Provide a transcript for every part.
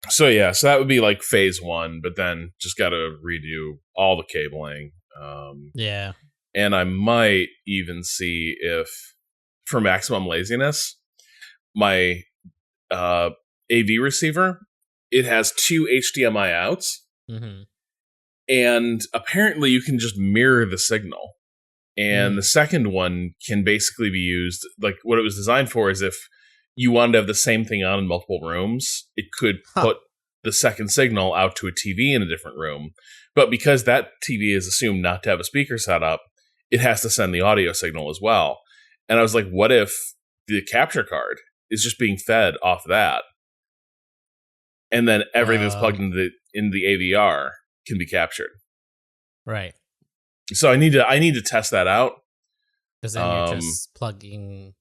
So yeah, so that would be like phase one, but then just got to redo all the cabling. Yeah. And I might even see if, for maximum laziness, my AV receiver, it has 2 HDMI outs, and apparently you can just mirror the signal. And the second one can basically be used, like what it was designed for is if you wanted to have the same thing on in multiple rooms, it could put the second signal out to a TV in a different room. But because that TV is assumed not to have a speaker set up, it has to send the audio signal as well. And I was like, what if the capture card is just being fed off that? And then everything that's plugged into the AVR can be captured. Right. So I need to test that out. Because then you're just plugging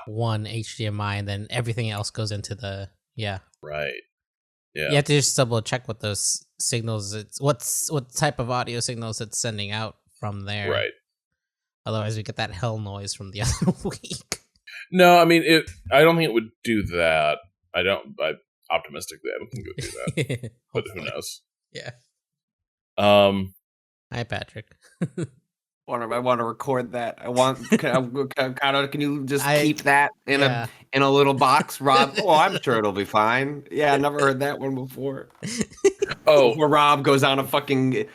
one HDMI and then everything else goes into the Right. Yeah. You have to just double check what those signals what type of audio signals it's sending out from there. Right. Otherwise we get that hell noise from the other week. No, I mean I don't think it would do that. Optimistically, I don't think it would do that. But who knows? Yeah. Hi, Patrick. I want to record that. Can you just keep that in a little box, Rob? Oh, I'm sure it'll be fine. Yeah, I never heard that one before. Where Rob goes on a fucking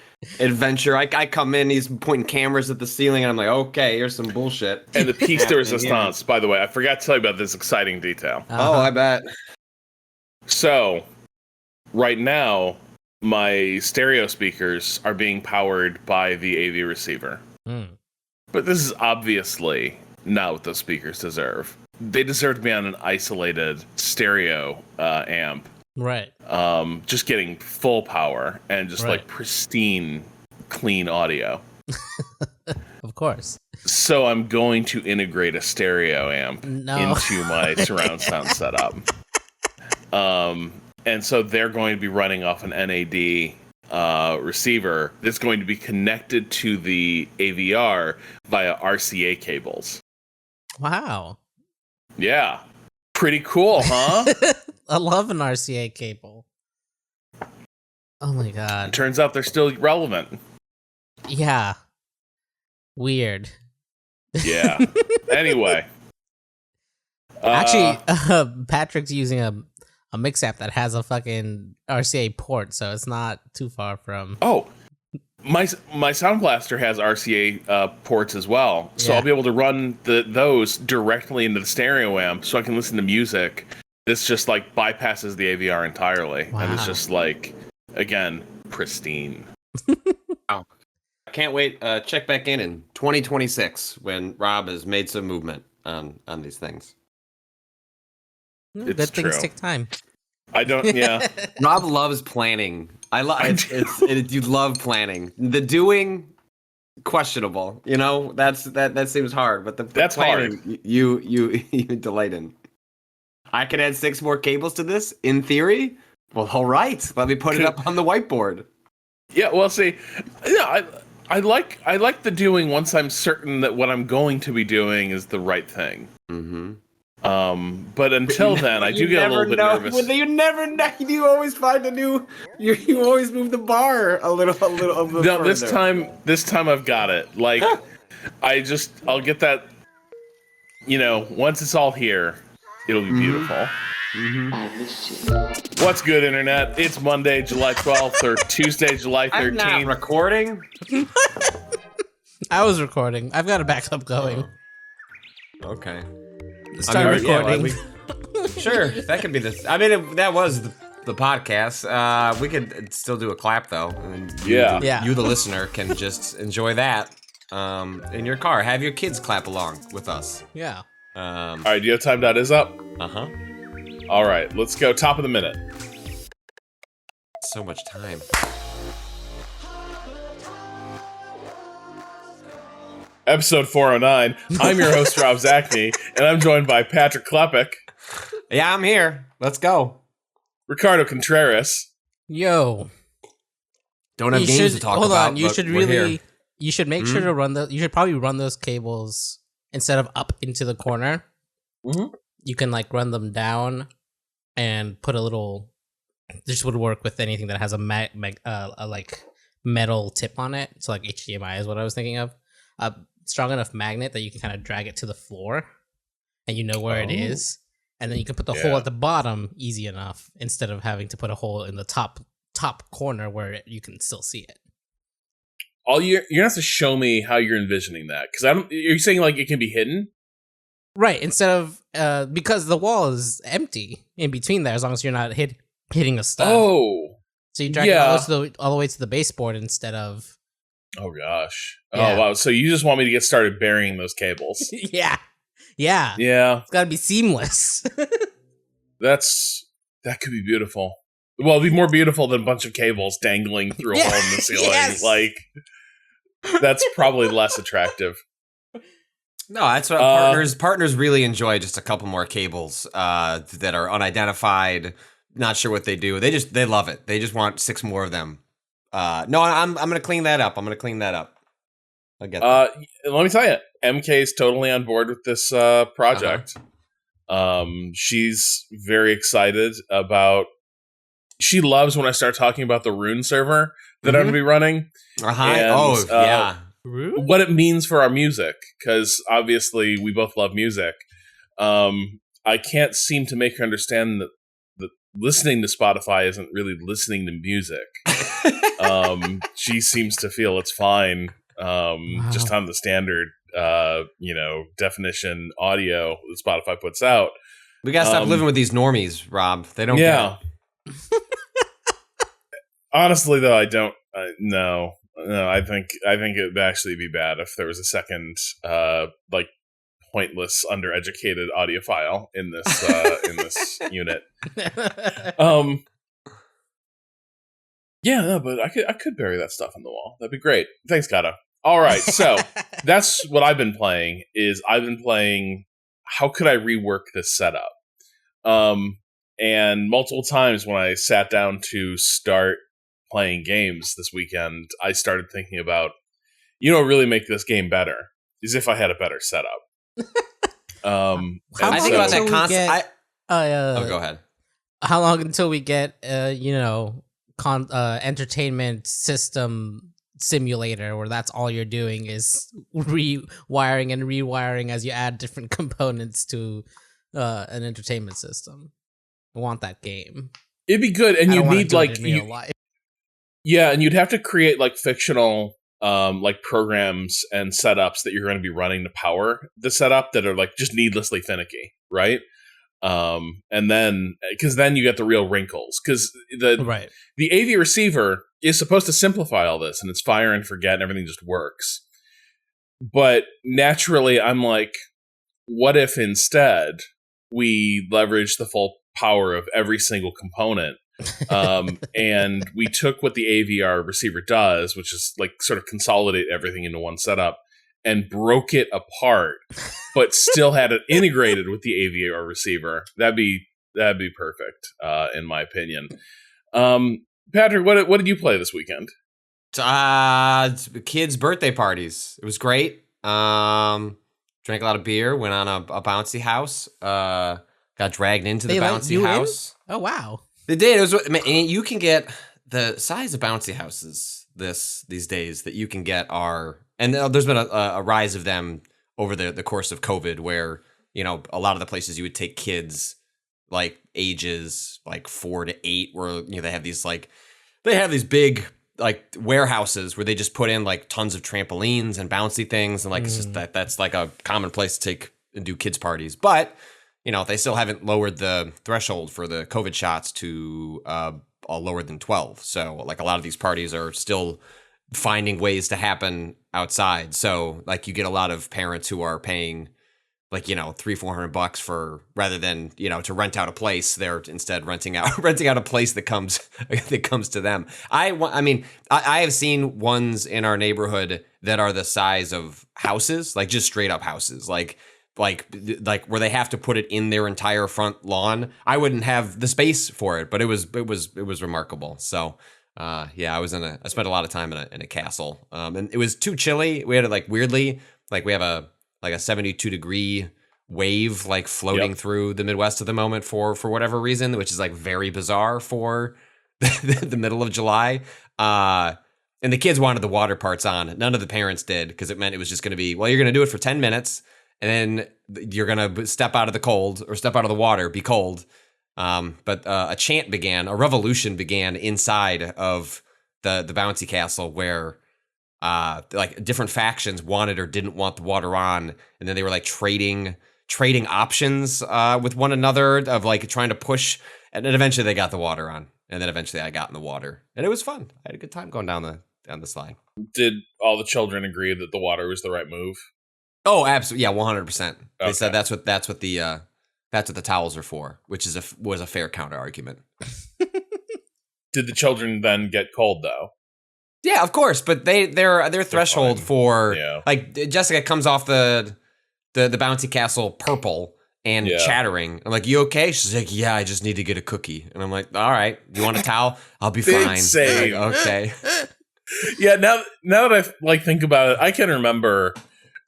adventure. I come in, he's pointing cameras at the ceiling, and I'm like, okay, here's some bullshit. And the piece de resistance, by the way, I forgot to tell you about this exciting detail. Oh, I bet. So, right now, my stereo speakers are being powered by the AV receiver. But this is obviously not what those speakers deserve. They deserve to be on an isolated stereo amp. Right. Just getting full power and just like pristine, clean audio. Of course. So I'm going to integrate a stereo amp into my surround sound setup. And so they're going to be running off an NAD receiver that's going to be connected to the AVR via RCA cables. Wow. Yeah. Pretty cool, huh? I love an RCA cable. Oh my god. It turns out they're still relevant. Yeah. Weird. Yeah. Anyway. Actually, Patrick's using a mix app that has a fucking RCA port, so it's not too far from. Oh, my Sound Blaster has RCA ports as well, so I'll be able to run those directly into the stereo amp, so I can listen to music. This just like bypasses the AVR entirely, and it's just like, again, pristine. Wow. I can't wait. Check back in 2026 when Rob has made some movement on these things. Good things take time. I don't. Yeah. Rob loves planning. You love planning. The doing, questionable. You know, that seems hard. But that's planning, hard. You delight in. I could add 6 more cables to this in theory. Well, all right. Let me put it up on the whiteboard. Yeah. Well, see, yeah, I like the doing once I'm certain that what I'm going to be doing is the right thing. Mm-hmm. But until then, I do get a little bit nervous. Well, you never know. You always find a new. You always move the bar a little. No, further. This time I've got it. Like, I'll get that. You know, once it's all here, it'll be beautiful. Mm-hmm. What's good, Internet? It's Monday, July 12th, or Tuesday, July 13th. I'm not recording. I was recording. I've got a backup going. Okay. Start recording. Sure, that could be this. I mean, that was the podcast. We could still do a clap though. And you, the listener, can just enjoy that in your car. Have your kids clap along with us. Yeah. All right. Do you have time? That is up. All right. Let's go. Top of the minute. So much time. Episode 409. I'm your host, Rob Zachney, and I'm joined by Patrick Klepek. Yeah, I'm here. Let's go. Ricardo Contreras. Yo. Don't have games to talk about. Hold on. You should make sure to run you should probably run those cables instead of up into the corner. Mm-hmm. You can like run them down and put a little this would work with anything that has a like metal tip on it. So like HDMI is what I was thinking of. A strong enough magnet that you can kind of drag it to the floor, and you know where it is, and then you can put the hole at the bottom easy enough instead of having to put a hole in the top corner where you can still see it. You're gonna have to show me how you're envisioning that, because you're saying like it can be hidden, right? Instead of because the wall is empty in between there, as long as you're not hitting a stud. Oh, so you drag it all the way to the baseboard instead of. Oh gosh! Yeah. Oh wow! So you just want me to get started burying those cables? Yeah. It's got to be seamless. That could be beautiful. Well, it'd be more beautiful than a bunch of cables dangling through a hole in the ceiling. Yes. Like, that's probably less attractive. No, that's what partners really enjoy. Just a couple more cables that are unidentified, not sure what they do. They love it. They just want 6 more of them. No, I'm gonna clean that up. I'll get that. Let me tell you, MK is totally on board with this project. She's very excited about. She loves when I start talking about the Rune server that I'm going to be running. And, what it means for our music, because obviously we both love music. I can't seem to make her understand that listening to Spotify isn't really listening to music. She seems to feel it's fine, just on the standard, definition audio that Spotify puts out. We gotta stop living with these normies, Rob. They don't get it. Honestly, though, I don't. No. I think it would actually be bad if there was a second, pointless, undereducated audiophile in this unit. But I could bury that stuff on the wall. That'd be great. Thanks, Kata. All right, so that's what I've been playing. How could I rework this setup? And multiple times when I sat down to start playing games this weekend, I started thinking about, really make this game better is if I had a better setup. I think about that concept. Go ahead. How long until we get, entertainment system simulator where that's all you're doing is rewiring and rewiring as you add different components to an entertainment system? I want that game. It'd be good, and you'd need and you'd have to create like fictional programs and setups that you're going to be running to power the setup that are like just needlessly finicky, right? And then because then you get the real wrinkles, because the AV receiver is supposed to simplify all this, and it's fire and forget, and everything just works. But naturally, I'm like, what if instead we leverage the full power of every single component, and we took what the AVR receiver does, which is like sort of consolidate everything into one setup, and broke it apart, but still had it integrated with the AVR receiver. That'd be perfect, in my opinion. Patrick, what did you play this weekend? Kids' birthday parties. It was great. Drank a lot of beer. Went on a bouncy house. Got dragged into the bouncy house. Oh wow! They did. You can get the size of bouncy houses these days that you can get are, and there's been a rise of them over the course of COVID, where a lot of the places you would take kids like ages like 4 to 8, where they have these big like warehouses where they just put in like tons of trampolines and bouncy things, and it's just that's like a common place to take and do kids parties, but they still haven't lowered the threshold for the COVID shots to lower than 12. So like a lot of these parties are still finding ways to happen outside. So like you get a lot of parents who are paying like, $300-400 for, rather than, to rent out a place, they're instead renting out a place that comes to them. I have seen ones in our neighborhood that are the size of houses, like just straight up houses, like where they have to put it in their entire front lawn. I wouldn't have the space for it, but it was remarkable. So, I spent a lot of time in a castle, and it was too chilly. We had it weirdly, we have a 72 degree wave like floating through the Midwest at the moment for whatever reason, which is like very bizarre for the middle of July. And the kids wanted the water parts on. None of the parents did, because it meant it was just going to be, well, you're going to do it for 10 minutes and then you're going to step out of the cold or step out of the water, be cold. But a chant began, a revolution began inside of the bouncy castle where like different factions wanted or didn't want the water on. And then they were like trading options with one another of like trying to push. And then eventually they got the water on. And then eventually I got in the water. And it was fun. I had a good time going down the slide. Did all the children agree that the water was the right move? Oh, absolutely. Yeah, 100%. They said that's what the towels are for, which was a fair counter argument. Did the children then get cold though? Yeah, of course, but their threshold for like Jessica comes off the bouncy castle purple and chattering. I'm like, "You okay?" She's like, "Yeah, I just need to get a cookie." And I'm like, "All right, you want a towel? I'll be fine." Same. Like, okay. Yeah, now that I like think about it, I can remember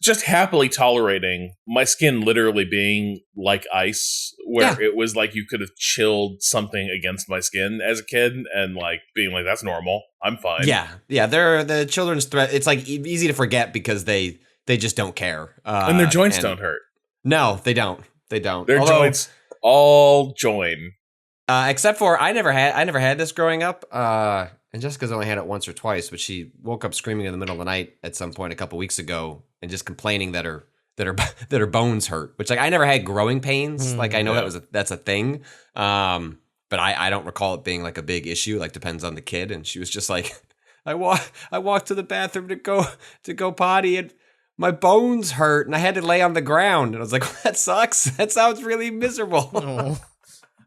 just happily tolerating my skin literally being like ice, where it was like you could have chilled something against my skin as a kid and like being like, that's normal. I'm fine. Yeah. They're the children's threat. It's like easy to forget because they just don't care. And their joints don't hurt. No, they don't. Their joints all join. Except for I never had this growing up. And Jessica's only had it once or twice, but she woke up screaming in the middle of the night at some point a couple weeks ago and just complaining that her bones hurt. Which like I never had growing pains. Like I know that's a thing. But I don't recall it being like a big issue. Like depends on the kid. And she was just like, I walked to the bathroom to go potty and my bones hurt and I had to lay on the ground. And I was like, that sucks. That sounds really miserable. Oh.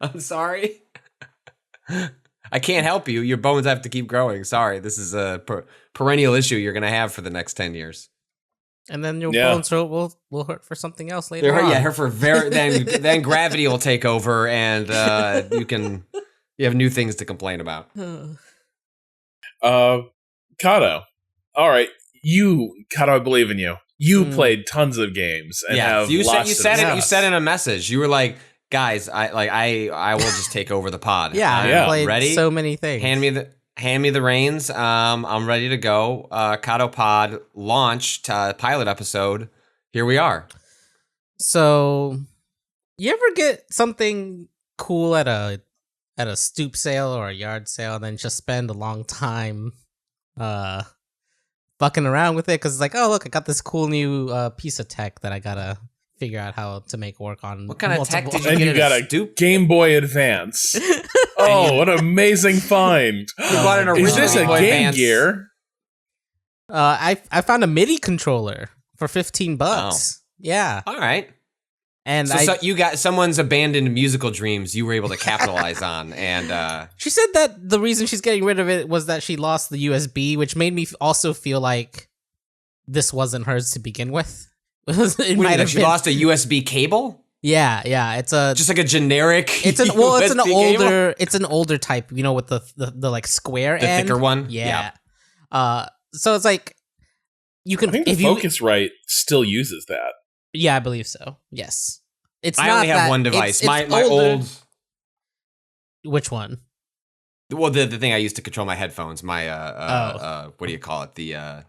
I'm sorry. I can't help you. Your bones have to keep growing. Sorry. This is a perennial issue you're going to have for the next 10 years. And then your bones will hurt for something else later on. Yeah, hurt for then gravity will take over and you have new things to complain about. Kato. All right. Kato, I believe in you. You played tons of games and have lots of stuff. You said in a message, you were like, guys, I will just take over the pod. I played ready? So many things. Hand me the reins. I'm ready to go. Kato Pod launched pilot episode. Here we are. So, you ever get something cool at a stoop sale or a yard sale, and then just spend a long time fucking around with it? Because it's like, oh look, I got this cool new piece of tech that I gotta figure out how to make work on. What kind of tech did you and get? You got a Game Boy Advance. Oh, what an amazing find! Is this a Game Gear? I found a MIDI controller for $15. Oh. Yeah. All right. And so you got someone's abandoned musical dreams you were able to capitalize on, and she said that the reason she's getting rid of it was that she lost the USB, which made me also feel like this wasn't hers to begin with. She lost a USB cable? Yeah, it's just like a generic. It's an older type, with the like square the end. Thicker one. Yeah. So it's like you can. I think the Focusrite still uses that. Yeah, I believe so. Yes, I only have one device. It's my older. old. Which one? Well, the thing I used to control my headphones. My what do you call it? The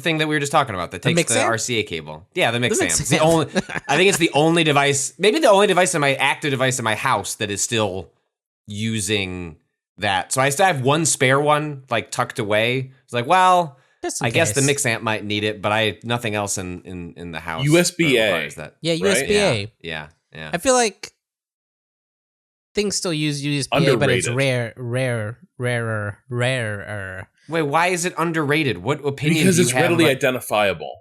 thing that we were just talking about that takes the RCA cable. Yeah, the Mix Amp. It's the only. I think it's the only device, maybe the only device in my active device in my house that is still using that. So I still have one spare one like tucked away. It's like, well, I guess the Mix Amp might need it, but nothing else in the house. USB-A. That. Yeah, USB-A. Right? Yeah. I feel like things still use USB-A, but it's rarer. Wait, why is it underrated? What opinion Because do you it's have readily about- identifiable.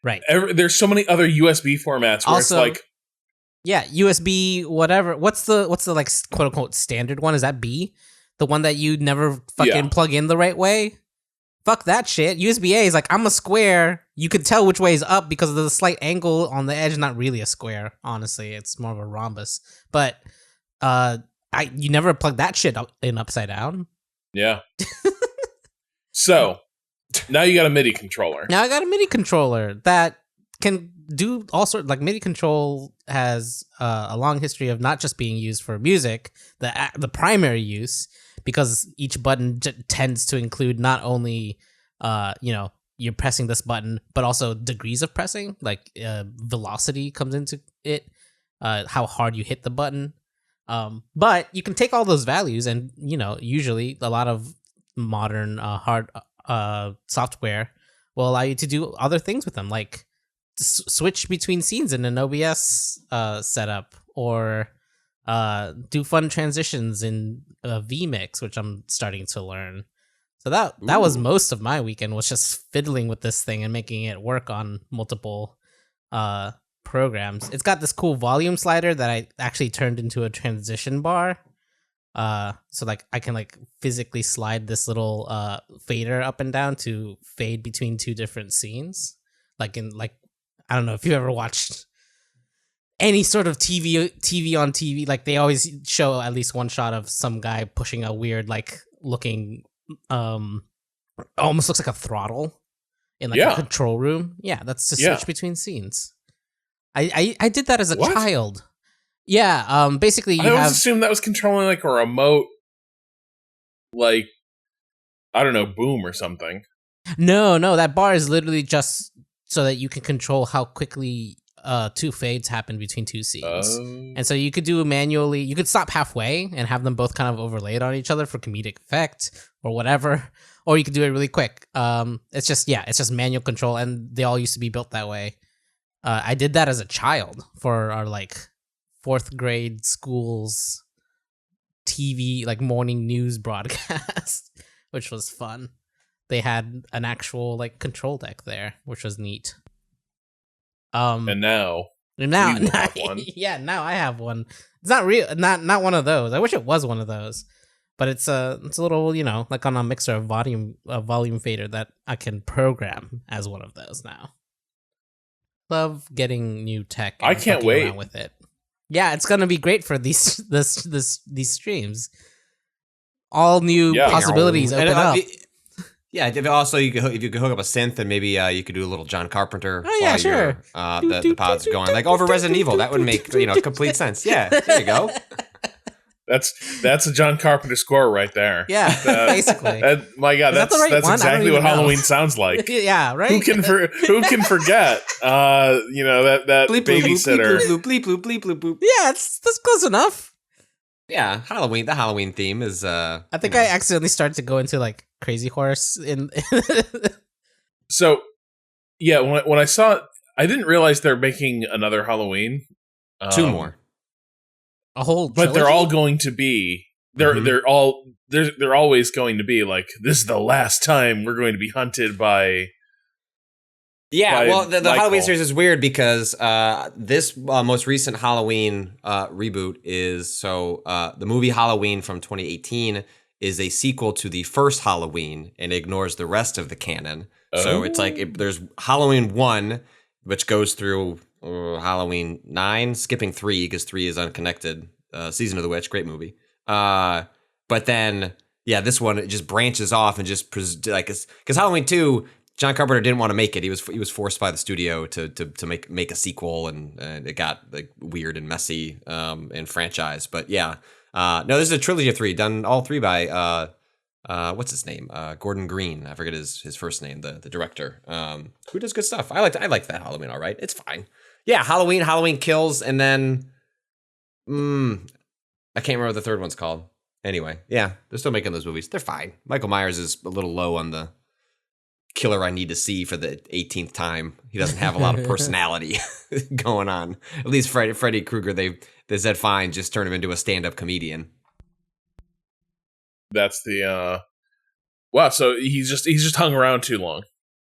Right. There's so many other USB formats where also, it's like... Yeah, USB, whatever. What's the like quote unquote standard one? Is that B? The one that you never fucking plug in the right way? Fuck that shit. USB-A is like, I'm a square. You could tell which way is up because of the slight angle on the edge. Not really a square, honestly. It's more of a rhombus. But you never plug that shit in upside down. Yeah. So, now you got a MIDI controller. Now I got a MIDI controller that can do all sorts. Like MIDI control has a long history of not just being used for music, the primary use, because each button tends to include not only you're pressing this button, but also degrees of pressing, like velocity comes into it, how hard you hit the button. But you can take all those values and, usually a lot of modern hard software will allow you to do other things with them, like switch between scenes in an OBS setup, or do fun transitions in vMix, which I'm starting to learn. So that was most of my weekend, was just fiddling with this thing and making it work on multiple programs. It's got this cool volume slider that I actually turned into a transition bar. So like I can like physically slide this little fader up and down to fade between two different scenes. Like I don't know if you ever watched any sort of TV on TV, like they always show at least one shot of some guy pushing a weird like looking almost looks like a throttle in like a control room. Yeah, that's to switch between scenes. I did that as a child. Yeah, basically I always assumed that was controlling like a remote, like, I don't know, boom or something. No, that bar is literally just so that you can control how quickly two fades happen between two scenes. And so you could do manually, you could stop halfway and have them both kind of overlaid on each other for comedic effect or whatever, or you could do it really quick. It's just manual control, and they all used to be built that way. I did that as a child for our like 4th grade school's TV, like morning news broadcast, which was fun. They had an actual like control deck there, which was neat. And now have one. Yeah, now I have one. It's not real, not one of those. I wish it was one of those, but it's a little, like on a mixer of volume fader that I can program as one of those now. Love getting new tech. I can't wait with it. Yeah, it's gonna be great for these streams. All new possibilities open up. Yeah, also if you could hook up a synth and maybe you could do a little John Carpenter. Oh yeah, sure. The pods are going like over Resident Evil. That would make complete sense. Yeah, there you go. That's a John Carpenter score right there. Yeah, basically. My God, that's exactly what Halloween sounds like. Yeah, right. Who can forget? That bleep, babysitter. Bleep bleep bloop bleep bloop bloop. Yeah, that's close enough. Yeah, Halloween. The Halloween theme is. I think I accidentally started to go into like Crazy Horse in. So, yeah, when I saw it, I didn't realize they're making another Halloween. 2 more. A whole trilogy? But they're all going to be they're always going to be like, this is the last time we're going to be hunted by. Yeah, well, the Halloween series is weird because this most recent Halloween reboot is the movie Halloween from 2018 is a sequel to the first Halloween and ignores the rest of the canon. Oh. So it's like there's Halloween 1, which goes through Halloween 9, skipping 3 because 3 is unconnected. Season of the Witch, great movie. But then, this one, it just branches off and just because Halloween 2, John Carpenter didn't want to make it. He was forced by the studio to make a sequel, and it got like weird and messy and franchise. But no, this is a trilogy of 3 done all 3 by what's his name? Gordon Green. I forget his first name. The director who does good stuff. I liked that Halloween. All right, it's fine. Yeah, Halloween Kills, and then I can't remember what the third one's called. Anyway, yeah, they're still making those movies. They're fine. Michael Myers is a little low on the killer I need to see for the 18th time. He doesn't have a lot of personality going on. At least Freddy Krueger, they said fine, just turn him into a stand-up comedian. That's the wow. So he's just hung around too long.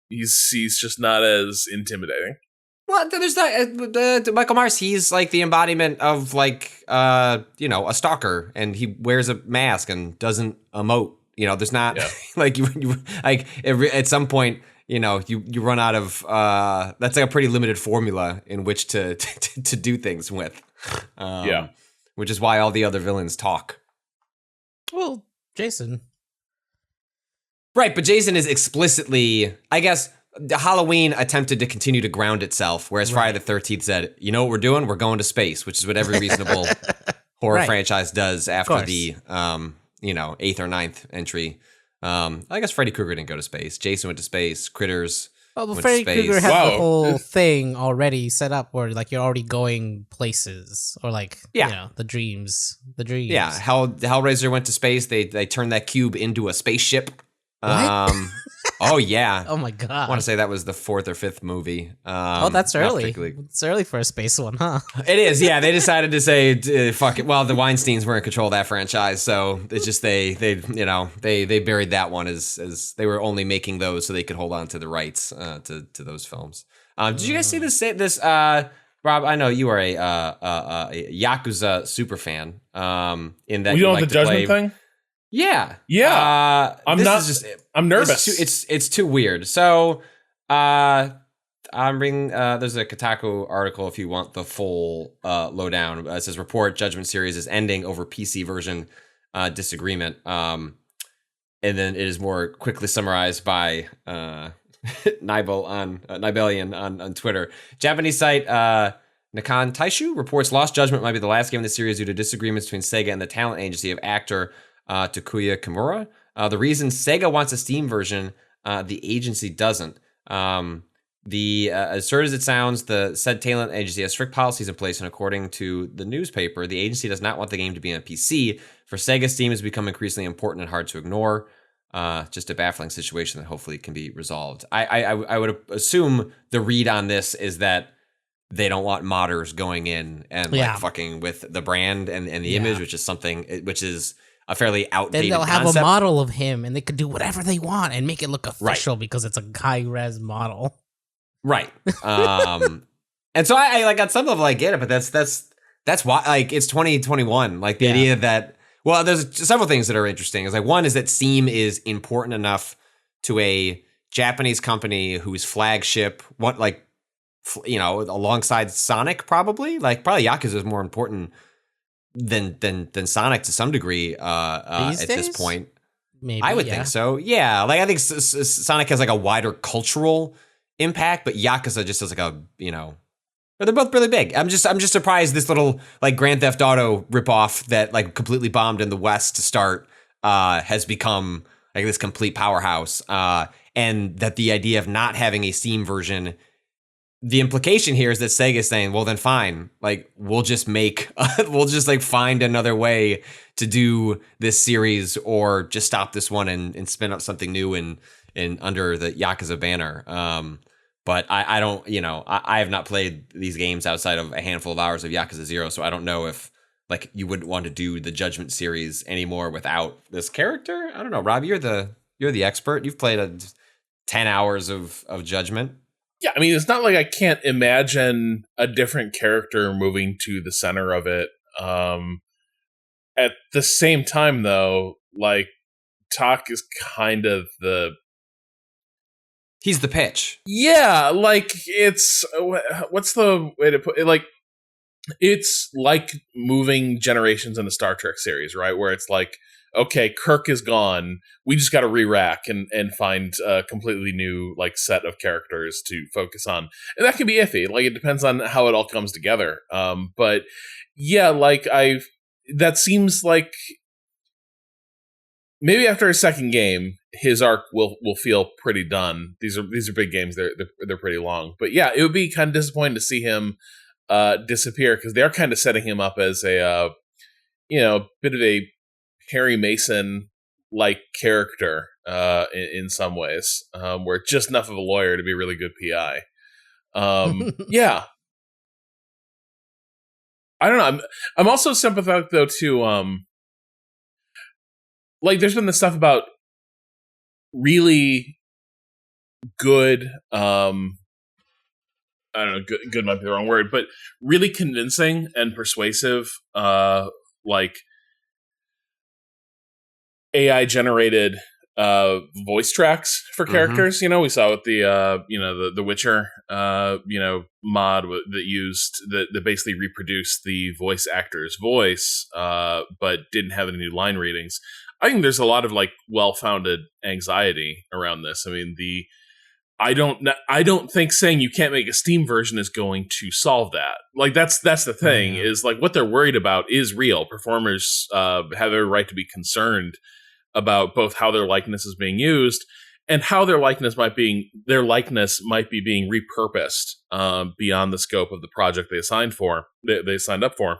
He's just not as intimidating. Well, there's that Michael Myers. He's like the embodiment of like a stalker, and he wears a mask and doesn't emote. There's not like you like at some point, you run out of that's like a pretty limited formula in which to do things with. Which is why all the other villains talk. Well, Jason. Right, but Jason is explicitly, I guess, the Halloween attempted to continue to ground itself, whereas Friday the 13th said, you know what we're doing? We're going to space, which is what every reasonable horror franchise does after the, 8th or 9th entry. I guess Freddy Krueger didn't go to space. Jason went to space. Critters. Oh, but Freddy Krueger has the whole thing already set up where like you're already going places or like the dreams. Yeah, Hellraiser went to space. They turned that cube into a spaceship. What? Oh yeah. Oh my god. I want to say that was the 4th or 5th movie. That's early. It's early for a space one, huh? It is. Yeah, they decided to say fuck it. Well, the Weinsteins were in control of that franchise, so it's just they buried that one as they were only making those so they could hold on to the rights to those films. Did you guys see this Rob, I know you are a Yakuza super fan. In that you know the Judgment thing. Yeah. I'm nervous. It's too weird. So, I'm bringing. There's a Kotaku article if you want the full lowdown. It says report Judgment series is ending over PC version disagreement. And then it is more quickly summarized by Nibelian on Twitter. Japanese site Nikan Taishu reports Lost Judgment might be the last game in the series due to disagreements between Sega and the talent agency of actor Takuya Kimura. The reason Sega wants a Steam version, the agency doesn't. As absurd as it sounds, the said talent agency has strict policies in place, and according to the newspaper, the agency does not want the game to be on PC. For Sega, Steam has become increasingly important and hard to ignore. Just a baffling situation that hopefully can be resolved. I would assume the read on this is that they don't want modders going in and like fucking with the brand and the image, which is a fairly outdated Then they'll have concept. a model of him and they could do whatever they want and make it look official because it's a high-res model. Right. And so I like on some level I get it, but that's why like it's 2021. Like the idea that there's several things that are interesting. Is like one is that Steam is important enough to a Japanese company whose flagship alongside Sonic probably Yakuza is more important than Sonic to some degree at this point. Maybe I would think so. Yeah, like I think Sonic has like a wider cultural impact, but Yakuza just has like a they're both really big. I'm just surprised this little like Grand Theft Auto ripoff that like completely bombed in the West to start has become like this complete powerhouse. And that the idea of not having a Steam version, the implication here is that Sega is saying, well then fine, like we'll just find another way to do this series or just stop this one and spin up something new in under the Yakuza banner. But I don't, I have not played these games outside of a handful of hours of Yakuza 0, so I don't know if like you wouldn't want to do the Judgment series anymore without this character. I don't know, Rob, you're the expert. You've played 10 hours of Judgment. Yeah, I mean, it's not like I can't imagine a different character moving to the center of it. At the same time, though, like Tak is kind of he's the pitch. Yeah, like it's what's the way to put it? Like it's like moving generations in the Star Trek series, right? Where it's like, okay, Kirk is gone. We just got to re-rack and find a completely new like set of characters to focus on, and that can be iffy. Like it depends on how it all comes together. But yeah, like that seems like maybe after a second game, his arc will feel pretty done. These are big games. They're pretty long. But yeah, it would be kind of disappointing to see him disappear because they're kind of setting him up as a bit of a Harry Mason like character in some ways, where just enough of a lawyer to be a really good PI. Yeah. I don't know. I'm also sympathetic though to like there's been this stuff about really good I don't know, good might be the wrong word, but really convincing and persuasive like AI generated voice tracks for characters. We saw with the Witcher mod that used that basically reproduced the voice actor's voice but didn't have any line readings. I think there's a lot of like well-founded anxiety around this. I mean, I don't think saying you can't make a Steam version is going to solve that. Like that's the thing is like what they're worried about is real. Performers have a right to be concerned about both how their likeness is being used and how their likeness might be being repurposed beyond the scope of the project they signed up for.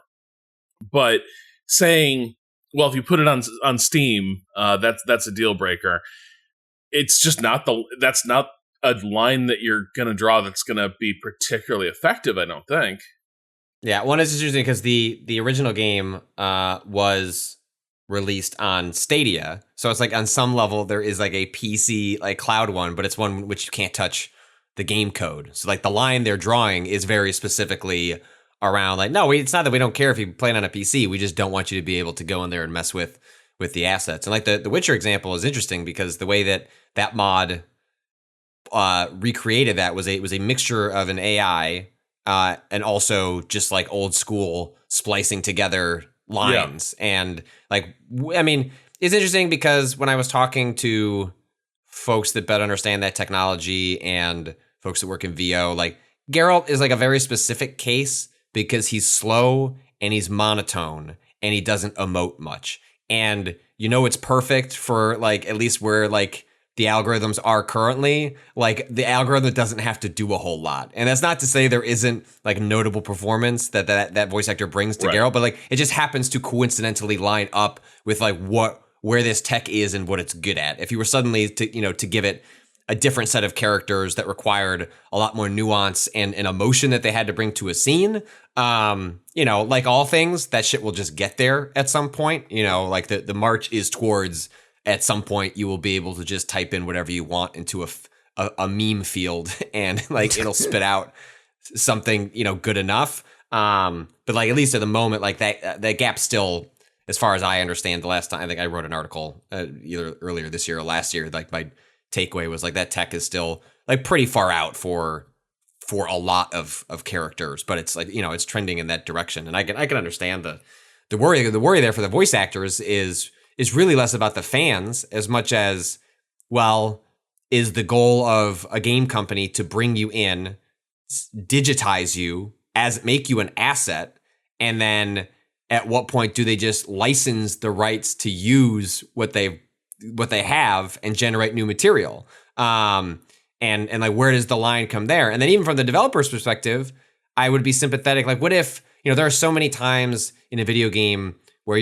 But saying, well, if you put it on Steam, that's a deal breaker. It's just that's not a line that you're going to draw that's going to be particularly effective, I don't think. Yeah, one is interesting because the original game was released on Stadia, so it's like on some level there is like a PC like cloud one, but it's one which you can't touch the game code. So like the line they're drawing is very specifically around like, no, it's not that we don't care if you play it on a PC, we just don't want you to be able to go in there and mess with the assets. And like the Witcher example is interesting because the way that mod recreated that was a mixture of an AI and also just like old school splicing together lines. Yeah. And like, I mean, it's interesting because when I was talking to folks that better understand that technology and folks that work in VO, like Geralt is like a very specific case because he's slow and he's monotone and he doesn't emote much. And it's perfect for like at least where like the algorithms are currently. Like the algorithm doesn't have to do a whole lot. And that's not to say there isn't like notable performance that voice actor brings to Geralt, but like it just happens to coincidentally line up with like where this tech is and what it's good at. If you were suddenly to give it a different set of characters that required a lot more nuance and an emotion that they had to bring to a scene, like all things, that shit will just get there at some point. Like the march is towards, at some point you will be able to just type in whatever you want into a meme field and like it'll spit out something good enough. But like at least at the moment, like that gap still, as far as I understand, the last time I think I wrote an article either earlier this year or last year, like my takeaway was like that tech is still like pretty far out for a lot of characters, but it's like it's trending in that direction. And I can understand the worry there for the voice actors is really less about the fans as much as, well, is the goal of a game company to bring you in, digitize you, make you an asset, and then at what point do they just license the rights to use what they have and generate new material? And like, where does the line come there? And then even from the developer's perspective, I would be sympathetic. Like, what if, there are so many times in a video game where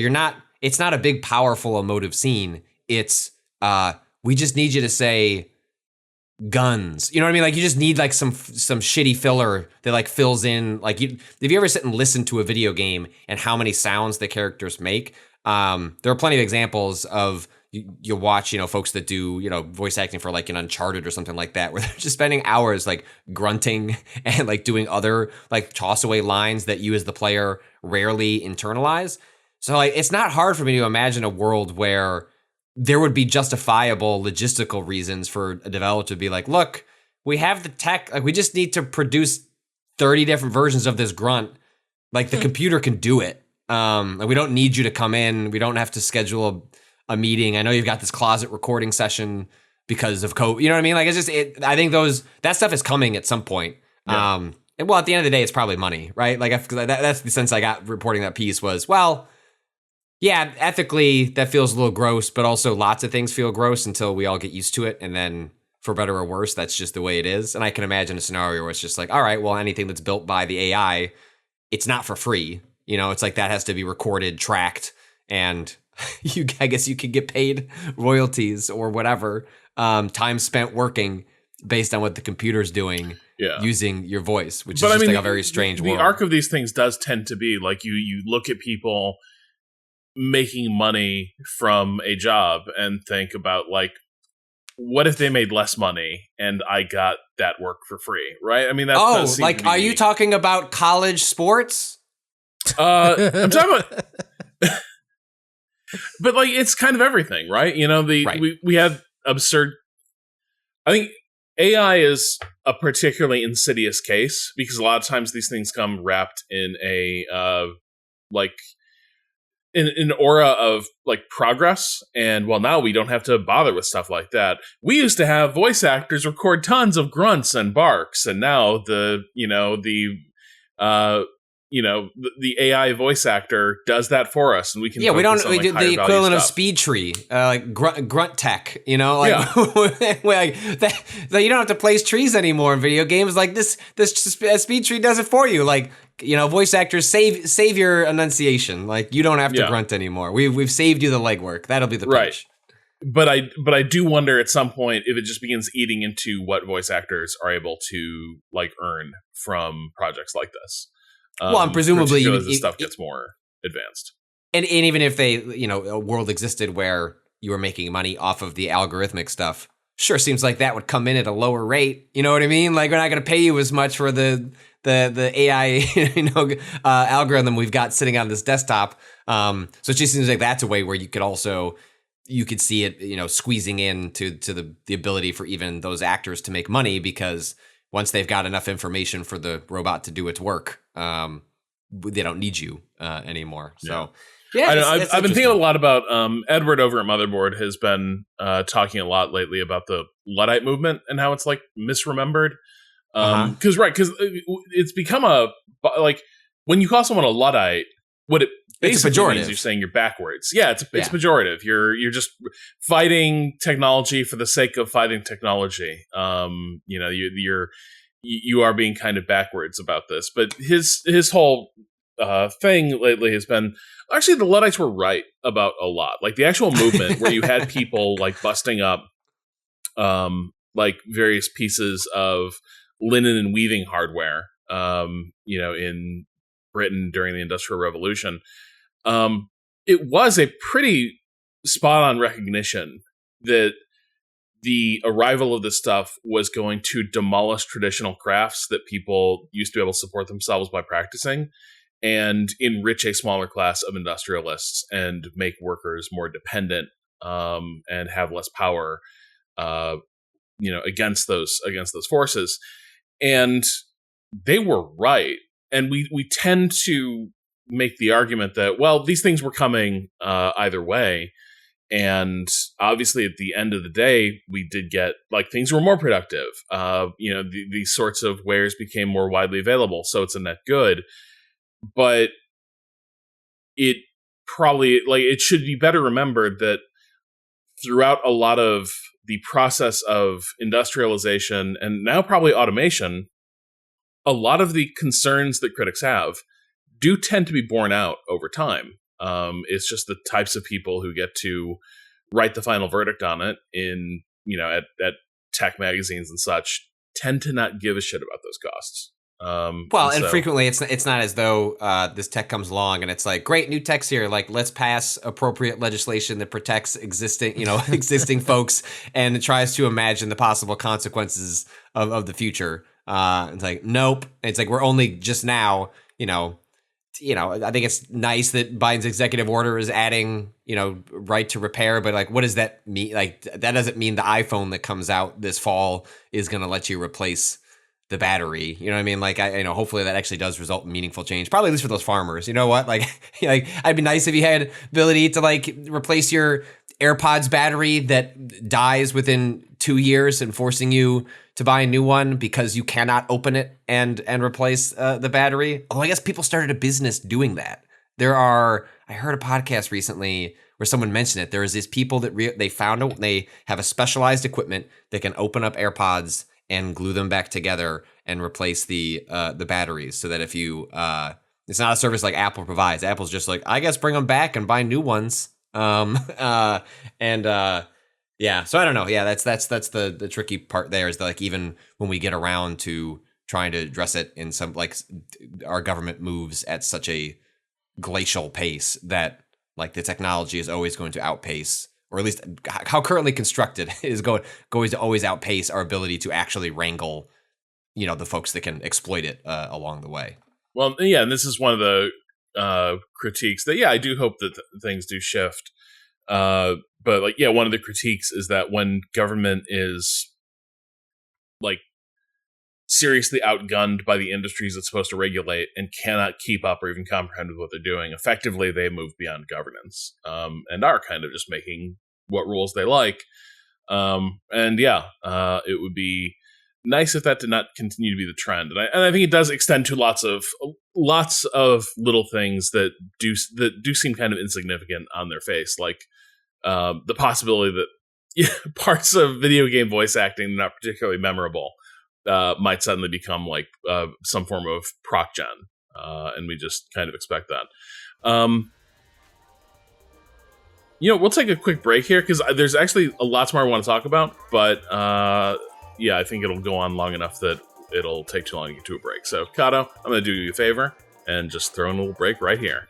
it's not a big, powerful, emotive scene. It's, we just need you to say guns. You know what I mean? Like, you just need like some shitty filler that like fills in. Like, if you ever sit and listen to a video game and how many sounds the characters make, there are plenty of examples of, you watch, folks that do, voice acting for like an Uncharted or something like that, where they're just spending hours like grunting and like doing other like toss away lines that you as the player rarely internalize. So like, it's not hard for me to imagine a world where there would be justifiable logistical reasons for a developer to be like, look, we have the tech, like we just need to produce 30 different versions of this grunt. Like the computer can do it. Like we don't need you to come in. We don't have to schedule a meeting. I know you've got this closet recording session because of COVID. You know what I mean? Like it's just, I think that stuff is coming at some point. Yeah. And well, at the end of the day, it's probably money, right? Like that's the sense I got reporting that piece was, well, yeah, ethically that feels a little gross, but also lots of things feel gross until we all get used to it. And then for better or worse, that's just the way it is. And I can imagine a scenario where it's just like, all right, well, anything that's built by the AI, it's not for free. It's like that has to be recorded, tracked, and I guess you could get paid royalties or whatever, time spent working based on what the computer's doing using your voice, which is just like a very strange world. The arc of these things does tend to be like you look at people making money from a job and think about like, what if they made less money and I got that work for free, right? I mean, that's like, are you talking about college sports? I'm talking about... But like it's kind of everything, right? We have absurd. I think AI is a particularly insidious case because a lot of times these things come wrapped in a like an aura of like progress, and well, now we don't have to bother with stuff like that. We used to have voice actors record tons of grunts and barks, and now the AI voice actor does that for us, and we can we do the equivalent of speed tree, like grunt tech, like that you don't have to place trees anymore in video games. Like this speed tree does it for you. Like, voice actors save your enunciation. Like, you don't have to grunt anymore. We've saved you the legwork. That'll be the pitch. Right. But I do wonder at some point if it just begins eating into what voice actors are able to like earn from projects like this. And presumably as the stuff gets more advanced. And even if they, a world existed where you were making money off of the algorithmic stuff, sure seems like that would come in at a lower rate. You know what I mean? Like, we're not going to pay you as much for the AI, algorithm we've got sitting on this desktop. So it just seems like that's a way where you could see it, squeezing in to the ability for even those actors to make money, because once they've got enough information for the robot to do its work, they don't need you anymore. So, I've been thinking a lot about Edward over at Motherboard has been talking a lot lately about the Luddite movement and how it's like misremembered. Because it's become like when you call someone a Luddite, what it basically means you're saying you're backwards. Yeah, it's pejorative. You're just fighting technology for the sake of fighting technology. You are being kind of backwards about this. But his whole thing lately has been, actually, the Luddites were right about a lot. Like the actual movement where you had people like busting up like various pieces of linen and weaving hardware, in Britain during the Industrial Revolution. It was a pretty spot-on recognition that the arrival of this stuff was going to demolish traditional crafts that people used to be able to support themselves by practicing, and enrich a smaller class of industrialists and make workers more dependent and have less power, against those forces. And they were right. And we tend to make the argument that, well, these things were coming either way. And obviously, at the end of the day, we did get, like, things were more productive. These sorts of wares became more widely available. So it's a net good. But it probably, like, it should be better remembered that throughout a lot of the process of industrialization and now probably automation, a lot of the concerns that critics have do tend to be borne out over time. It's just the types of people who get to write the final verdict on it in, at tech magazines and such tend to not give a shit about those costs. And frequently it's not as though this tech comes along and it's like, great, new tech's here, like, let's pass appropriate legislation that protects existing folks and tries to imagine the possible consequences of the future. It's like, nope. It's like, we're only just now, I think it's nice that Biden's executive order is adding, right to repair, but like, what does that mean? Like, that doesn't mean the iPhone that comes out this fall is going to let you replace the battery. You know what I mean? Like, hopefully that actually does result in meaningful change. Probably at least for those farmers. You know what? Like, I'd be nice if you had ability to like replace your AirPods battery that dies within 2 years and forcing you to buy a new one because you cannot open it and replace the battery. Although I guess people started a business doing that. I heard a podcast recently where someone mentioned it. There is these people that they have a specialized equipment that can open up AirPods and glue them back together and replace the batteries, so that if you it's not a service like Apple provides. Apple's just like, I guess bring them back and buy new ones. Yeah, so I don't know. Yeah, that's the tricky part there, is that, like, even when we get around to trying to address it in some, like, our government moves at such a glacial pace that, like, the technology is always going to outpace, or at least how currently constructed is going to always outpace our ability to actually wrangle, the folks that can exploit it along the way. Well, yeah, and this is one of the critiques that, I do hope that things do shift. But like, one of the critiques is that when government is like seriously outgunned by the industries it's supposed to regulate and cannot keep up or even comprehend with what they're doing. Effectively, they move beyond governance and are kind of just making what rules they like. It would be nice if that did not continue to be the trend. And I think it does extend to lots of little things that do seem kind of insignificant on their face, like the possibility that parts of video game voice acting not particularly memorable might suddenly become like some form of proc gen, and we just kind of expect that. We'll take a quick break here because there's actually a lot more I want to talk about, but I think it'll go on long enough that it'll take too long to get to a break. So, Kato, I'm going to do you a favor and just throw in a little break right here.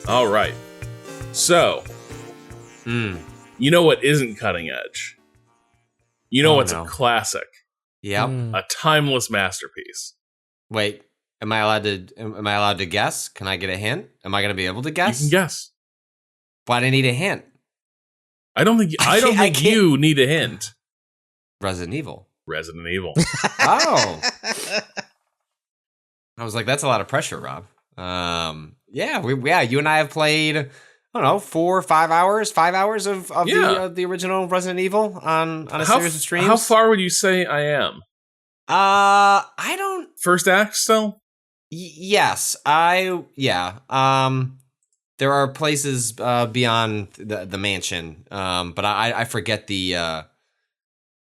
All right. So, you know what isn't cutting edge? You know what's a classic? Yep. A timeless masterpiece. Wait, am I allowed to guess? Can I get a hint? Am I going to be able to guess? You can guess. Why do I need a hint? I don't think you need a hint. Resident Evil. Oh. I was like, that's a lot of pressure, Rob. You and I have played, I don't know, 4 or 5 hours, 5 hours of the original Resident Evil on a series of streams. How far would you say I am? I don't. First act still? Yes, there are places beyond the mansion, but I forget the.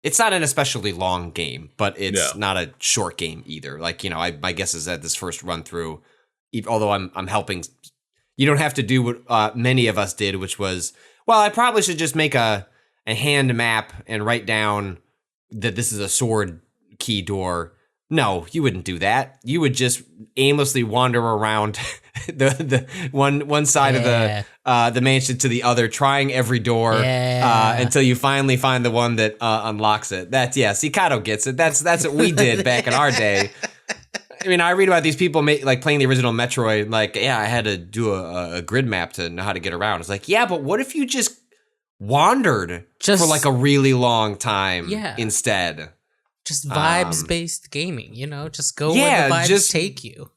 It's not an especially long game, but it's not a short game either. Like, my guess is that this first run through, although I'm helping, you don't have to do what many of us did, which was, well, I probably should just make a hand map and write down that this is a sword key door. No, you wouldn't do that. You would just aimlessly wander around the one side of the mansion to the other, trying every door until you finally find the one that unlocks it. Kato gets it. That's what we did back in our day. I mean, I read about these people playing the original Metroid. I had to do a grid map to know how to get around. It's like, but what if you just wandered for a really long time instead? Just vibes-based gaming, just go where the vibes take you.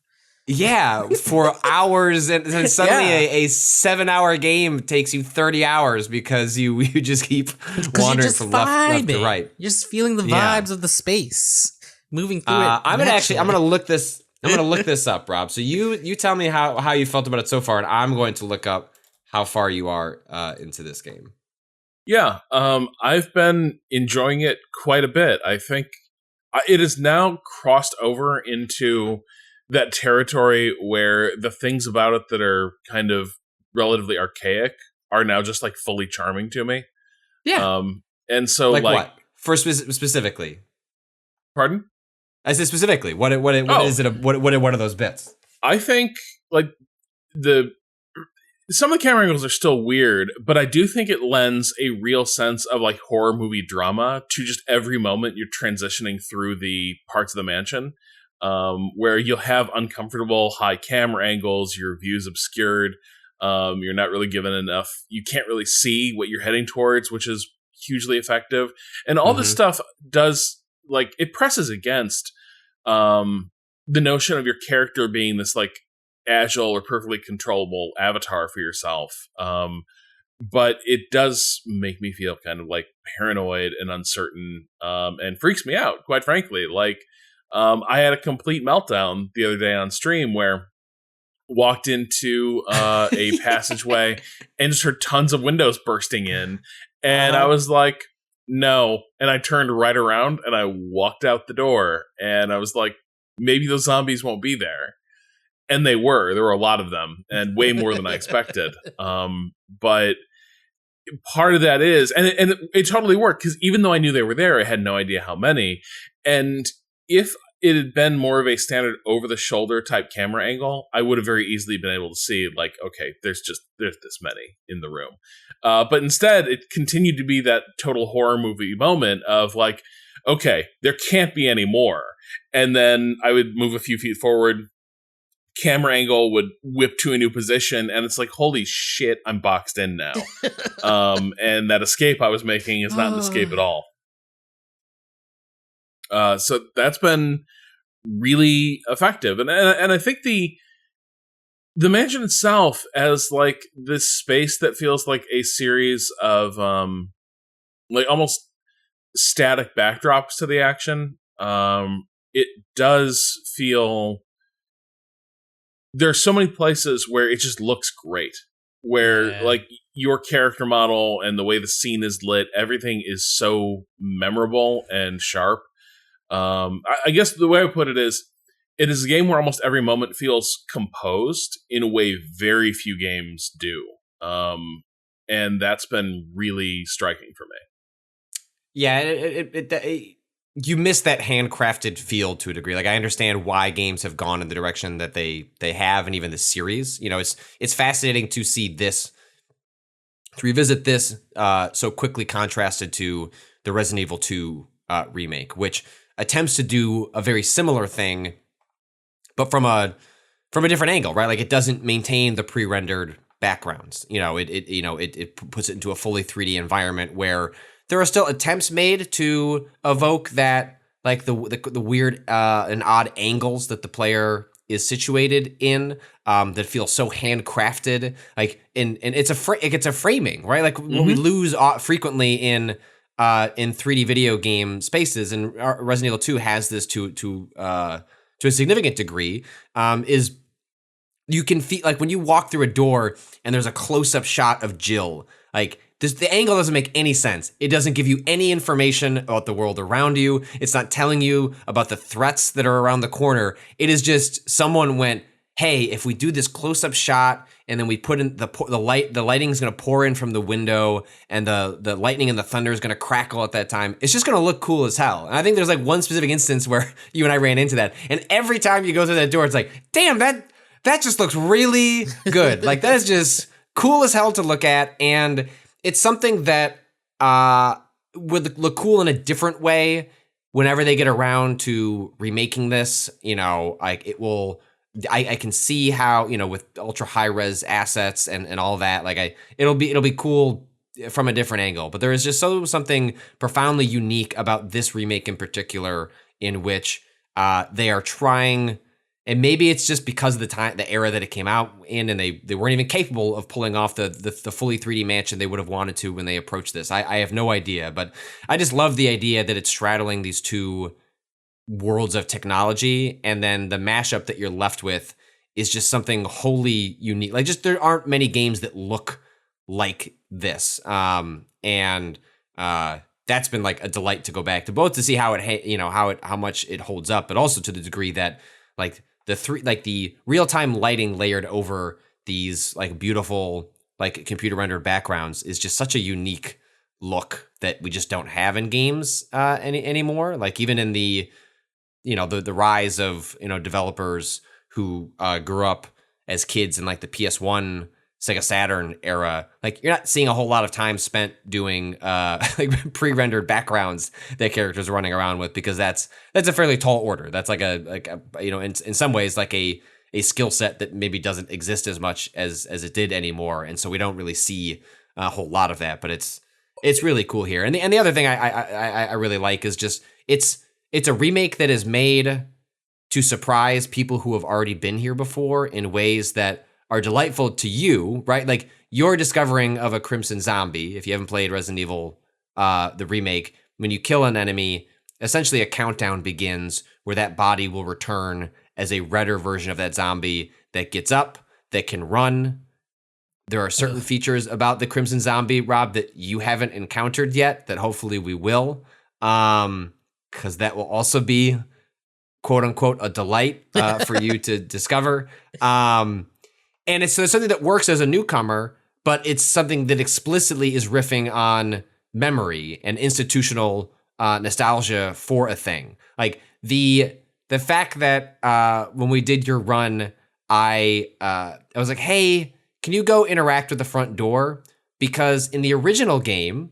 Yeah, for hours, and suddenly a 7-hour game takes you 30 hours because you just keep wandering from left to right. You're just feeling the vibes of the space, moving through it. I'm gonna look this up, Rob. So you tell me how you felt about it so far, and I'm going to look up how far you are into this game. Yeah, I've been enjoying it quite a bit. I think it has now crossed over into that territory where the things about it that are kind of relatively archaic are now just fully charming to me. Yeah. And so what? Specifically? Pardon? I said specifically. What is it? What are those bits? I think some of the camera angles are still weird, but I do think it lends a real sense of horror movie drama to just every moment you're transitioning through the parts of the mansion, where you'll have uncomfortable high camera angles, your view's obscured, you're not really given enough, you can't really see what you're heading towards, which is hugely effective. And all this stuff does, it presses against the notion of your character being this agile or perfectly controllable avatar for yourself, but it does make me feel kind of paranoid and uncertain, and freaks me out, quite frankly. I had a complete meltdown the other day on stream where walked into a passageway and just heard tons of windows bursting in, and I was like, no, and I turned right around and I walked out the door, and I was like, maybe those zombies won't be there. And there were a lot of them, and way more than I expected. But part of that is, and it totally worked, because even though I knew they were there, I had no idea how many. And if it had been more of a standard over-the-shoulder type camera angle, I would have very easily been able to see, like, okay, there's this many in the room. But instead, it continued to be that total horror movie moment of, like, okay, there can't be any more. And then I would move a few feet forward, camera angle would whip to a new position, and it's like, holy shit, I'm boxed in now. And that escape I was making is not an escape at all. So that's been really effective. And I think the mansion itself as like this space that feels like a series of like almost static backdrops to the action. It does feel there's so many places where it just looks great, where like your character model and the way the scene is lit, everything is so memorable and sharp. I guess the way I put it is a game where almost every moment feels composed in a way very few games do. And that's been really striking for me. Yeah, you miss that handcrafted feel to a degree. Like, I understand why games have gone in the direction that they have, and even the series. You know, it's fascinating to see this, to revisit this so quickly contrasted to the Resident Evil 2 remake, which attempts to do a very similar thing, but from a different angle, right? Like, it doesn't maintain the pre-rendered backgrounds. You know, it puts it into a fully 3D environment where there are still attempts made to evoke that, like the weird and odd angles that the player is situated in, that feel so handcrafted. Like, and it's a framing, right? Like, what we lose frequently in 3D video game spaces, and Resident Evil 2 has this to a significant degree, is you can feel, like, when you walk through a door and there's a close-up shot of Jill, like, the angle doesn't make any sense. It doesn't give you any information about the world around you. It's not telling you about the threats that are around the corner. It is just someone went, hey, if we do this close-up shot and then we put in the lighting is going to pour in from the window, and the lightning and the thunder is going to crackle at that time, it's just going to look cool as hell. And I think there's like one specific instance where you and I ran into that. And every time you go through that door, it's like, damn, that just looks really good. Like, that is just cool as hell to look at. And it's something that would look cool in a different way whenever they get around to remaking this. You know, like, it will. I can see how, you know, with ultra high res assets and all that, like, it'll be cool from a different angle. But there is just something profoundly unique about this remake in particular, in which they are trying. And maybe it's just because of the era that it came out in, and they weren't even capable of pulling off the fully 3D mansion they would have wanted to when they approached this. I have no idea, but I just love the idea that it's straddling these two worlds of technology, and then the mashup that you're left with is just something wholly unique. Like, just there aren't many games that look like this, and that's been like a delight to go back to, both to see how how much it holds up, but also to the degree that, like, the real-time lighting layered over these, like, beautiful, like, computer rendered backgrounds is just such a unique look that we just don't have in games anymore. Like, even in the rise of, developers who grew up as kids in, like, the PS1, Sega Saturn era, like, you're not seeing a whole lot of time spent doing like pre-rendered backgrounds that characters are running around with, because that's a fairly tall order. That's like a in some ways like a skill set that maybe doesn't exist as much as it did anymore, and so we don't really see a whole lot of that. But it's really cool here. And the other thing I really like is just it's a remake that is made to surprise people who have already been here before in ways that are delightful to you, right? Like, your discovering of a Crimson Zombie, if you haven't played Resident Evil, the remake, when you kill an enemy, essentially a countdown begins where that body will return as a redder version of that zombie that gets up, that can run. There are certain features about the Crimson Zombie, Rob, that you haven't encountered yet that hopefully we will, because that will also be, quote unquote, a delight for you to discover. And it's something that works as a newcomer, but it's something that explicitly is riffing on memory and institutional nostalgia for a thing. Like, the the fact that when we did your run, I was like, hey, can you go interact with the front door? Because in the original game,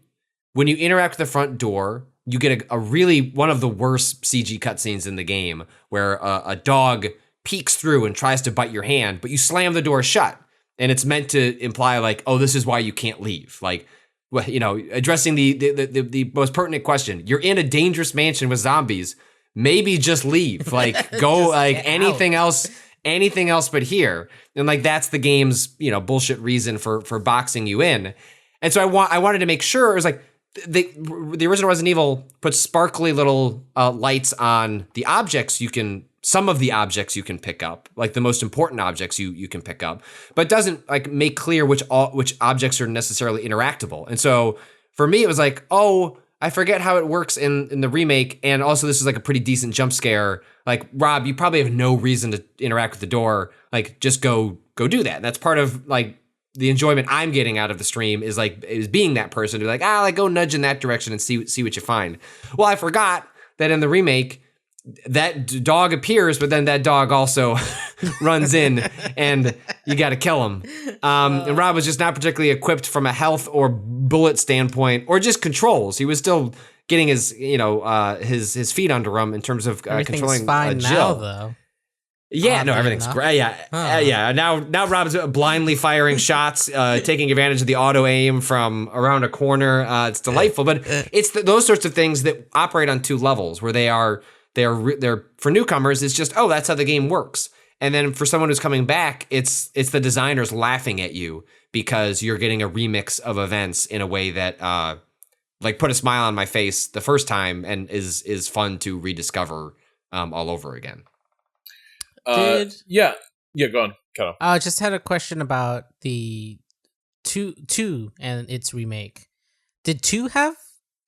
when you interact with the front door, you get a really one of the worst CG cutscenes in the game where a dog peeks through and tries to bite your hand, but you slam the door shut. And it's meant to imply like, oh, this is why you can't leave. Like, you know, addressing the most pertinent question. You're in a dangerous mansion with zombies. Maybe just leave. Like, go like anything else but here. And like that's the game's, you know, bullshit reason for boxing you in. And so I wanted to make sure it was like the original Resident Evil puts sparkly little lights on the objects some of the objects you can pick up, like the most important objects you can pick up, but doesn't like make clear which objects are necessarily interactable. And so for me, it was like, oh, I forget how it works in the remake. And also this is like a pretty decent jump scare. Like, Rob, you probably have no reason to interact with the door. Like, just go do that. That's part of like the enjoyment I'm getting out of the stream is being that person who's like, like go nudge in that direction and see what you find. Well, I forgot that in the remake, that dog appears, but then that dog also runs in and you got to kill him. And Rob was just not particularly equipped from a health or bullet standpoint or just controls. He was still getting his, his feet under him in terms of controlling fine Jill. now, though. Yeah, no, everything's great. Yeah. Now Rob's blindly firing shots, taking advantage of the auto aim from around a corner. It's delightful, but it's those sorts of things that operate on two levels where they're for newcomers. It's just, oh, that's how the game works. And then for someone who's coming back, it's the designers laughing at you because you're getting a remix of events in a way that like put a smile on my face the first time and is fun to rediscover all over again. Go on. I just had a question about the two and its remake. Did 2 have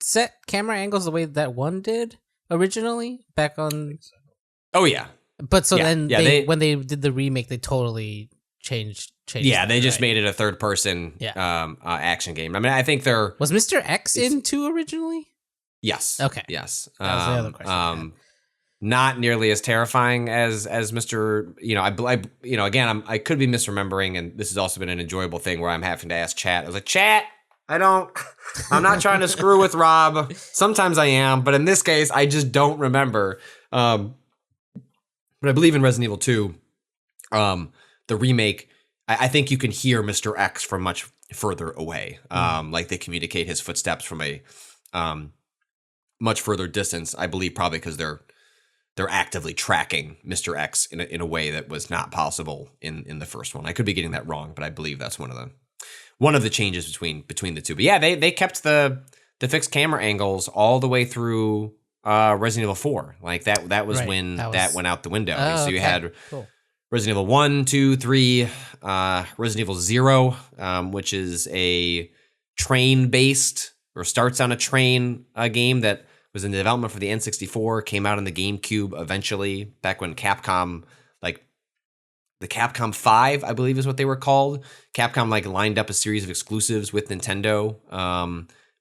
set camera angles the way that 1 did originally back on? Oh yeah. But so then when they did the remake, they totally changed. Yeah, they just made it a third person action game. I mean, I think was Mr. X in 2 originally? Yes. Okay. Yes. That was the other question. Not nearly as terrifying as Mr. Again, I could be misremembering, and this has also been an enjoyable thing where I'm having to ask chat. I was like, chat, I'm not trying to screw with Rob. Sometimes I am, but in this case, I just don't remember. But I believe in Resident Evil 2, the remake, I think you can hear Mr. X from much further away. Like they communicate his footsteps from a much further distance, I believe probably because they're actively tracking Mr. X in a way that was not possible in the first one. I could be getting that wrong, but I believe that's one of the changes between the two. But yeah, they kept the fixed camera angles all the way through Resident Evil 4. Like that was when that went out the window. So you had Resident Evil 1, 2, 3, Resident Evil 0, which is a train-based or starts on a train game that was in development for the N64, came out on the GameCube eventually, back when Capcom, like the Capcom 5, I believe is what they were called. Capcom like lined up a series of exclusives with Nintendo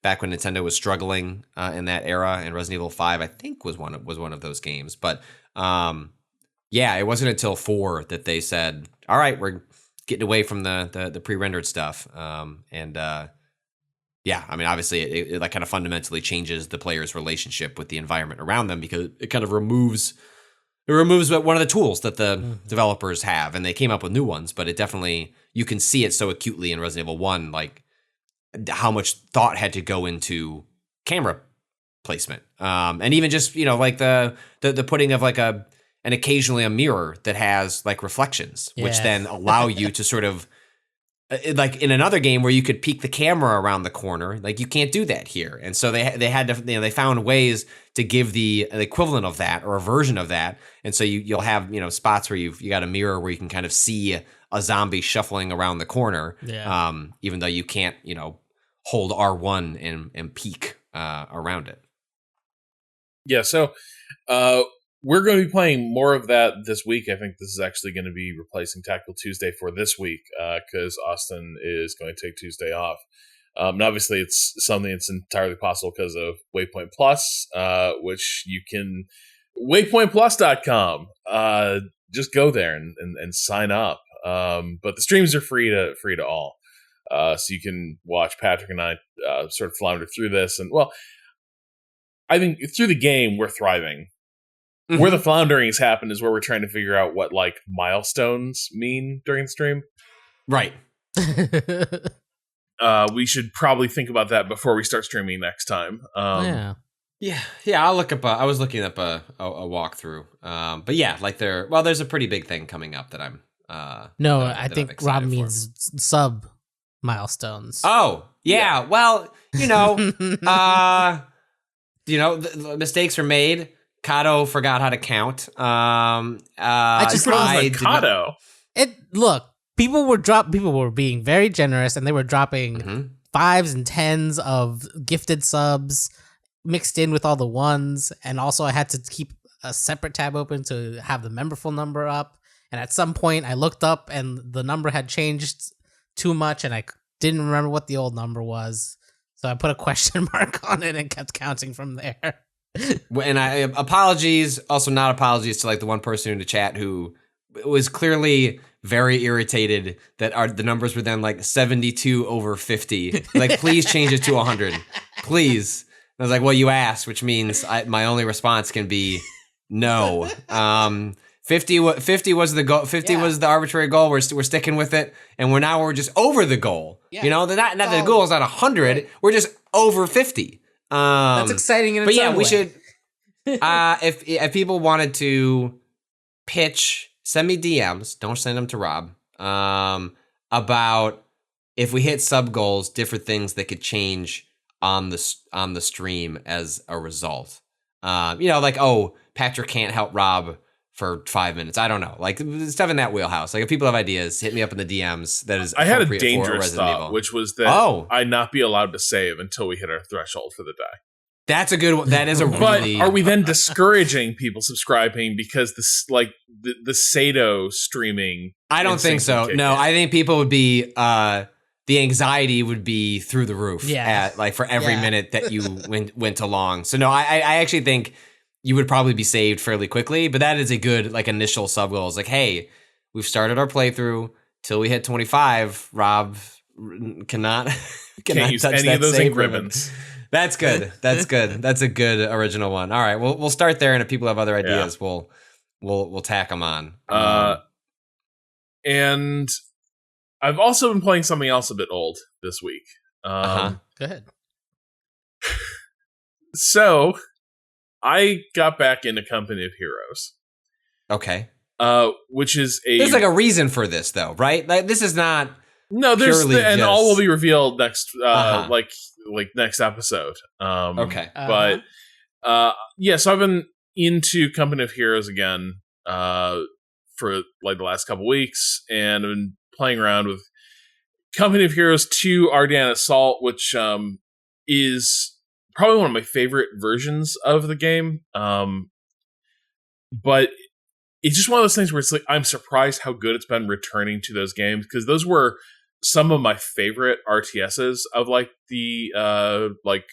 back when Nintendo was struggling in that era, and Resident Evil 5, I think, was one of those games. But it wasn't until 4 that they said, all right, we're getting away from the pre-rendered stuff. I mean, obviously, it like kind of fundamentally changes the player's relationship with the environment around them because it kind of removes one of the tools that the developers have, and they came up with new ones. But it definitely, you can see it so acutely in Resident Evil 1, like how much thought had to go into camera placement, and even just like the putting of like an occasionally a mirror that has like reflections, which then allow you to sort of. Like in another game where you could peek the camera around the corner, like you can't do that here. And so they had to, they found ways to give the equivalent of that or a version of that. And so you'll have, spots where you got a mirror where you can kind of see a zombie shuffling around the corner. Yeah. Even though you can't, hold R1 and peek around it. Yeah. So, we're going to be playing more of that this week. I think this is actually going to be replacing Tactical Tuesday for this week because Austin is going to take Tuesday off. And obviously, it's something that's entirely possible because of Waypoint Plus, which you can waypointplus.com. Just go there and sign up. But the streams are free to all. So you can watch Patrick and I sort of flounder through this. And, well, I think through the game, we're thriving. Mm-hmm. Where the flounderings happen is where we're trying to figure out what, like, milestones mean during the stream. Right. We should probably think about that before we start streaming next time. Yeah. I'll look up. I was looking up a walkthrough. But yeah, like there's a pretty big thing coming up that I'm. I think Rob means sub milestones. Oh yeah. Well, the mistakes were made. Kato forgot how to count. I just tried Kato. People were being very generous, and they were dropping 5s and 10s of gifted subs mixed in with all the ones. And also I had to keep a separate tab open to have the memberful number up. And at some point I looked up and the number had changed too much, and I didn't remember what the old number was. So I put a question mark on it and kept counting from there. And apologies, also not apologies to like the one person in the chat who was clearly very irritated that the numbers were then like 72 over 50. Like, please change it to 100, please. And I was like, well, you asked, which means my only response can be no. 50 was the goal. 50 was the arbitrary goal. We're sticking with it, and we're just over the goal. Yeah. The goal is not 100. Right. We're just over 50. That's exciting in its own way. We should. If people wanted to pitch, send me DMs. Don't send them to Rob. About if we hit sub goals, different things that could change on the stream as a result. Patrick can't help Rob for 5 minutes. I don't know, like stuff in that wheelhouse. Like if people have ideas, hit me up in the DMs. That is, I had a dangerous thought, which was that I not be allowed to save until we hit our threshold for the day. That's a good one. That is a really. But are we then discouraging people subscribing because the Sado streaming? I don't think so. No, I think people would be. The anxiety would be through the roof. Yeah. For every minute that you went along. So no, I actually think you would probably be saved fairly quickly, but that is a good like initial sub goal. It's like, hey, we've started our playthrough till we hit 25. Rob cannot use any of those ink ribbons. That's good. That's good. That's a good original one. All right, we'll start there, and if people have other ideas, we'll tack them on. And I've also been playing something else a bit old this week. Go ahead. So I got back into Company of Heroes. Okay. Which is there's like a reason for this though, right? Like this is not. No, and all will be revealed next, like next episode. Okay. But so I've been into Company of Heroes again for like the last couple weeks, and I've been playing around with Company of Heroes 2 Ardan Assault, which is probably one of my favorite versions of the game. But it's just one of those things where it's like I'm surprised how good it's been returning to those games, because those were some of my favorite RTSs of like the like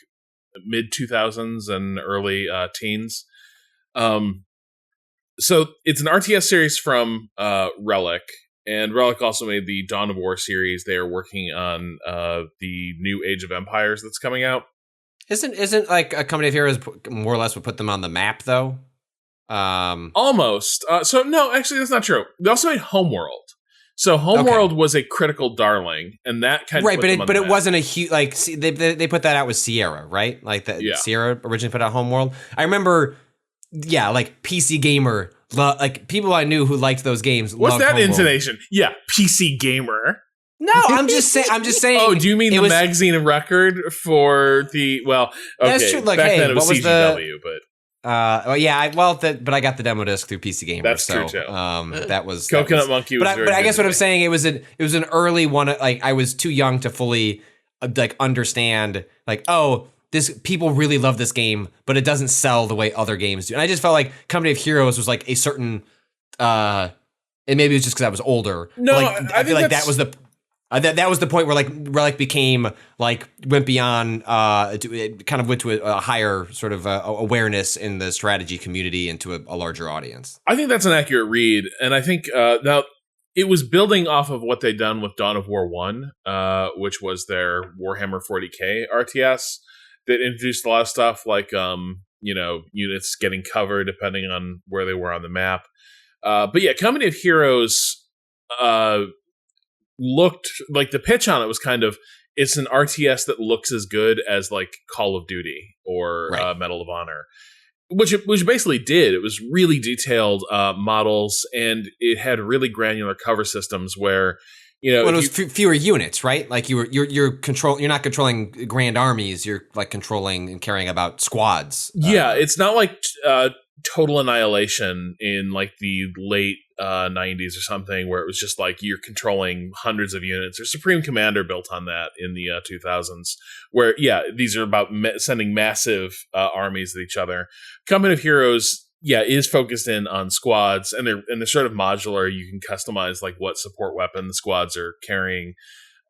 mid 2000s and early teens. So it's an RTS series from Relic, and Relic also made the Dawn of War series. They are working on the new Age of Empires that's coming out. Isn't like a Company of Heroes more or less would put them on the map though? Almost. So no, actually that's not true. They also made Homeworld. So Homeworld was a critical darling, and that kind of but it wasn't a huge like they put that out with Sierra, right? Like Sierra originally put out Homeworld. I remember, like PC Gamer, like people I knew who liked those games. What's that Homeworld. Intonation? Yeah, PC Gamer. No, I'm just saying. Oh, do you mean the magazine and record for the? Well, okay. That's true. Like, back then it was CGW, but. But I got the demo disc through PC Gamer. That's true too. That was Coconut Monkey. But I guess what I'm saying, it was an early one. Like I was too young to fully like understand. Like, oh, people really love this game, but it doesn't sell the way other games do. And I just felt like Company of Heroes was like a certain. And maybe it was just because I was older. No, like, I feel like that was the. That was the point where Relic became went beyond it kind of went to a higher sort of awareness in the strategy community and to a larger audience. I think that's an accurate read, and I think now it was building off of what they'd done with Dawn of War 1, which was their Warhammer 40k RTS that introduced a lot of stuff like units getting cover depending on where they were on the map. But yeah, Company of Heroes looked like the pitch on it was kind of, it's an RTS that looks as good as like Call of Duty or Medal of Honor, which basically did. It was really detailed models, and it had really granular cover systems where, well, it was fewer units, right? Like you're not controlling grand armies. You're like controlling and caring about squads. Yeah, it's not like Total Annihilation in like the late 90s or something, where it was just like you're controlling hundreds of units. Or Supreme Commander built on that in the 2000s, where these are about sending massive armies at each other. Company of Heroes, is focused in on squads, and they're sort of modular. You can customize like what support weapon the squads are carrying,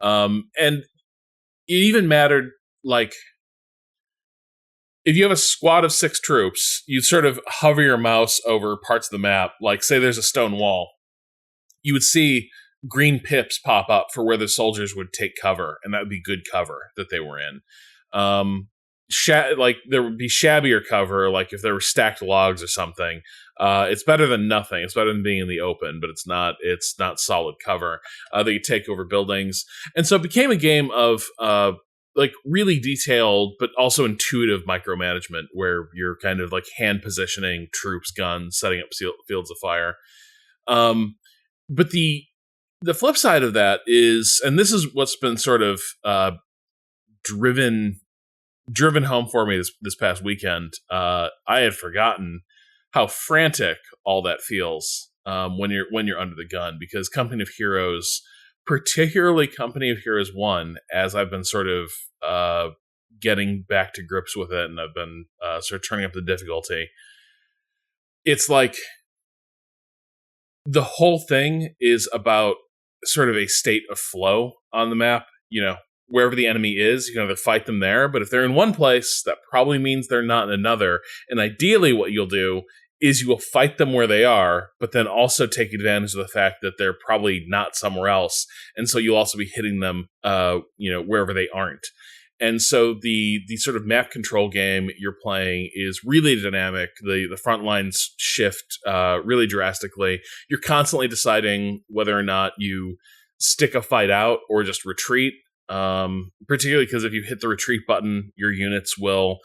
and it even mattered like, if you have a squad of 6 troops, you sort of hover your mouse over parts of the map. Like, say there's a stone wall. You would see green pips pop up for where the soldiers would take cover, and that would be good cover that they were in. There would be shabbier cover, like if there were stacked logs or something. It's better than nothing. It's better than being in the open, but it's not solid cover. They could take over buildings. And so it became a game of like really detailed, but also intuitive micromanagement, where you're kind of like hand positioning troops, guns, setting up fields of fire. But the flip side of that is, and this is what's been sort of driven home for me this past weekend. I had forgotten how frantic all that feels when you're under the gun, because Company of Heroes, particularly Company of Heroes 1, as I've been sort of getting back to grips with it, and I've been sort of turning up the difficulty, it's like the whole thing is about sort of a state of flow on the map. Wherever the enemy is, you can either fight them there, but if they're in one place, that probably means they're not in another. And ideally what you'll do is you will fight them where they are, but then also take advantage of the fact that they're probably not somewhere else. And so you'll also be hitting them, wherever they aren't. And so the sort of map control game you're playing is really dynamic. The front lines shift really drastically. You're constantly deciding whether or not you stick a fight out or just retreat. Particularly because if you hit the retreat button, your units will,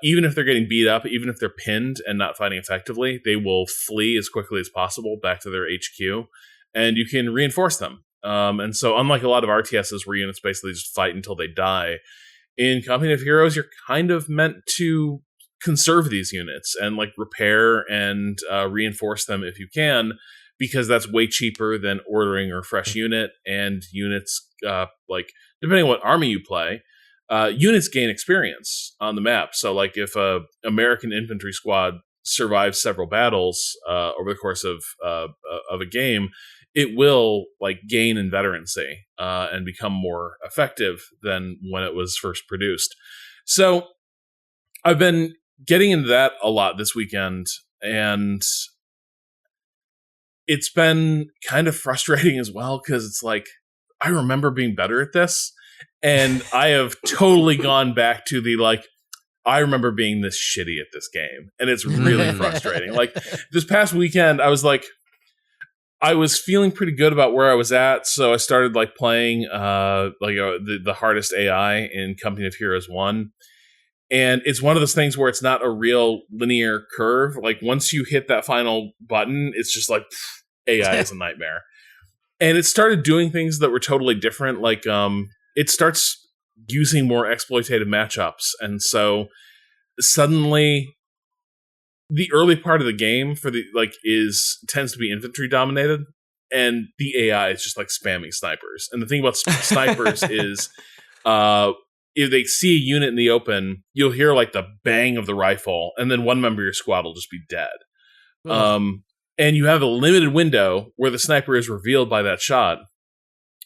even if they're getting beat up, even if they're pinned and not fighting effectively, they will flee as quickly as possible back to their HQ, and you can reinforce them. And so unlike a lot of RTSs where units basically just fight until they die, in Company of Heroes, you're kind of meant to conserve these units and like repair and reinforce them if you can, because that's way cheaper than ordering a refresh unit. And units, depending on what army you play, units gain experience on the map. So like if a American infantry squad survives several battles over the course of a game, it will like gain in veterancy and become more effective than when it was first produced. So I've been getting into that a lot this weekend, and it's been kind of frustrating as well, because it's like, I remember being better at this, and I have totally gone back to the like, I remember being this shitty at this game, and it's really frustrating. Like this past weekend, I was like, I was feeling pretty good about where I was at, so I started like playing the hardest AI in Company of Heroes 1. And it's one of those things where it's not a real linear curve. Like once you hit that final button, it's just like AI is a nightmare. And it started doing things that were totally different. Like it starts using more exploitative matchups. And so suddenly the early part of the game for the tends to be infantry dominated, and the AI is just like spamming snipers. And the thing about snipers is if they see a unit in the open, you'll hear like the bang of the rifle, and then one member of your squad will just be dead. And you have a limited window where the sniper is revealed by that shot.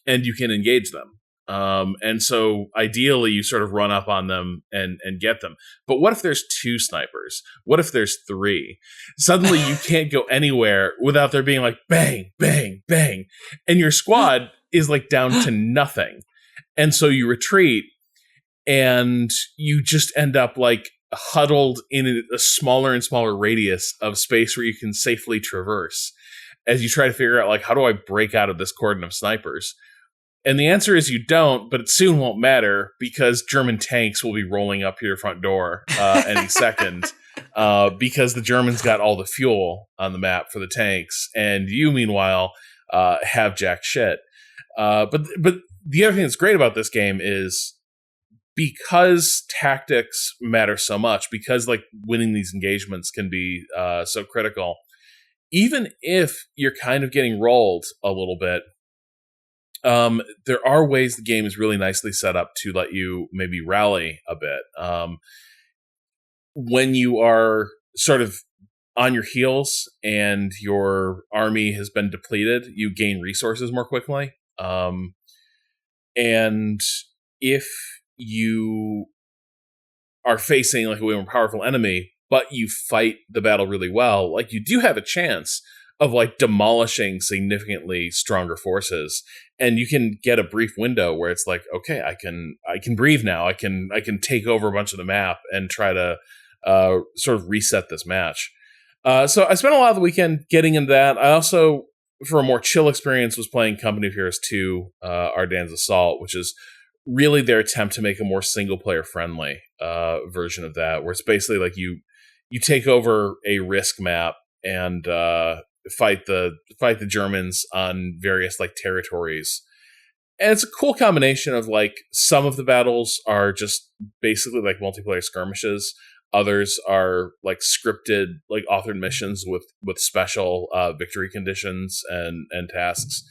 and you can engage them. And so ideally you sort of run up on them and get them. But what if there's 2 snipers? What if there's 3? Suddenly you can't go anywhere without there being like bang, bang, bang. And your squad is like down to nothing. And so you retreat and you just end up like huddled in a smaller and smaller radius of space where you can safely traverse as you try to figure out like, how do I break out of this cordon of snipers? And the answer is you don't, but it soon won't matter because German tanks will be rolling up your front door any second because the Germans got all the fuel on the map for the tanks, and you, meanwhile, have jack shit. But the other thing that's great about this game is because tactics matter so much, because like winning these engagements can be so critical, even if you're kind of getting rolled a little bit, there are ways the game is really nicely set up to let you maybe rally a bit. When you are sort of on your heels and your army has been depleted, you gain resources more quickly. And if you are facing like a way more powerful enemy, but you fight the battle really well, like you do have a chance of like demolishing significantly stronger forces, and you can get a brief window where it's like, okay, I can breathe now. I can take over a bunch of the map and try to sort of reset this match. So I spent a lot of the weekend getting into that. I also, for a more chill experience, was playing Company of Heroes 2, Ardennes Assault, which is really their attempt to make a more single player friendly version of that, where it's basically like you take over a risk map and fight the Germans on various like territories. And it's a cool combination of like some of the battles are just basically like multiplayer skirmishes. Others are like scripted, like authored missions with special victory conditions and tasks.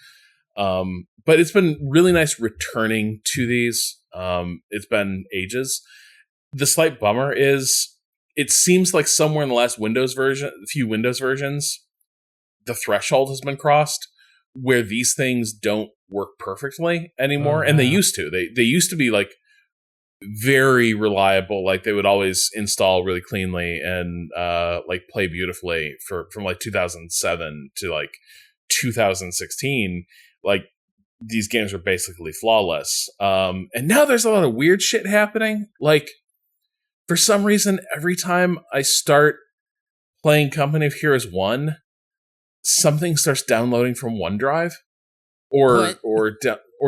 But it's been really nice returning to these. It's been ages. The slight bummer is it seems like somewhere in the last few Windows versions, the threshold has been crossed where these things don't work perfectly anymore. And they used to. They used to be like very reliable. Like they would always install really cleanly and like play beautifully from like 2007 to like 2016. Like these games were basically flawless. And now there's a lot of weird shit happening. Like for some reason, every time I start playing Company of Heroes 1, something starts downloading from OneDrive or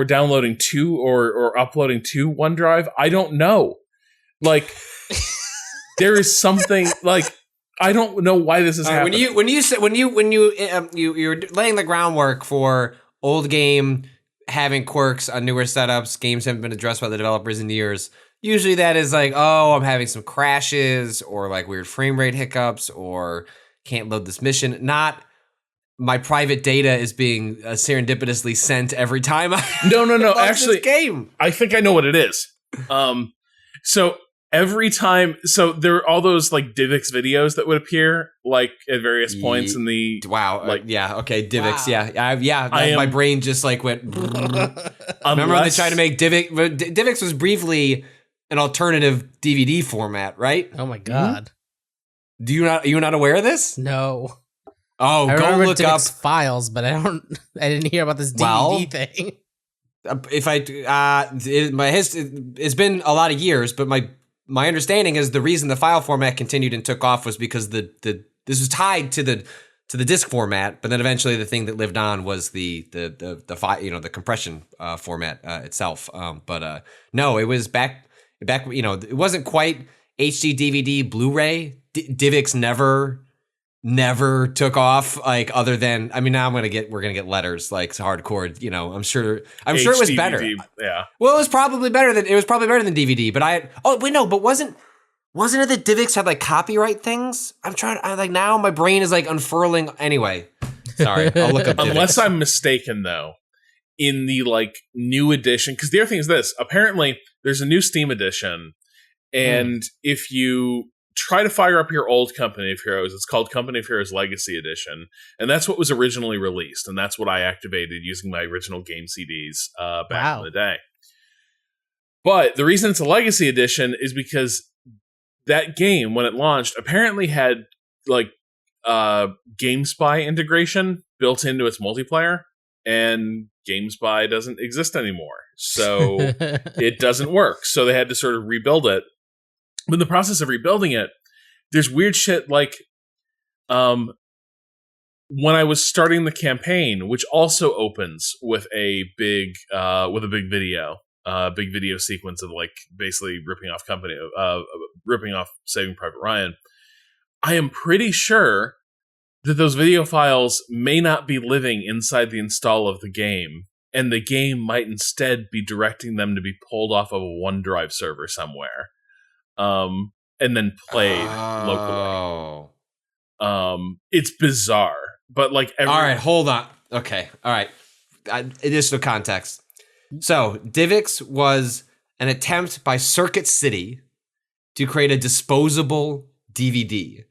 downloading to or uploading to OneDrive. I don't know. Like there is something like I don't know why this is happening. You're laying the groundwork for old game having quirks on newer setups. Games haven't been addressed by the developers in years. Usually that is like, oh, I'm having some crashes or like weird frame rate hiccups or can't load this mission. Not my private data is being serendipitously sent every time I no. Actually, this game. I think I know what it is. So every time, so there are all those like DivX videos that would appear like at various points in the DivX, wow. My brain just like went. Remember when they tried to make DivX was briefly an alternative DVD format, right? Oh my god! Mm-hmm. You're not aware of this? No. Oh, I go look up files, but I didn't hear about this DVD thing. It's been a lot of years, but my understanding is the reason the file format continued and took off was because this was tied to the disk format, but then eventually the thing that lived on was the the compression format itself. No, it was back it wasn't quite HD DVD Blu-ray. DivX never took off, like, other than, I mean, now we're gonna get letters like hardcore, I'm sure it was better. Yeah. Well, it was probably better than DVD, but wasn't it that DivX had like copyright things? Now my brain is like unfurling. Anyway, sorry, I'll look up DivX. Unless I'm mistaken though, in the like new edition, because the other thing is this, apparently there's a new Steam edition, and if you try to fire up your old Company of Heroes. It's called Company of Heroes Legacy Edition, and that's what was originally released, and that's what I activated using my original game CDs back in the day. But the reason it's a Legacy Edition is because that game, when it launched, apparently had like GameSpy integration built into its multiplayer, and GameSpy doesn't exist anymore, so it doesn't work. So they had to sort of rebuild it. But in the process of rebuilding it, there's weird shit like when I was starting the campaign, which also opens with a big video sequence of like basically ripping off Saving Private Ryan. I am pretty sure that those video files may not be living inside the install of the game, and the game might instead be directing them to be pulled off of a OneDrive server somewhere. And then played locally. It's bizarre, but like all right, hold on. Okay, all right. Additional context. So DivX was an attempt by Circuit City to create a disposable DVD.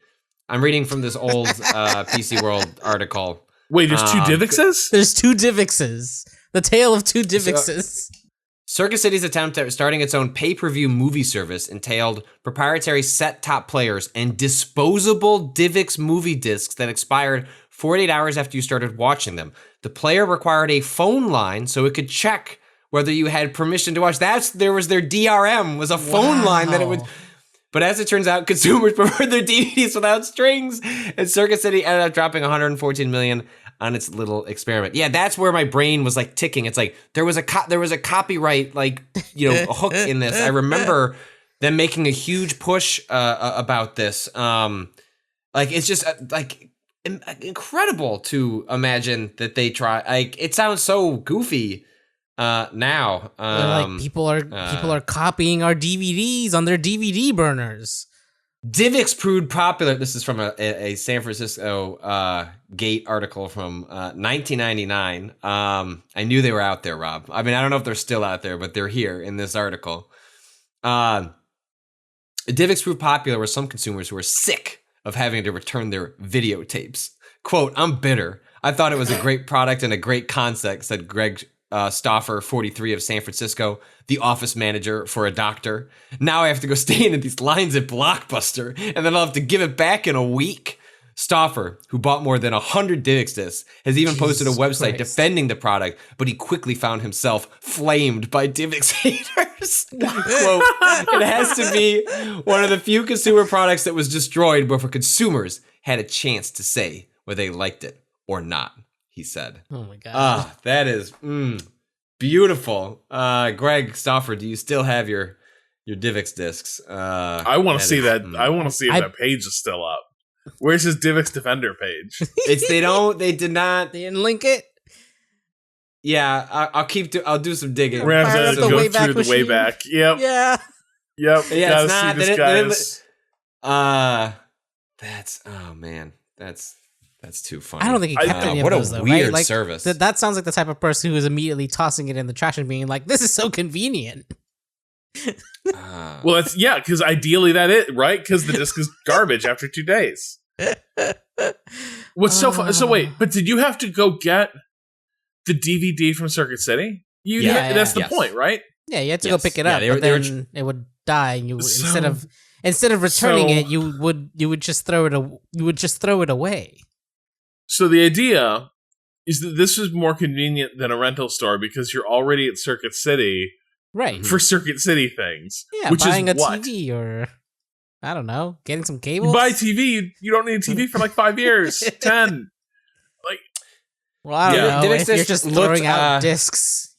I'm reading from this old PC World article. Wait, there's two DivXs? There's two DivXs. The tale of two DivXs. Circuit City's attempt at starting its own pay-per-view movie service entailed proprietary set-top players and disposable DivX movie discs that expired 48 hours after you started watching them. The player required a phone line so it could check whether you had permission to watch. There was their DRM, was a phone line that it would... But as it turns out, consumers preferred their DVDs without strings, and Circuit City ended up dropping $114 million on its little experiment. Yeah, that's where my brain was like ticking. It's like there was a copyright hook in this. I remember them making a huge push about this. It's just incredible to imagine that they try. Like, it sounds so goofy now. People are copying our DVDs on their DVD burners. DivX proved popular. This is from a San Francisco Gate article from 1999. I knew they were out there, Rob. I mean, I don't know if they're still out there, but they're here in this article. DivX proved popular with some consumers who were sick of having to return their videotapes. Quote, "I'm bitter. I thought it was a great product and a great concept," said Greg Stauffer, 43, of San Francisco, the office manager for a doctor. "Now I have to go stand in these lines at Blockbuster, and then I'll have to give it back in a week." Stauffer, who bought more than 100 DivX discs, has even posted a website defending the product, but he quickly found himself flamed by DivX haters. Quote, "It has to be one of the few consumer products that was destroyed before consumers had a chance to say whether they liked it or not," he said. Oh my God. That is beautiful. Greg Stauffer, do you still have your DivX discs? I want to see that. I want to see if that page is still up. Where's his DivX Defender page? They didn't link it. Yeah, I'll do some digging. We're gonna have to go through the Wayback. Yep. Yeah. Yep. Yeah, it's not. That's too funny. I don't think he kept any of those, though. What a weird right? Like, service. That sounds like the type of person who is immediately tossing it in the trash and being like, "This is so convenient." Well, it's because ideally that is right, because the disc is garbage after 2 days. What's so fun? So wait, but did you have to go get the DVD from Circuit City? That's the point, right? Yeah, you had to go pick it up, but then it would die, and you instead of returning it, you would just throw it away. So the idea is that this was more convenient than a rental store because you're already at Circuit City, right? For Circuit City things, which buying is a TV or I don't know, getting some cables. You buy a TV, you don't need a TV for like 5 years, 10. Like, well, I don't know. If you're just throwing out discs.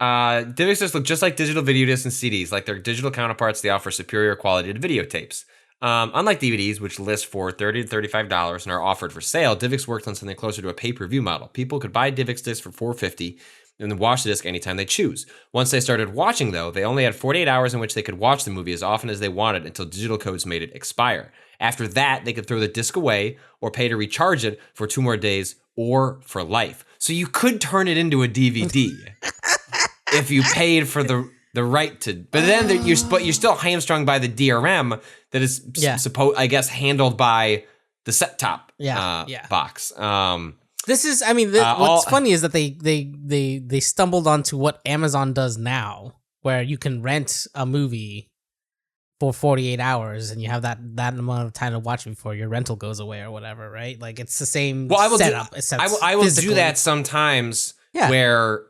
DivX discs look just like digital video discs and CDs. Like their digital counterparts, they offer superior quality to videotapes. Unlike DVDs, which list for $30 to $35 and are offered for sale, DivX worked on something closer to a pay-per-view model. People could buy DivX discs for $4.50 and then watch the disc anytime they choose. Once they started watching, though, they only had 48 hours in which they could watch the movie as often as they wanted until digital codes made it expire. After that, they could throw the disc away or pay to recharge it for 2 more days or for life. So you could turn it into a DVD if you paid for the the right to, but then you're still hamstrung by the DRM that is I guess handled by the set top box. This is, I mean, what's funny is that they stumbled onto what Amazon does now, where you can rent a movie for 48 hours and you have that amount of time to watch before your rental goes away or whatever, right? Like it's the same setup. I will do that sometimes where,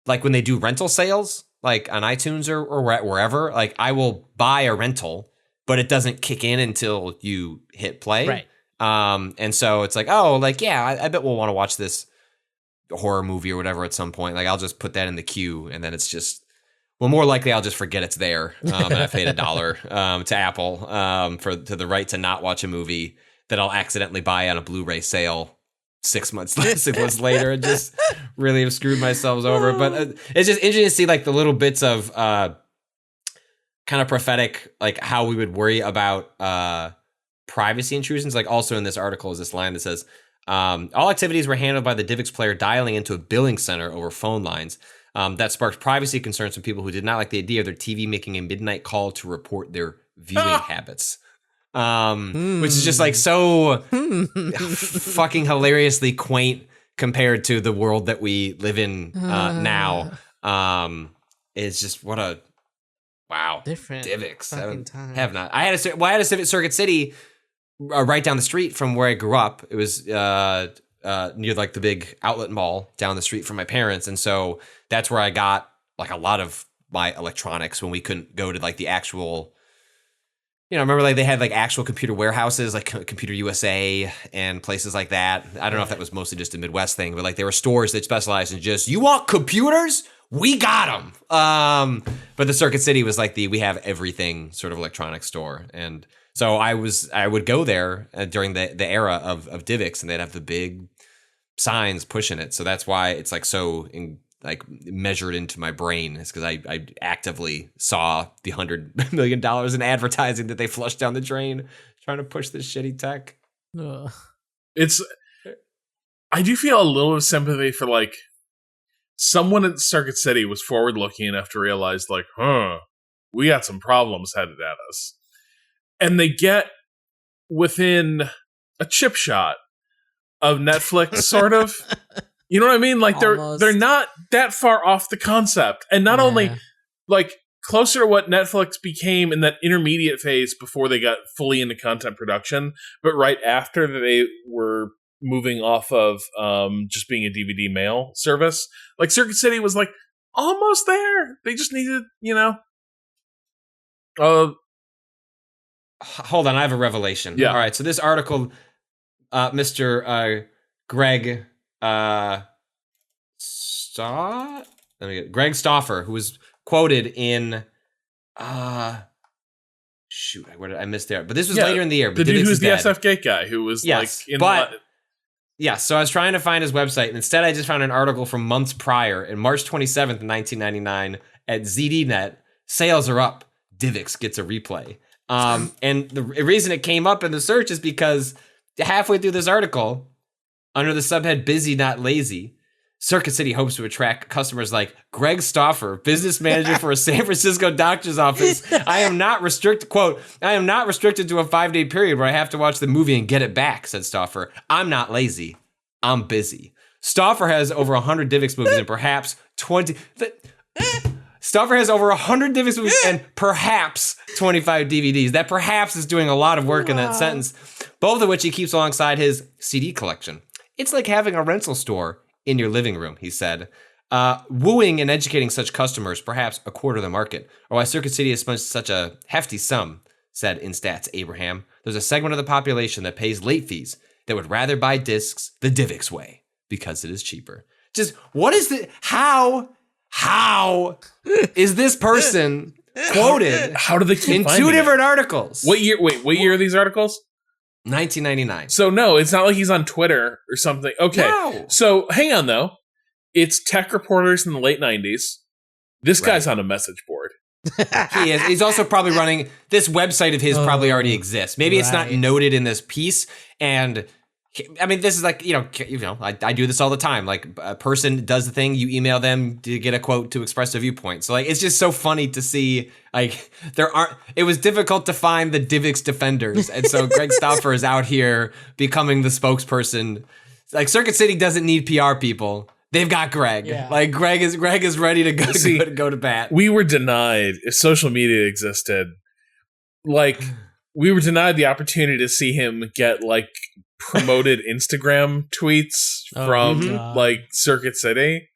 like when they do rental sales, like on iTunes or wherever, like I will buy a rental, but it doesn't kick in until you hit play. Right. And so it's like, oh, like, yeah, I bet we'll want to watch this horror movie or whatever at some point. Like, I'll just put that in the queue, and then it's just, well, more likely I'll just forget it's there. And I paid $1 to Apple for the right to not watch a movie that I'll accidentally buy on a Blu-ray sale 6 months later, and just really have screwed myself over. But it's just interesting to see like the little bits of kind of prophetic, like how we would worry about privacy intrusions. Like also in this article is this line that says, all activities were handled by the DivX player dialing into a billing center over phone lines. That sparked privacy concerns from people who did not like the idea of their TV making a midnight call to report their viewing habits. Which is just like so fucking hilariously quaint compared to the world that we live in now. It's just what a wow. Different DivX. Have not. I had a Circuit City right down the street from where I grew up. It was near like the big outlet mall down the street from my parents, and so that's where I got like a lot of my electronics when we couldn't go to like the actual. You know, remember like they had like actual computer warehouses, like Computer USA and places like that. I don't know if that was mostly just a Midwest thing, but like there were stores that specialized in just, you want computers? We got them. But the Circuit City was like we have everything sort of electronics store. And so I would go there during the era of DivX, and they'd have the big signs pushing it. So that's why it's like so measured into my brain, is because I actively saw the $100 million in advertising that they flushed down the drain trying to push this shitty tech. I do feel a little sympathy for like someone at Circuit City was forward looking enough to realize like, we got some problems headed at us. And they get within a chip shot of Netflix, sort of. You know what I mean? Like they're not that far off the concept. And not only like closer to what Netflix became in that intermediate phase before they got fully into content production, but right after they were moving off of just being a DVD mail service. Like Circuit City was like almost there. They just needed, hold on, I have a revelation. Yeah. All right, so this article, Mr. Greg Greg Stauffer, who was quoted in I missed there, but this was later in the year. But the dude who's the SF Gate guy who was so I was trying to find his website, and instead I just found an article from months prior. In March 27th, 1999, at ZDNet, sales are up. DivX gets a replay. And the reason it came up in the search is because halfway through this article, under the subhead "Busy Not Lazy," Circuit City hopes to attract customers like Greg Stauffer, business manager for a San Francisco doctor's office. I am not restricted to a 5-day period where I have to watch the movie and get it back, said Stauffer. I'm not lazy. I'm busy. Stauffer has over 100 DivX movies and perhaps 20... Stauffer has over 100 DivX movies and perhaps 25 DVDs. That perhaps is doing a lot of work in that sentence, both of which he keeps alongside his CD collection. It's like having a rental store in your living room, he said. Wooing and educating such customers, perhaps a quarter of the market, or why Circuit City has spent such a hefty sum, said InStats Abraham. There's a segment of the population that pays late fees that would rather buy discs the DivX way because it is cheaper. Just, what is the, how is this person quoted how do they keep in two different articles? What year are these articles? 1999. So no, it's not like he's on Twitter or something. Okay. No. So hang on though. It's tech reporters in the late 90s. This guy's on a message board. He is. He's also probably running this website of his probably already exists. Maybe it's not noted in this piece, and I mean, this is like, I do this all the time. Like a person does the thing, you email them to get a quote to express a viewpoint. So like, it's just so funny to see like it was difficult to find the DivX defenders. And so Greg Stauffer is out here becoming the spokesperson. Like Circuit City doesn't need PR people. They've got Greg. Yeah. Like Greg is ready to go to bat. We were denied, if social media existed, like we were denied the opportunity to see him get like promoted Instagram tweets from like Circuit City,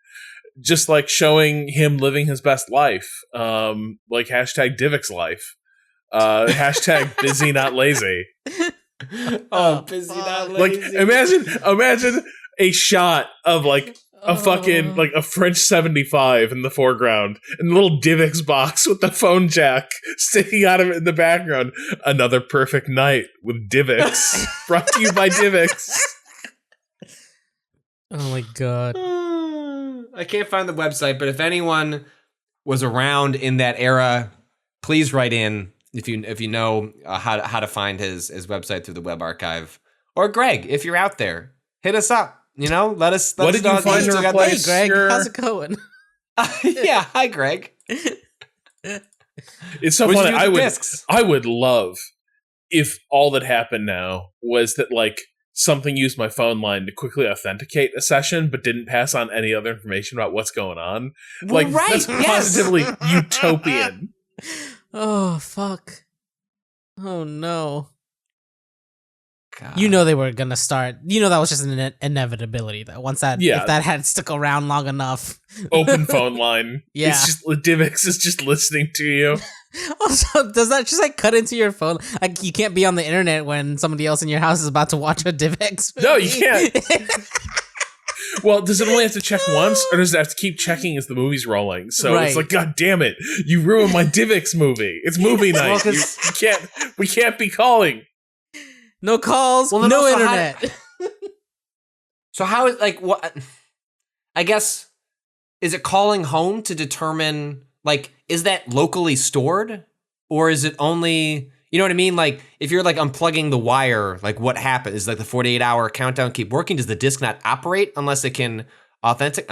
just like showing him living his best life, like hashtag DivX life, hashtag busy not lazy. Busy not lazy. Like imagine a shot of like a fucking like a French 75 in the foreground and a little DivX box with the phone jack sticking out of it in the background. Another perfect night with DivX. Brought to you by DivX. Oh my god. I can't find the website, but if anyone was around in that era, please write in if you know how to find his website through the web archive. Or Greg, if you're out there, hit us up. Let us what did you find to replace Greg? How's it going? Yeah, hi Greg. It's so funny. I would love if all that happened now was that like something used my phone line to quickly authenticate a session, but didn't pass on any other information about what's going on. Like that's positively utopian. Oh fuck! Oh no! God. They were gonna start. That was just an inevitability. That once if that had stuck around long enough, open phone line. Yeah, it's just DivX is just listening to you. Also, does that just like cut into your phone? Like you can't be on the internet when somebody else in your house is about to watch a DivX movie. No, you can't. Well, does it only have to check once, or does it have to keep checking as the movie's rolling? So It's like, God damn it, you ruined my DivX movie. It's movie night. We can't be calling. No calls, no internet. So how is like what? I guess is it calling home to determine like is that locally stored or is it only you know what I mean? Like if you're like unplugging the wire, like what happens? Is like the 48-hour countdown keep working? Does the disk not operate unless it can authentic?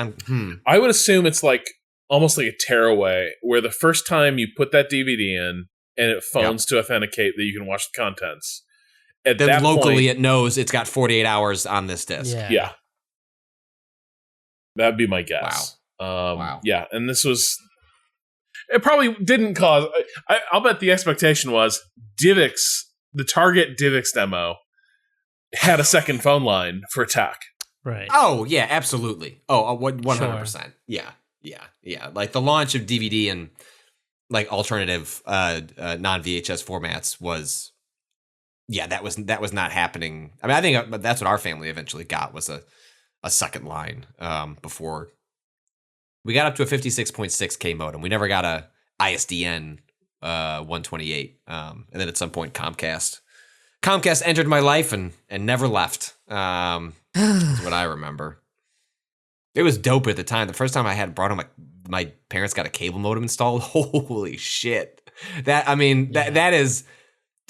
I would assume it's like almost like a tearaway where the first time you put that DVD in and it phones to authenticate that you can watch the contents. At then that locally point, it knows it's got 48 hours on this disc. Yeah. That'd be my guess. Wow. Yeah, and this was... It probably didn't cause... I'll bet the expectation was DivX, the target DivX demo, had a second phone line for tech. Right. Oh, yeah, absolutely. Oh, 100%. Sure. Yeah. Like the launch of DVD and like alternative non-VHS formats was... Yeah, that was not happening. I mean, I think that's what our family eventually got was a second line before we got up to a 56.6K modem. We never got a ISDN 128. And then at some point Comcast entered my life and never left. Is what I remember. It was dope at the time. The first time I had brought home my parents got a cable modem installed. Holy shit. That is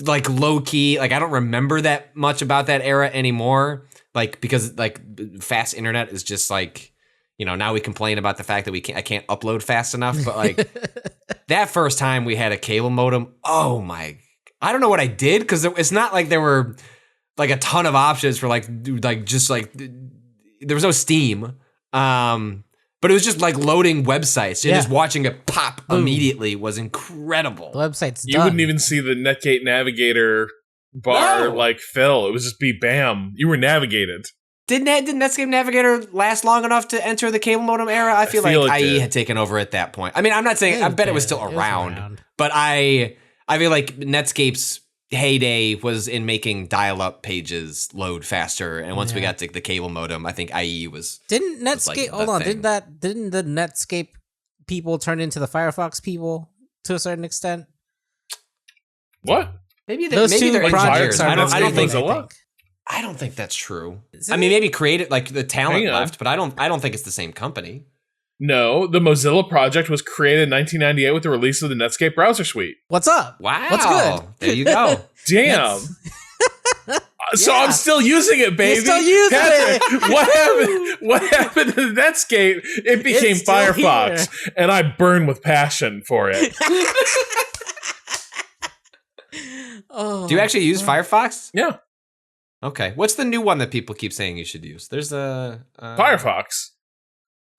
like low key, like I don't remember that much about that era anymore. Like because like fast internet is just like, now we complain about the fact that I can't upload fast enough. But like that first time we had a cable modem, oh my, I don't know what I did because it's not like there were like a ton of options for just there was no Steam. But it was just like loading websites and just watching it pop immediately was incredible. The website's You wouldn't even see the Netgate Navigator bar like fill. It would just be bam. You were navigated. Did Netscape Navigator last long enough to enter the cable modem era? I feel like IE had taken over at that point. I mean, I'm not saying I bet it was still around, but I feel like Netscape's heyday was in making dial-up pages load faster, and once we got to the cable modem, I think IE was. Didn't Netscape? Hold on, didn't the Netscape people turn into the Firefox people to a certain extent? What? Maybe those two projects are. I don't think that's true. I mean, maybe created like the talent left, but I don't think it's the same company. No, the Mozilla project was created in 1998 with the release of the Netscape browser suite. What's up? Wow. What's good? There you go. Damn. So I'm still using it, baby. You're still using it. What happened to Netscape? It became Firefox, and I burn with passion for it. Do you actually use Firefox? Yeah. Okay. What's the new one that people keep saying you should use? There's a Firefox.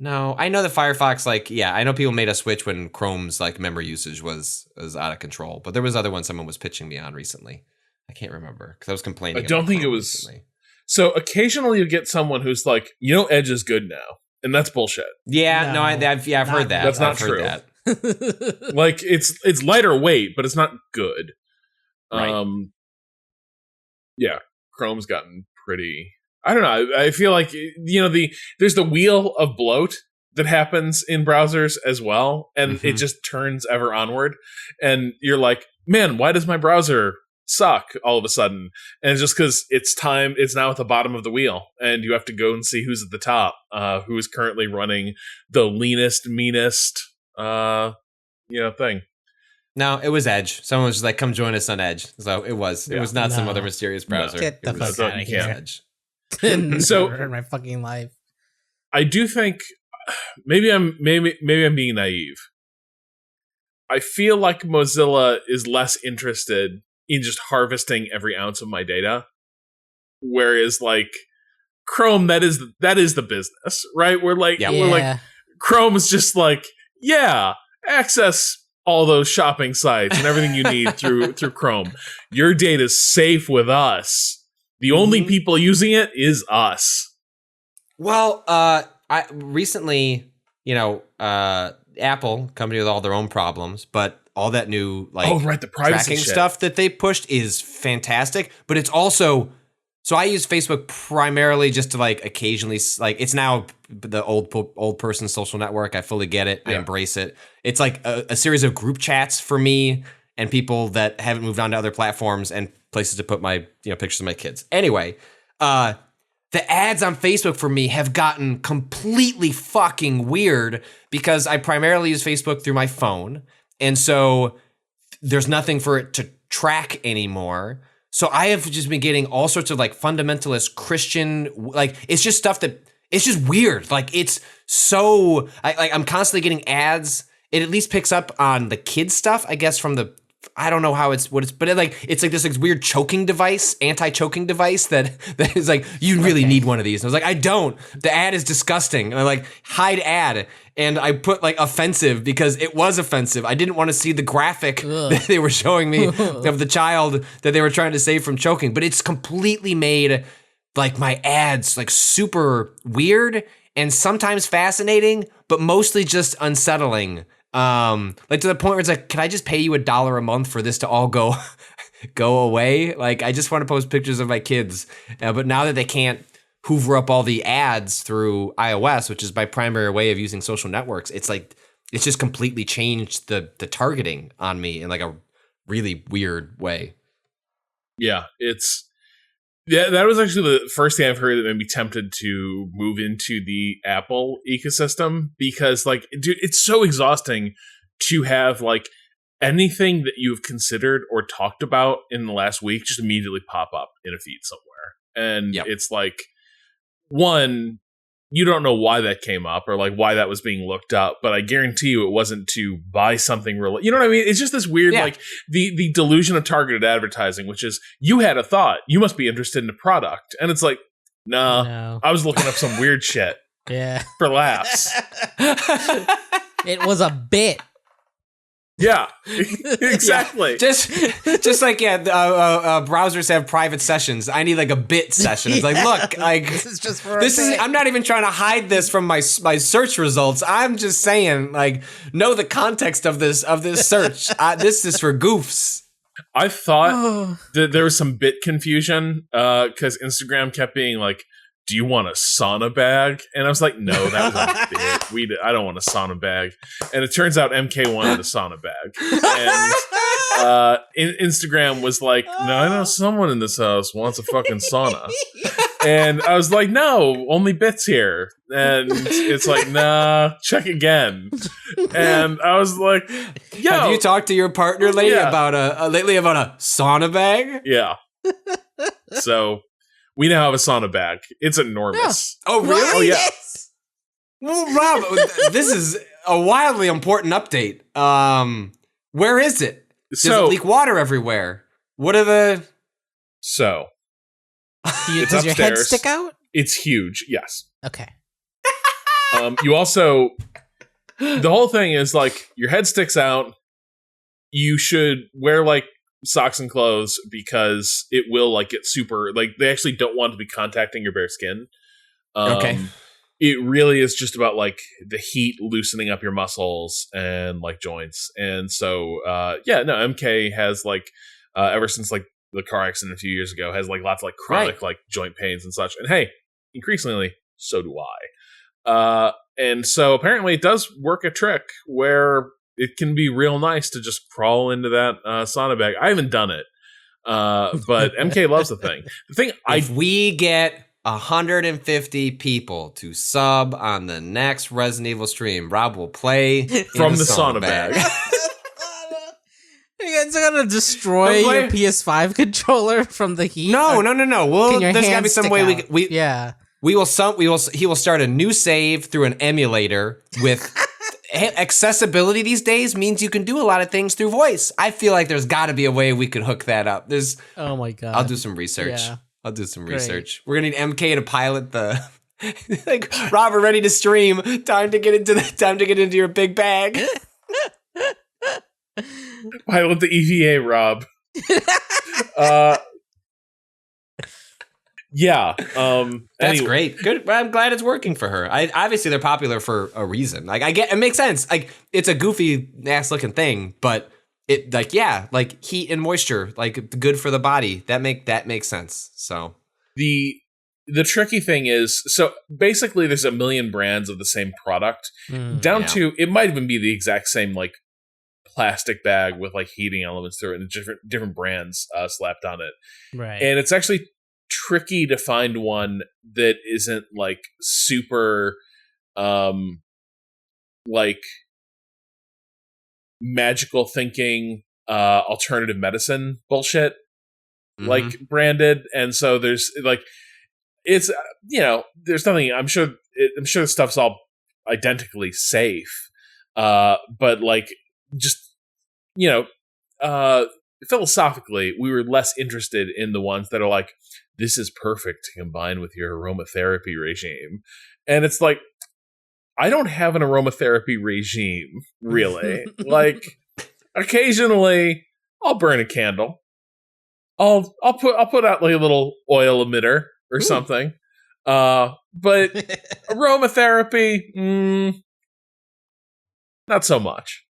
No, I know that Firefox, I know people made a switch when Chrome's memory usage was out of control, but there was other one someone was pitching me on recently. I can't remember because I was complaining. I don't think it was. Recently. So occasionally you get someone who's like, Edge is good now, and that's bullshit. Yeah, no, I've heard that. That's not true. It's lighter weight, but it's not good. Right. Yeah, Chrome's gotten pretty. I don't know. I feel like there's the wheel of bloat that happens in browsers as well, and it just turns ever onward. And you're like, man, why does my browser suck all of a sudden? And it's just because it's now at the bottom of the wheel, and you have to go and see who's at the top, who is currently running the leanest, meanest, thing. No, it was Edge. Someone was just like, "Come join us on Edge." So it was. It was not some other mysterious browser. Get the fuck out of here. Edge. So in my fucking life, I do think maybe I'm being naive. I feel like Mozilla is less interested in just harvesting every ounce of my data, whereas Chrome, that is the business, right? We're like Chrome is just access all those shopping sites and everything you need through Chrome. Your data's safe with us. The only people using it is us. Well, I recently, Apple, company with all their own problems, but all that new the privacy tracking stuff that they pushed is fantastic. But it's also, so I use Facebook primarily just to occasionally, it's now the old person social network. I fully get it. I embrace it. It's a series of group chats for me and people that haven't moved on to other platforms and places to put my pictures of my kids. Anyway, the ads on Facebook for me have gotten completely fucking weird because I primarily use Facebook through my phone. And so there's nothing for it to track anymore. So I have just been getting all sorts of fundamentalist Christian, it's just stuff that it's just weird. It's so I'm constantly getting ads. It at least picks up on the kids stuff, I guess, from I don't know how it's it's this weird choking device, anti-choking device that is you really need one of these. And I was like, I don't. The ad is disgusting. And I hide ad. And I put offensive because it was offensive. I didn't want to see the graphic that they were showing me of the child that they were trying to save from choking. But it's completely made my ads super weird and sometimes fascinating, but mostly just unsettling. To the point where it's can I just pay you $1 a month for this to all go away? I just want to post pictures of my kids. But now that they can't hoover up all the ads through iOS, which is my primary way of using social networks, it's just completely changed the targeting on me in a really weird way. Yeah, that was actually the first thing I've heard that made me tempted to move into the Apple ecosystem because, dude, it's so exhausting to have anything that you've considered or talked about in the last week just immediately pop up in a feed somewhere. And it's one, you don't know why that came up or why that was being looked up, but I guarantee you it wasn't to buy something real. You know what I mean? It's just this weird, the delusion of targeted advertising, which is you had a thought, you must be interested in a product. And it's no. I was looking up some weird shit. Yeah. For laughs. It was a bit. Yeah, exactly. Yeah. Just browsers have private sessions. I need a bit session. It's look, this is just for I'm not even trying to hide this from my search results. I'm just saying, know the context of this search. This is for goofs. I thought that there was some bit confusion because Instagram kept being do you want a sauna bag? And I was like, no, that was a bit. I don't want a sauna bag. And it turns out MK wanted a sauna bag. And Instagram was like, no, I know someone in this house wants a fucking sauna. And I was like, no, only bits here. And it's nah, check again. And I was like, yo. Have you talked to your partner lately about a sauna bag? Yeah. So we now have a sauna bag. It's enormous. Oh, really? Oh, yeah. Yes. Well, Rob, this is a wildly important update. Where is it? Does it leak water everywhere? What are the... So... Does your head stick out? It's huge, yes. Okay. You also... The whole thing is, like, your head sticks out. You should wear, like, socks and clothes because it will, like, get super... Like, they actually don't want to be contacting your bare skin. Okay. It really is just about, like, the heat loosening up your muscles and, like, joints. And so, MK has, like, ever since, like, the car accident a few years ago, has, like, lots of, like, chronic, like, joint pains and such. And, hey, increasingly, so do I. And so, apparently, it does work a trick where it can be real nice to just crawl into that sauna bag. I haven't done it, but MK loves the thing. If we get 150 people to sub on the next Resident Evil stream, Rob will play from the sauna bag. You guys are gonna destroy your PS5 controller from the heat? No. Well, there's gotta be some way he will start a new save through an emulator with accessibility these days means you can do a lot of things through voice. I feel like there's got to be a way we could hook that up. Oh my god. I'll do some research. Yeah. Research. We're gonna need MK to pilot the like Robert ready to stream. Time to get into your big bag. Pilot the EVA, Rob. Yeah. That's great. Good. I'm glad it's working for her. Obviously they're popular for a reason. Like it makes sense. Like it's a goofy ass looking thing, but it like heat and moisture, like good for the body. That makes sense. So the tricky thing is, so basically there's a million brands of the same product to it might even be the exact same like plastic bag with like heating elements through it and different brands slapped on it. Right. And it's actually tricky to find one that isn't like super like magical thinking alternative medicine bullshit like branded. And so there's like it's there's nothing, I'm sure the stuff's all identically safe, but like just philosophically we were less interested in the ones that are like, this is perfect to combine with your aromatherapy regime. And it's like, I don't have an aromatherapy regime, really. Like, occasionally, I'll burn a candle. I'll put out like a little oil emitter or something. But aromatherapy, not so much.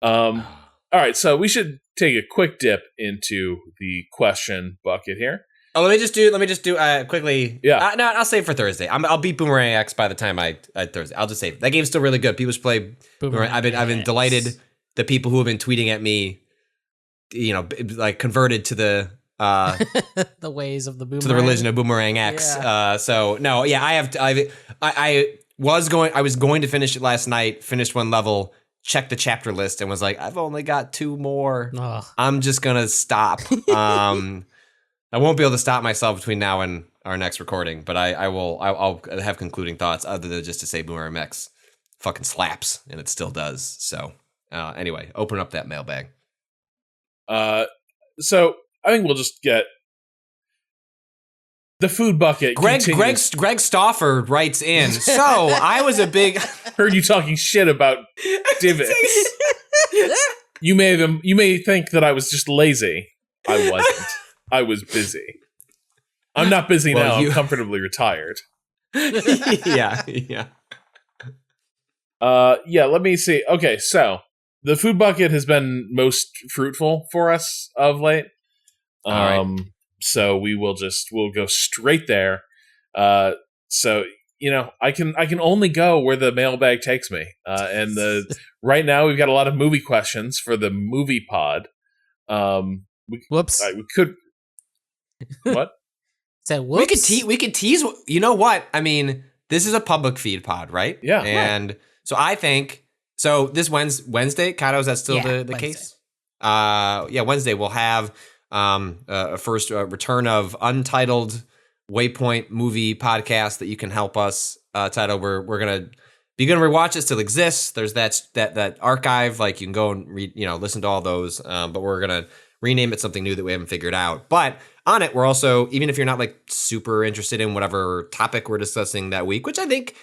All right, so we should take a quick dip into the question bucket here. Oh, let me just do quickly. Yeah. No, I'll save for Thursday. I'll beat Boomerang X by the time I Thursday. I'll just save. That game's still really good. People should play Boomerang. I've been delighted. The people who have been tweeting at me, like converted to the the ways of the Boomerang, to the religion of Boomerang X. Yeah. I was going to finish it last night. Finished one level. Checked the chapter list and was like, I've only got 2 more. Ugh. I'm just gonna stop. I won't be able to stop myself between now and our next recording, but I'll have concluding thoughts other than just to say Boomerang X fucking slaps, and it still does. So anyway, open up that mailbag. So I think we'll just get the food bucket. Greg Stoffer writes in. So I was a big heard you talking shit about divots. You may think that I was just lazy. I wasn't. I was busy. I'm not busy now. I'm comfortably retired. Yeah. Let me see. Okay, so the food bucket has been most fruitful for us of late. All right. So we'll go straight there. So I can only go where the mailbag takes me. And right now we've got a lot of movie questions for the movie pod. Whoops. We could. What? Said whoops. We could tease. You know what? I mean, this is a public feed pod, right? Yeah. And so I think this Wednesday, Kato, is that still the case? Wednesday we'll have a first return of untitled Waypoint movie podcast that you can help us title. We're gonna rewatch. It still exists. There's that archive. Like you can go and read, listen to all those. But we're gonna rename it something new that we haven't figured out. But on it, we're also, even if you're not like super interested in whatever topic we're discussing that week, which I think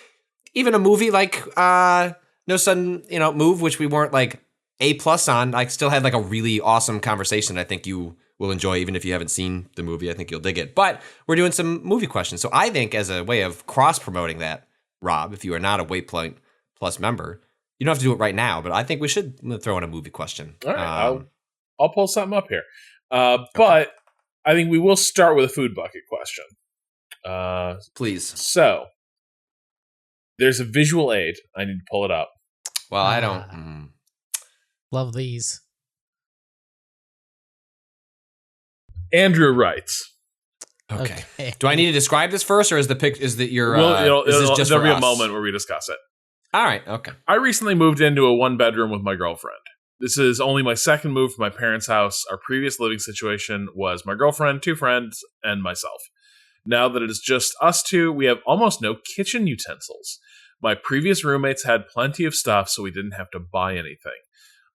even a movie like No Sudden Move, which we weren't like A+ on, I still had like a really awesome conversation. I think you will enjoy, even if you haven't seen the movie. I think you'll dig it. But we're doing some movie questions. So I think as a way of cross-promoting that, Rob, if you are not a Waypoint Plus member, you don't have to do it right now, but I think we should throw in a movie question. All right, I'll pull something up here. But I think we will start with a food bucket question. Please. So, there's a visual aid. I need to pull it up. Well, I don't... Love these. Andrew writes. Okay. Do I need to describe this first, or is the pic? Is that your? There'll just be us? A moment where we discuss it. All right. Okay. I recently moved into a 1-bedroom with my girlfriend. This is only my second move from my parents' house. Our previous living situation was my girlfriend, 2 friends, and myself. Now that it is just us 2, we have almost no kitchen utensils. My previous roommates had plenty of stuff, so we didn't have to buy anything.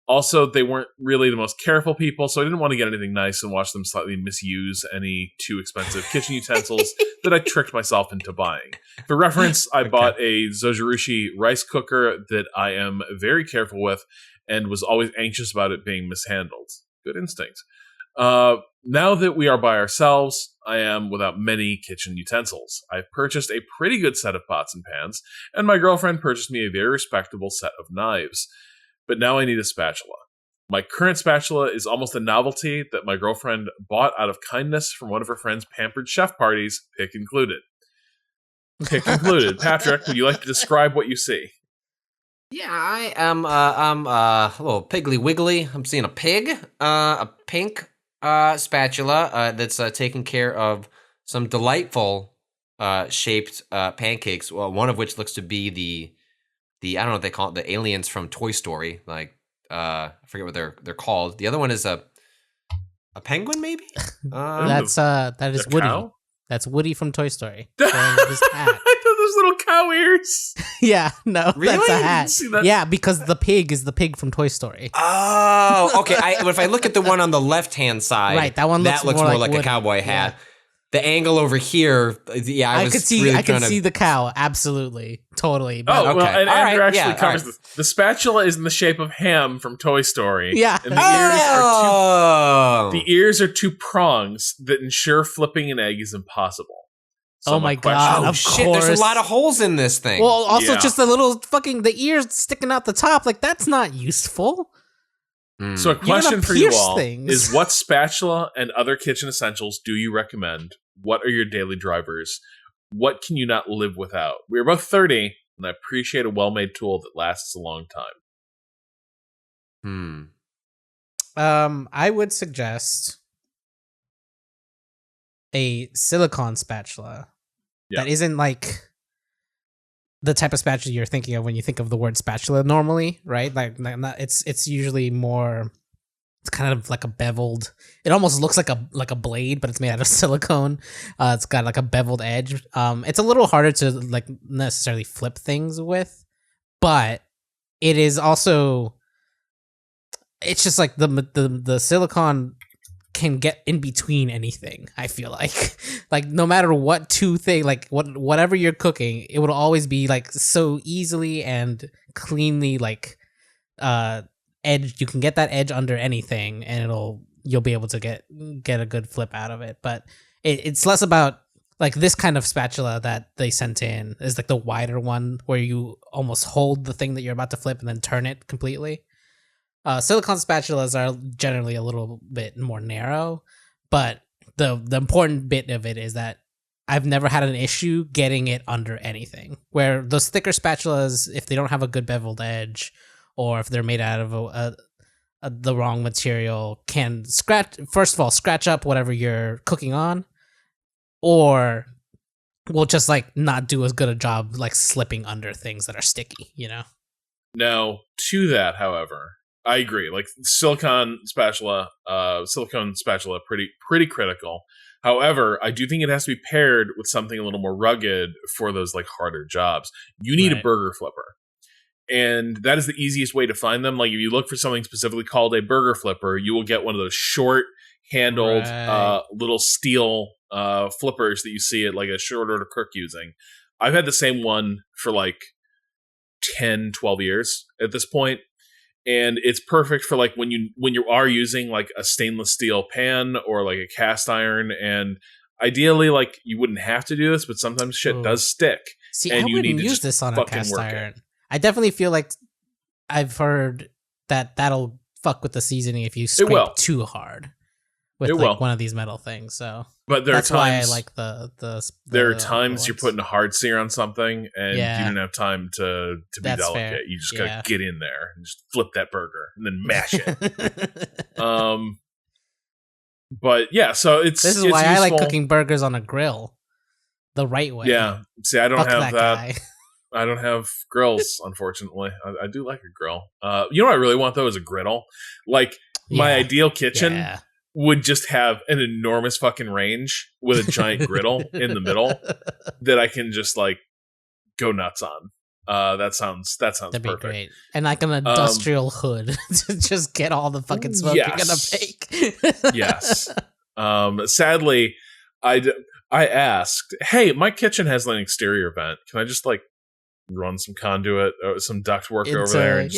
Also, they weren't really the most careful people, so I didn't want to get anything nice and watch them slightly misuse any too expensive kitchen utensils that I tricked myself into buying. For reference, I bought a Zojirushi rice cooker that I am very careful with and was always anxious about it being mishandled. Good instinct. Now that we are by ourselves, I am without many kitchen utensils. I've purchased a pretty good set of pots and pans, and my girlfriend purchased me a very respectable set of knives. But now I need a spatula. My current spatula is almost a novelty that my girlfriend bought out of kindness from one of her friend's pampered chef parties, pick included. Pick included. Patrick, would you like to describe what you see? Yeah, I am I'm a little piggly wiggly. I'm seeing a pig, a pink spatula that's taking care of some delightful shaped pancakes. Well, one of which looks to be the I don't know what they call it, the aliens from Toy Story. Like I forget what they're called. The other one is a penguin, maybe. That is Woody. Cow? That's Woody from Toy Story. Wearing his hat. I thought those little cow ears. Yeah, no, Really? that's a I didn't hat. see that. Yeah, because the pig is the pig from Toy Story. Oh, okay. If I look at the one on the left hand side, Right, that one looks looks more more like like a Woody. cowboy hat. The angle over here, yeah, I I could see the cow, absolutely, totally. But Oh, well, and All Andrew right, actually yeah, covers all right. this. The spatula is in the shape of Ham from Toy Story. Yeah. And the Oh, ears are 2 prongs that ensure flipping an egg is impossible. So Oh my question- God. oh Of shit! There's course. a lot of holes in this thing. well, also Yeah. just the little fucking the ears sticking out the top, like that's not useful. So a gonna question for you pierce all things. is: what spatula and other kitchen essentials do you recommend? What are your daily drivers? What can you not live without? We are both 30, and I appreciate a well-made tool that lasts a long time. I would suggest a silicone spatula Yeah. that isn't like the type of spatula you're thinking of when you think of the word spatula normally, right? Like it's usually more, it's kind of like a beveled, it almost looks like a blade, but it's made out of silicone. It's got like a beveled edge. It's a little harder to like necessarily flip things with, but it is also, it's just like the silicone can get in between anything. I feel like no matter what whatever you're cooking, it would always be like so easily and cleanly like edged. You can get that edge under anything, and you'll be able to get a good flip out of it. But it's less about like this kind of spatula that they sent in is like the wider one where you almost hold the thing that you're about to flip and then turn it completely. Silicone spatulas are generally a little bit more narrow, but the important bit of it is that I've never had an issue getting it under anything. Where those thicker spatulas, if they don't have a good beveled edge, or if they're made out of the wrong material, can scratch up whatever you're cooking on, or will just like not do as good a job like slipping under things that are sticky, you know? Now, to that, however, I agree. Like silicone spatula, pretty critical. However, I do think it has to be paired with something a little more rugged for those like harder jobs. You need a burger flipper. And that is the easiest way to find them. Like if you look for something specifically called a burger flipper, you will get one of those short handled little steel flippers that you see at like a short order cook using. I've had the same one for like 10, 12 years at this point. And it's perfect for like when you are using like a stainless steel pan or like a cast iron. And ideally, like you wouldn't have to do this, but sometimes shit does stick. See, and I you wouldn't need to use this on a cast iron. I definitely feel like I've heard that that'll fuck with the seasoning if you scrape too hard with like one of these metal things. So, but that's why I like the there are times you're putting a hard sear on something and you don't have time to be delicate. Fair. You just gotta get in there and just flip that burger and then mash it. But yeah, so this is why I like cooking burgers on a grill the right way. Yeah, see, I don't have that. I don't have grills, unfortunately. I do like a grill. You know what I really want, though, is a griddle. Like, my ideal kitchen would just have an enormous fucking range with a giant griddle in the middle that I can just, like, go nuts on. That sounds That'd perfect. Be great. And like an industrial hood to just get all the fucking smoke you're gonna bake. Yes. Sadly, I asked, hey, my kitchen has an exterior vent. Can I just, like, run some conduit or some duct work over there and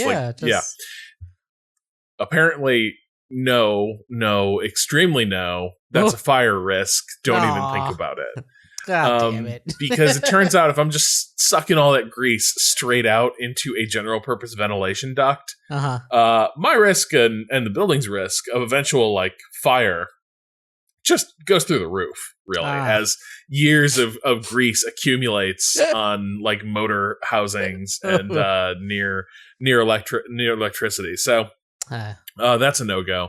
apparently no, extremely no, that's a fire risk, don't even think about it. God damn it. Because it turns out if I'm just sucking all that grease straight out into a general purpose ventilation duct, my risk and the building's risk of eventual like fire just goes through the roof, really, as years of grease accumulates on like motor housings and near electricity. So that's a no-go.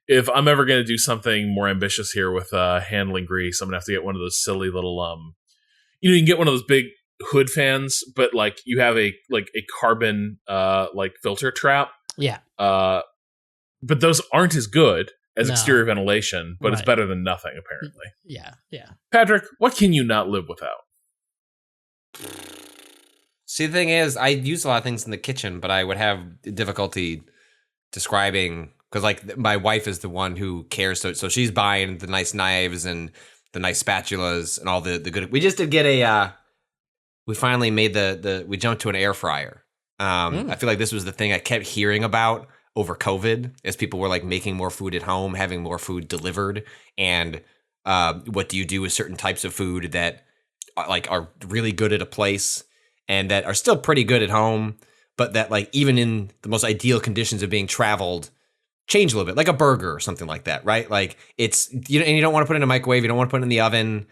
If I'm ever going to do something more ambitious here with handling grease, I'm going to have to get one of those silly little, you can get one of those big hood fans, but like you have a carbon like filter trap. Yeah. But those aren't as good as exterior ventilation, but it's better than nothing, apparently. Yeah. Patrick, what can you not live without? See, the thing is, I use a lot of things in the kitchen, but I would have difficulty describing, because like my wife is the one who cares, so she's buying the nice knives and the nice spatulas and all the good. We just did get we finally made we jumped to an air fryer. I feel like this was the thing I kept hearing about over COVID, as people were like making more food at home, having more food delivered, and what do you do with certain types of food that are really good at a place and that are still pretty good at home, but that like even in the most ideal conditions of being traveled, change a little bit, like a burger or something like that, right? Like it's and you don't want to put it in a microwave, you don't want to put it in the oven,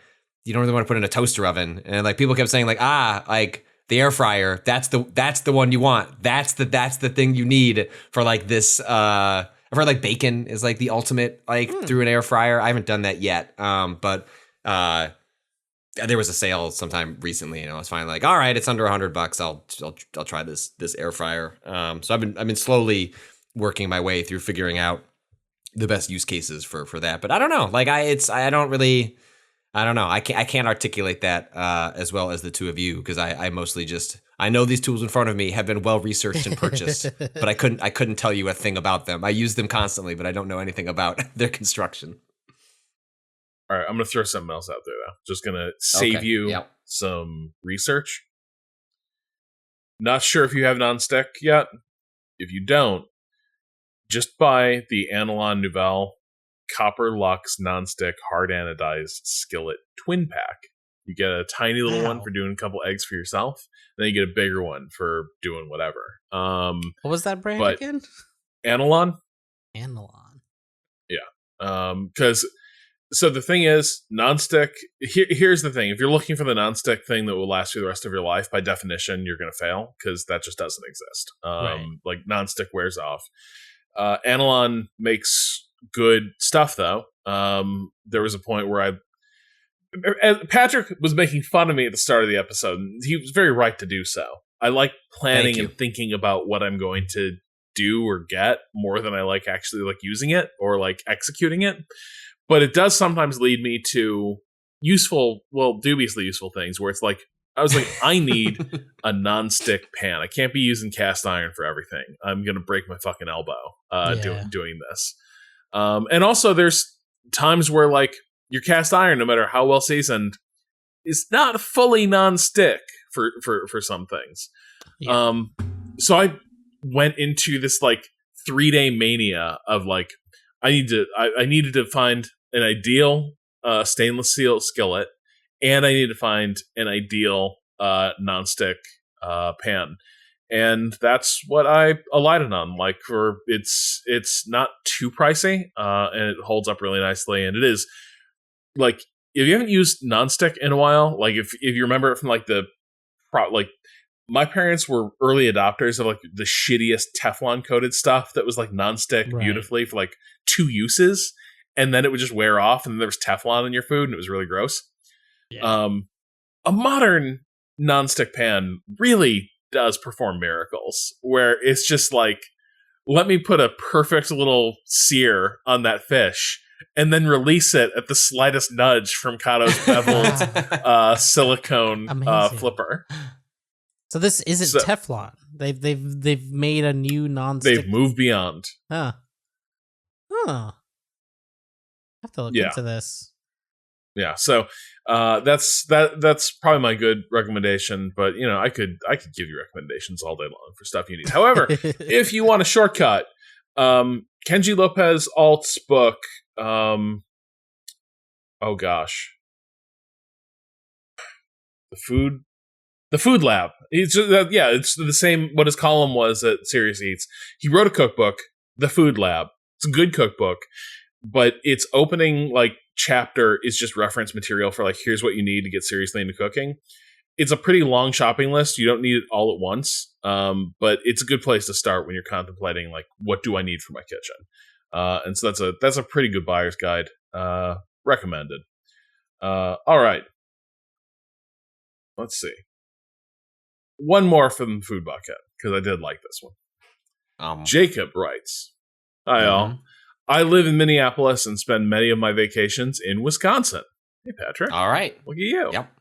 you don't really want to put it in a toaster oven, and like people kept saying like like the air fryer, that's the one you want. That's the thing you need for like this. I've heard like bacon is like the ultimate through an air fryer. I haven't done that yet, but there was a sale sometime recently, and I was finally like, all right, it's under $100. I'll try this air fryer. So I've been slowly working my way through figuring out the best use cases for that. But I don't know. Like I don't know. I can't articulate that as well as the two of you, because I mostly I know these tools in front of me have been well researched and purchased, but I couldn't tell you a thing about them. I use them constantly, but I don't know anything about their construction. All right, I'm gonna throw something else out there though. Just gonna save you some research. Not sure if you have nonstick yet. If you don't, just buy the Analon Nouvelle Copper Lux nonstick hard anodized skillet twin pack. You get a tiny little one for doing a couple eggs for yourself, then you get a bigger one for doing whatever. What was that brand again? Analon. Yeah. Because so the thing is, nonstick. Here's the thing: if you're looking for the nonstick thing that will last you the rest of your life, by definition, you're going to fail, because that just doesn't exist. Like nonstick wears off. Analon makes good stuff though. There was a point where Patrick was making fun of me at the start of the episode, and he was very right to do so. I like planning and thinking about what I'm going to do or get more than I like actually like using it or like executing it. But it does sometimes lead me to dubiously useful things where it's like, I was like, I need a non-stick pan. I can't be using cast iron for everything. I'm going to break my fucking elbow doing this. And also there's times where like your cast iron, no matter how well seasoned, is not fully non-stick for some things. Yeah. So I went into this like 3-day mania of like, I needed to find an ideal stainless steel skillet, and I needed to find an ideal nonstick pan, and that's what I alighted on. Like, for it's not too pricey, and it holds up really nicely, and it is like, if you haven't used nonstick in a while, like if you remember it from like my parents were early adopters of like the shittiest Teflon coated stuff that was like nonstick beautifully for like 2 uses, and then it would just wear off, and there was Teflon in your food, and it was really gross. Yeah. A modern nonstick pan really does perform miracles, where it's just like, let me put a perfect little sear on that fish, and then release it at the slightest nudge from Kato's beveled silicone flipper. So this isn't Teflon. They've made a new non-stick. They've moved beyond. Huh. I have to look into this. Yeah. So that's probably my good recommendation. But I could give you recommendations all day long for stuff you need. However, if you want a shortcut, Kenji Lopez Alt's book. Oh gosh, The Food Lab. It's the same what his column was at Serious Eats. He wrote a cookbook, The Food Lab. It's a good cookbook, but its opening like chapter is just reference material for like, here's what you need to get seriously into cooking. It's a pretty long shopping list. You don't need it all at once, but it's a good place to start when you're contemplating like, what do I need for my kitchen? And so that's a pretty good buyer's guide. Recommended. All right. Let's see. One more from the food bucket, because I did like this one. Jacob writes, "Hi all. I live in Minneapolis and spend many of my vacations in Wisconsin." Hey Patrick. All right. Look at you. Yep.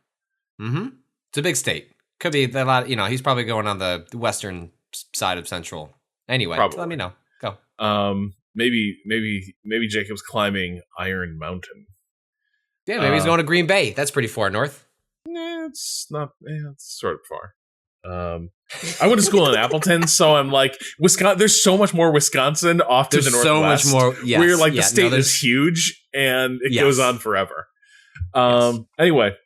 It's a big state. Could be a lot. He's probably going on the western side of Central. Anyway, let me know. Go. Maybe Jacob's climbing Iron Mountain. Yeah, maybe he's going to Green Bay. That's pretty far north. It's not. It's sort of far. I went to school in Appleton, so I'm like, Wisconsin. There's so much more Wisconsin off to the northwest. So much more. Yes, where like the state is huge and it goes on forever. Anyway,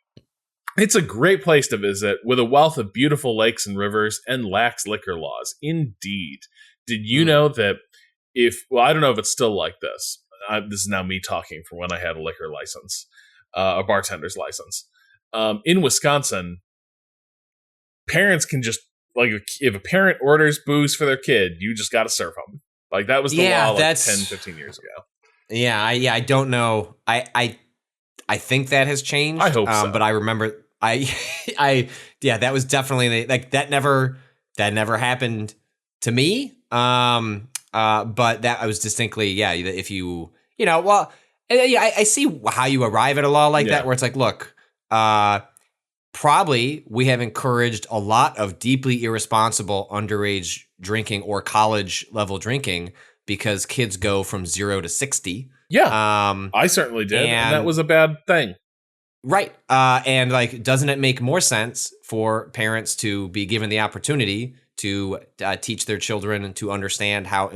it's a great place to visit with a wealth of beautiful lakes and rivers and lax liquor laws. Indeed. Did you know that I don't know if it's still like this. This is now me talking from when I had a liquor license, a bartender's license. In Wisconsin, parents can just, like, if a parent orders booze for their kid, you just got to serve them. Like, that was the law like 10, 15 years ago. Yeah, I don't know. I think that has changed. I hope so. But I remember, that was definitely, like, that never happened to me. But that I was distinctly, if you, I see how you arrive at a law like that, where it's like, look, probably we have encouraged a lot of deeply irresponsible underage drinking or college level drinking because kids go from 0 to 60. Yeah. I certainly did. And that was a bad thing. Right. And like, doesn't it make more sense for parents to be given the opportunity to teach their children to understand how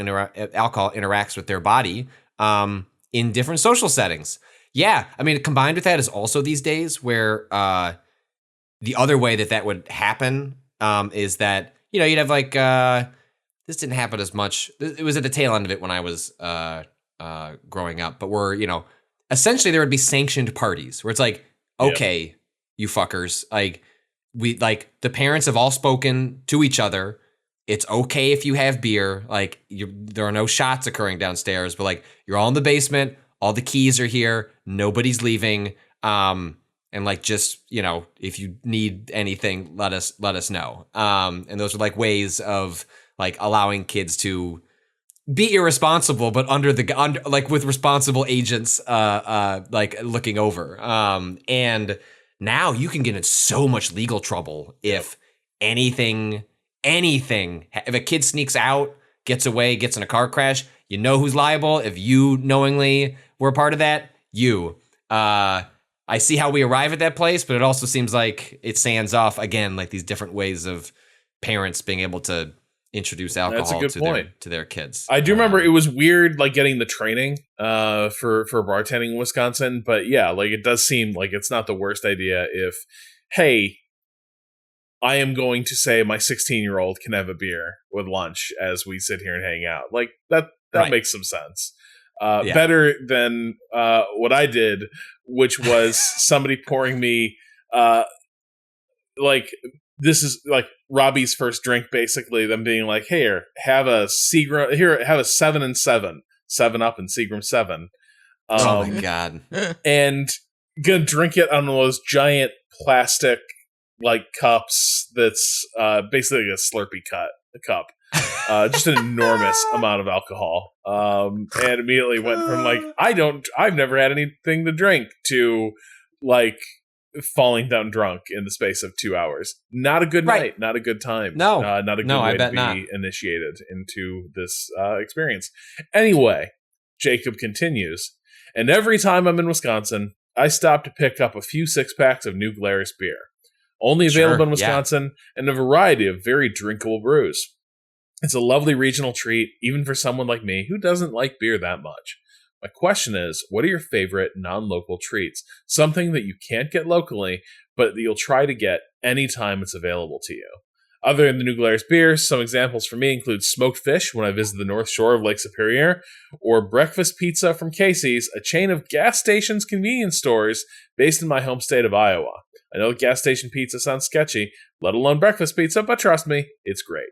alcohol interacts with their body in different social settings? Yeah. I mean, combined with that is also these days where the other way that would happen is that, you'd have like, this didn't happen as much. It was at the tail end of it when I was growing up, but essentially there would be sanctioned parties where it's like, okay, you fuckers, like the parents have all spoken to each other. It's okay if you have beer, like there are no shots occurring downstairs, but like you're all in the basement, all the keys are here, nobody's leaving. And like, just, if you need anything, let us know. And those are like ways of like allowing kids to be irresponsible, but under like with responsible agents, like looking over. And now you can get in so much legal trouble if anything, if a kid sneaks out, gets away, gets in a car crash, you know who's liable. If you knowingly were a part of that, you. I see how we arrive at that place, but it also seems like it sands off again, like these different ways of parents being able to introduce alcohol to their kids. I do remember it was weird, like getting the training for bartending in Wisconsin, but yeah, like it does seem like it's not the worst idea if, hey, I am going to say my 16-year-old can have a beer with lunch as we sit here and hang out. Like that makes some sense. Better than what I did, which was somebody pouring me like this is like Robbie's first drink, basically them being like, here, have a Seagram, here, have a 7 and 7 Up and Seagram 7. Oh my God. And gonna drink it on one of those giant plastic like cups that's basically like a Slurpee cup. Just an enormous amount of alcohol. And immediately went from like, I've never had anything to drink to like falling down drunk in the space of 2 hours. Not a good night, not a good time. No, not a good way to be initiated into this experience. Anyway, Jacob continues, and every time I'm in Wisconsin, I stop to pick up a few 6-packs of New Glarus beer. Only available in Wisconsin, and a variety of very drinkable brews. It's a lovely regional treat, even for someone like me who doesn't like beer that much. My question is, what are your favorite non-local treats? Something that you can't get locally, but that you'll try to get anytime it's available to you. Other than the New Glarus beers, some examples for me include smoked fish when I visit the North Shore of Lake Superior, or breakfast pizza from Casey's, a chain of gas stations convenience stores based in my home state of Iowa. I know gas station pizza sounds sketchy, let alone breakfast pizza, but trust me, it's great.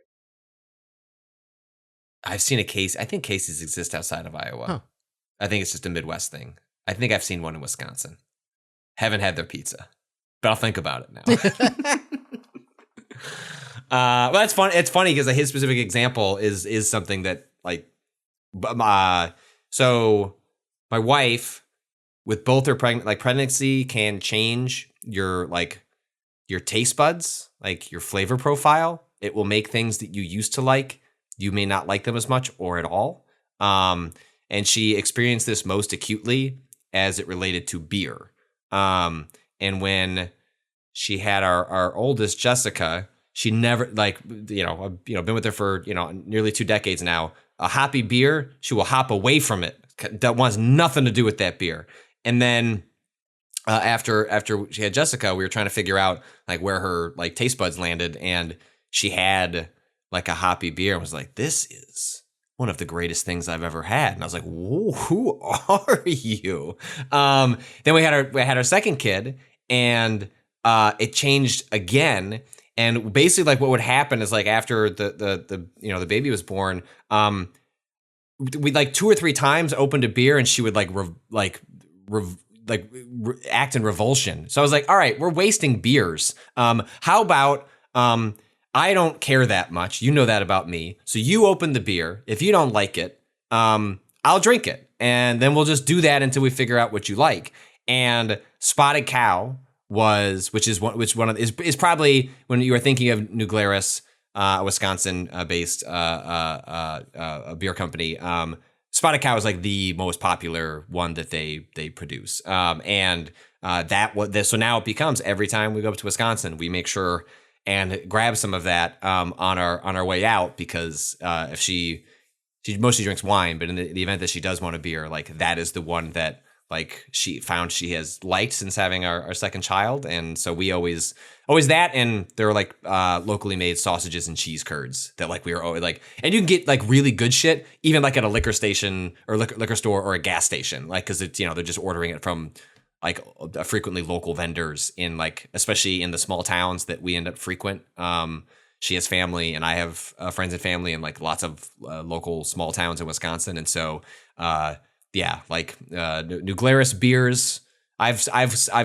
I've seen a Casey. I think Casey's exist outside of Iowa. Huh. I think it's just a Midwest thing. I think I've seen one in Wisconsin. Haven't had their pizza, but I'll think about it now. Well, that's fun. It's funny because his specific example is something that like, so my wife with both her pregnancy can change your taste buds, like your flavor profile. It will make things that you used to like, you may not like them as much or at all. And she experienced this most acutely as it related to beer. And when she had our oldest, Jessica, she never been with her for, nearly 2 decades now. A hoppy beer, she will hop away from it. That wants nothing to do with that beer. And then after she had Jessica, we were trying to figure out like where her like taste buds landed, and she had like a hoppy beer and was like, this is one of the greatest things I've ever had. And I was like, who are you? Then we had our second kid, and it changed again. And basically like what would happen is like after the baby was born, we like 2 or 3 times opened a beer and she would act in revulsion. So I was like, all right, we're wasting beers. How about, I don't care that much. You know that about me. So you open the beer. If you don't like it, I'll drink it. And then we'll just do that until we figure out what you like. And Spotted Cow is probably, when you were thinking of New Glarus, Wisconsin based beer company, Spotted Cow is like the most popular one that they produce. So now it becomes every time we go up to Wisconsin, we make sure and grab some of that on our way out, because if she mostly drinks wine, but in the event that she does want a beer, like that is the one that like she found she has liked since having our second child. And so we always that, and there were like locally made sausages and cheese curds that like we were always like, and you can get like really good shit even like at a liquor station or liquor store or a gas station, like because it's, they're just ordering it from like frequently local vendors in like, especially in the small towns that we end up frequent. She has family and I have friends and family in like lots of local small towns in Wisconsin. And so, New Glarus beers, I've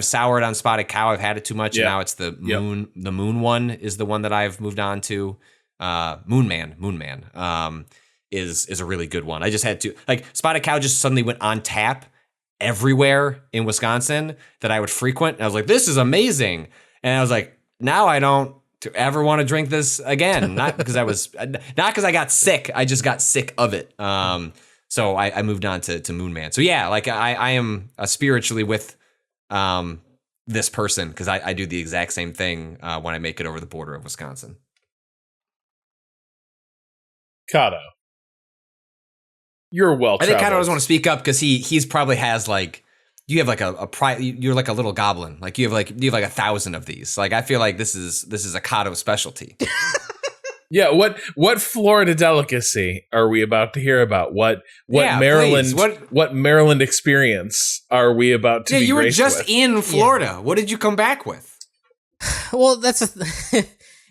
soured on Spotted Cow. I've had it too much. And now it's the moon one is the one that I've moved on to. Moon Man is a really good one. I just had to, like, Spotted Cow just suddenly went on tap everywhere in Wisconsin that I would frequent. And I was like, this is amazing. And I was like, now I don't ever want to drink this again. Not because I got sick. I just got sick of it. So I moved on to Moon Man. So yeah, like I am spiritually with this person because I do the exact same thing when I make it over the border of Wisconsin. Kato, you're well. I think Kato doesn't want to speak up because he's probably has like, you have like you're like a little goblin. Like you have like 1,000 of these. Like I feel like this is a Kato specialty. Yeah, what Florida delicacy are we about to hear about? What Maryland what Maryland experience are we about to? Yeah, you were just in Florida. Yeah. What did you come back with? Well, that's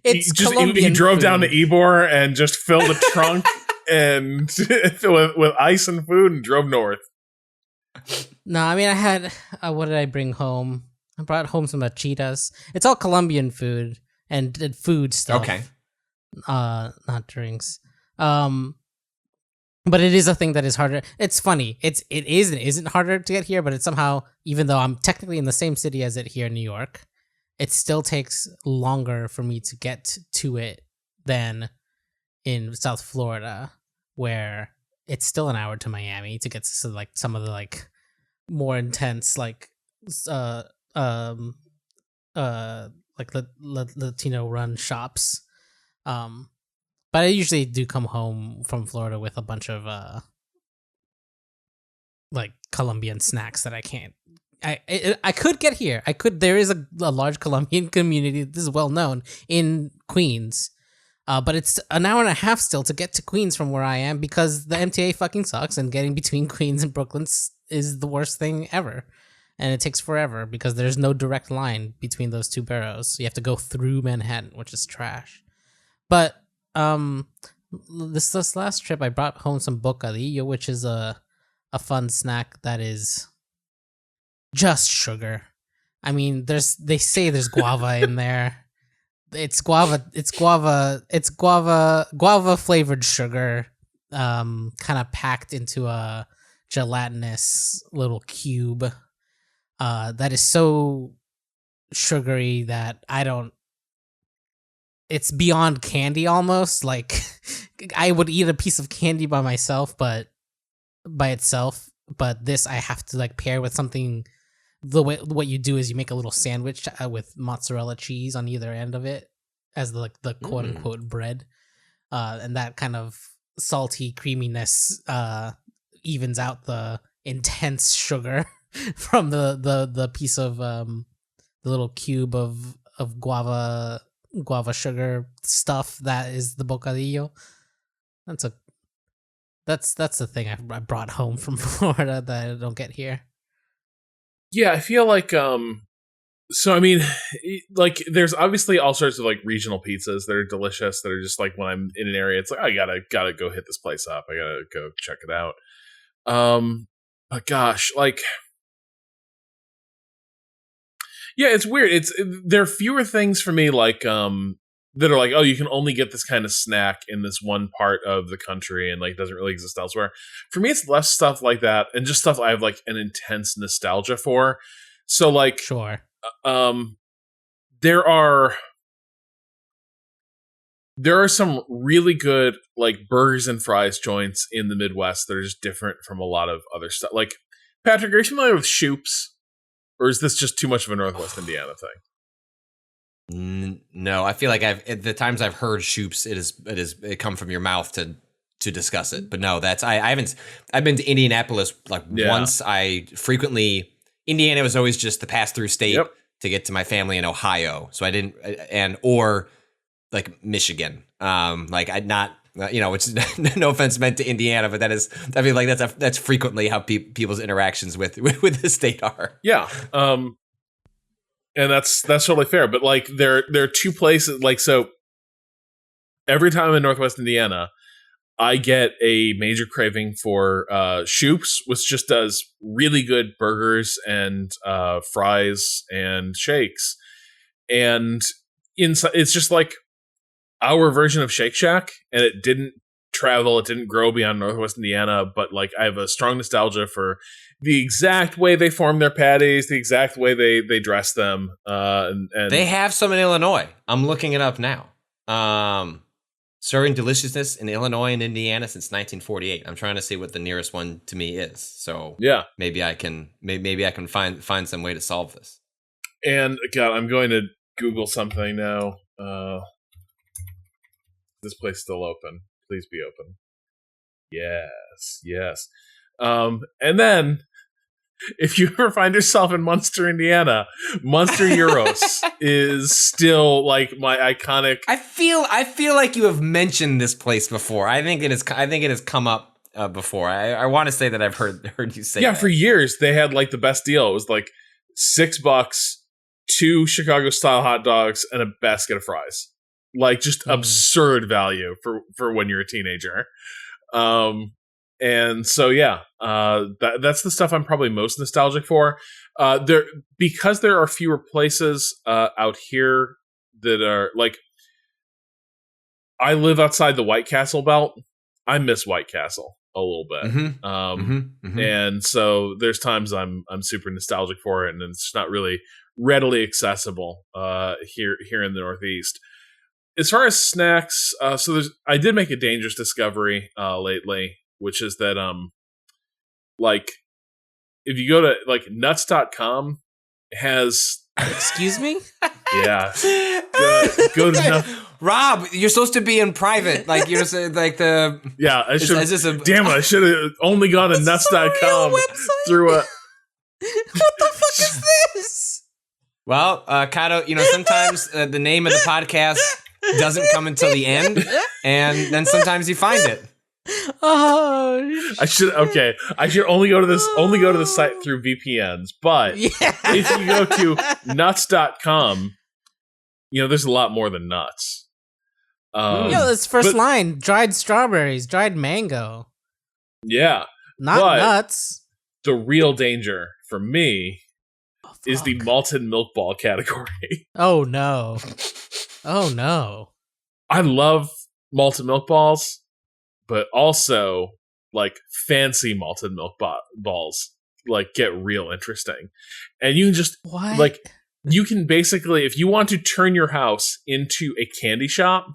it's Colombian. He drove food. down to Ybor and just filled a trunk and with ice and food and drove north. No, I mean I had what did I bring home? I brought home some chitas. It's all Colombian food and food stuff. Okay. Not drinks. But it is a thing that is harder. It's funny. It isn't harder to get here, but it's somehow, even though I'm technically in the same city as it here in New York, it still takes longer for me to get to it than in South Florida, where it's still an hour to Miami to get to like some of the like more intense like Latino run shops. But I usually do come home from Florida with a bunch of like Colombian snacks that I can't. I could get here. There is a large Colombian community. This is well known in Queens. But it's an hour and a half still to get to Queens from where I am because the MTA fucking sucks and getting between Queens and Brooklyn is the worst thing ever. And it takes forever because there's no direct line between those two boroughs. You have to go through Manhattan, which is trash. But this last trip I brought home some bocadillo, which is a fun snack that is just sugar. I mean, they say there's guava in there. It's guava flavored sugar, kind of packed into a gelatinous little cube. That is so sugary that it's beyond candy almost. Like I would eat a piece of candy by itself, but this I have to like pair with something. What you do is you make a little sandwich with mozzarella cheese on either end of it as the quote unquote bread, and that kind of salty creaminess evens out the intense sugar from the piece of the little cube of guava sugar stuff that is the bocadillo. That's the thing I brought home from Florida that I don't get here. Yeah, I feel like so I mean, like there's obviously all sorts of like regional pizzas that are delicious that are just like when I'm in an area it's like I gotta go hit this place up. I gotta go check it out. But gosh, like yeah, it's weird. There are fewer things for me like that are like, oh, you can only get this kind of snack in this one part of the country and like doesn't really exist elsewhere. For me, it's less stuff like that and just stuff I have like an intense nostalgia for. So like, sure, there are some really good like burgers and fries joints in the Midwest that are just different from a lot of other stuff. Like, Patrick, are you familiar with Shoop's? Or is this just too much of a Northwest Indiana thing? No, I feel like the times I've heard Shoop's, it come from your mouth to discuss it. But no, I've been to Indianapolis like once. Indiana was always just the pass through state to get to my family in Ohio. So I didn't, or like Michigan. It's no offense meant to Indiana, but I feel like that's frequently how people's interactions with the state are. Yeah. And that's totally fair. But like there are two places like, so every time I'm in Northwest Indiana, I get a major craving for Shoop's, which just does really good burgers and fries and shakes. And inside it's just like our version of Shake Shack, and it didn't travel, it didn't grow beyond Northwest Indiana, but like I have a strong nostalgia for the exact way they form their patties, the exact way they dress them. And they have some in Illinois. I'm looking it up now. Serving deliciousness in Illinois and Indiana since 1948. I'm trying to see what the nearest one to me is. So yeah, maybe I can find some way to solve this. And God, I'm going to Google something now. This place still open? Please be open. Yes. And then, if you ever find yourself in Munster, Indiana, Munster Euros is still like my iconic. I feel like you have mentioned this place before. I think it has come up before. I want to say that I've heard you say. Yeah, that. for years they had like the best deal. It was like $6, 2 Chicago style hot dogs, and a basket of fries. Like just absurd value for when you're a teenager. And so, yeah, that's the stuff I'm probably most nostalgic for. Because there are fewer places out here that are like, I live outside the White Castle belt. I miss White Castle a little bit. And so there's times I'm super nostalgic for it, and it's not really readily accessible here in the Northeast. As far as snacks, I did make a dangerous discovery lately, which is that like if you go to like nuts.com has excuse me? Yeah. Go to Rob, you're supposed to be in private. Like you're like the yeah. I should. Damn it! I should have only gone to nuts.com through a. What the fuck is this? Well, Kato, sometimes the name of the podcast doesn't come until the end, and then sometimes you find it. Oh, I should only go to the site through VPNs, but if you go to nuts.com, there's a lot more than nuts. This first line: dried strawberries, dried mango. Yeah, not nuts. The real danger for me is the malted milk ball category. Oh no. Oh no. I love malted milk balls, but also like fancy malted milk balls like get real interesting. And you can just like you can basically, if you want to turn your house into a candy shop,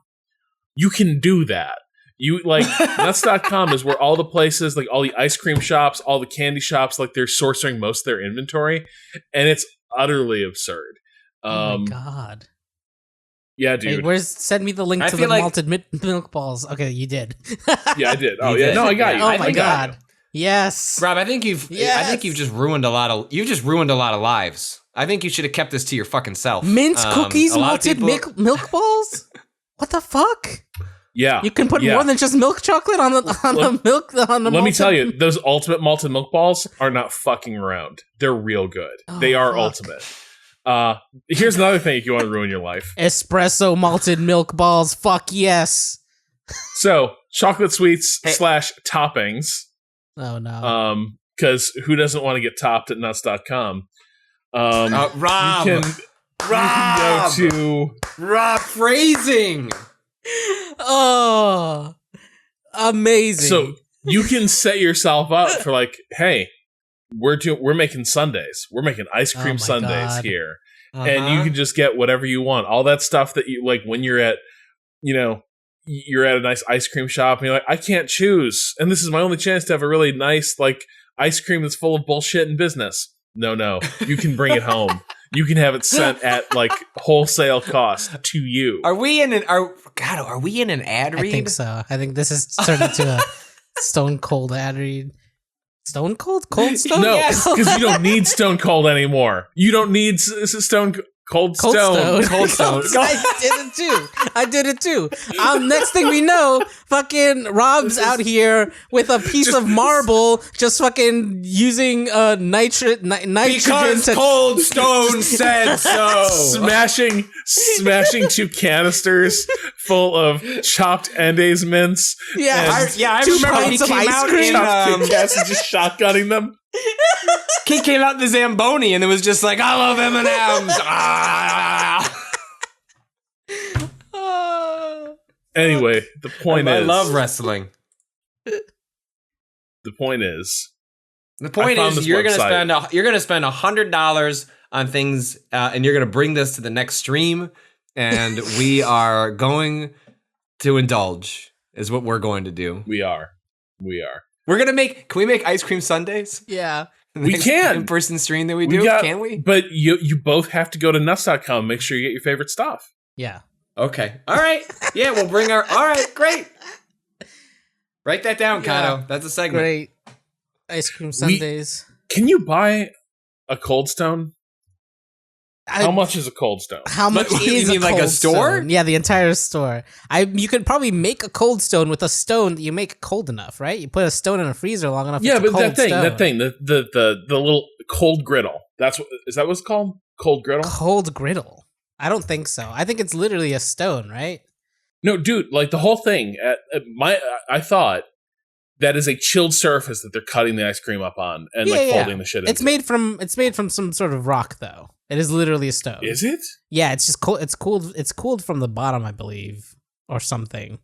you can do that. You like nuts.com is where all the places, like all the ice cream shops, all the candy shops, like they're sourcing most of their inventory, and it's utterly absurd. Oh my god. Yeah, dude. Hey, send me the link to the malted milk balls. Okay, you did. Yeah, I did. Oh yeah, no, I got you. Oh my god. Yes. Rob, I think you've just ruined a lot of lives. I think you should have kept this to your fucking self. Mince cookies, malted milk balls? What the fuck? Yeah. You can put more than just milk chocolate on the milk. Let me tell you, those ultimate malted milk balls are not fucking around. They're real good. They are ultimate. Here's another thing if you want to ruin your life. Espresso malted milk balls. Fuck yes. So, chocolate sweets / toppings. Oh no. Because who doesn't want to get topped at nuts.com? Rob. You can go to Rob phrasing. Oh, amazing. So you can set yourself up for like, hey, we're making sundaes. We're making ice cream sundaes here. And you can just get whatever you want. All that stuff that you like when you're at, you're at a nice ice cream shop and you're like, I can't choose. And this is my only chance to have a really nice like ice cream that's full of bullshit and business. No. You can bring it home. You can have it sent at like wholesale cost to you. Are we in an ad read? I think so. I think this is turned into a Stone Cold ad read. Stone Cold? Cold Stone? No, because you don't need Stone Cold anymore. You don't need Stone Cold Stone. Cold Stone. I did it too. Next thing we know, fucking Rob's out here with a piece of marble, just fucking using nitrogen. Because Cold Stone said so. Smashing 2 canisters full of chopped Andes mints. Yeah, I remember he came out in just shotgunning them. He came out in the Zamboni and it was just like, I love M&M's. Anyway, the point I is, love wrestling. The point is, you're gonna spend $100 on things, and you're gonna bring this to the next stream, and we are going to indulge. Is what we're going to do. We are. We're gonna make. Can we make ice cream sundaes? Yeah, we can. In-person stream that we do. Can we? But you both have to go to nuts.com and make sure you get your favorite stuff. Yeah. Okay. All right. Yeah, we'll bring our. All right. Great. Write that down, Kato. That's a segment. Great. Ice cream sundaes. Can you buy a Cold Stone? How much is a Cold Stone? How much is you mean like a store? Stone? Yeah, the entire store. You could probably make a Cold Stone with a stone that you make cold enough, right? You put a stone in a freezer long enough. Yeah, it's a but cold that thing, the little cold griddle. Is that what it's called? Cold griddle? Cold griddle. I don't think so. I think it's literally a stone, right? No, dude, like the whole thing. I thought that is a chilled surface that they're cutting the ice cream up on and folding the shit into. It's made from some sort of rock, though. It is literally a stone. Is it? Yeah, it's just cold. It's cooled from the bottom, I believe, or something.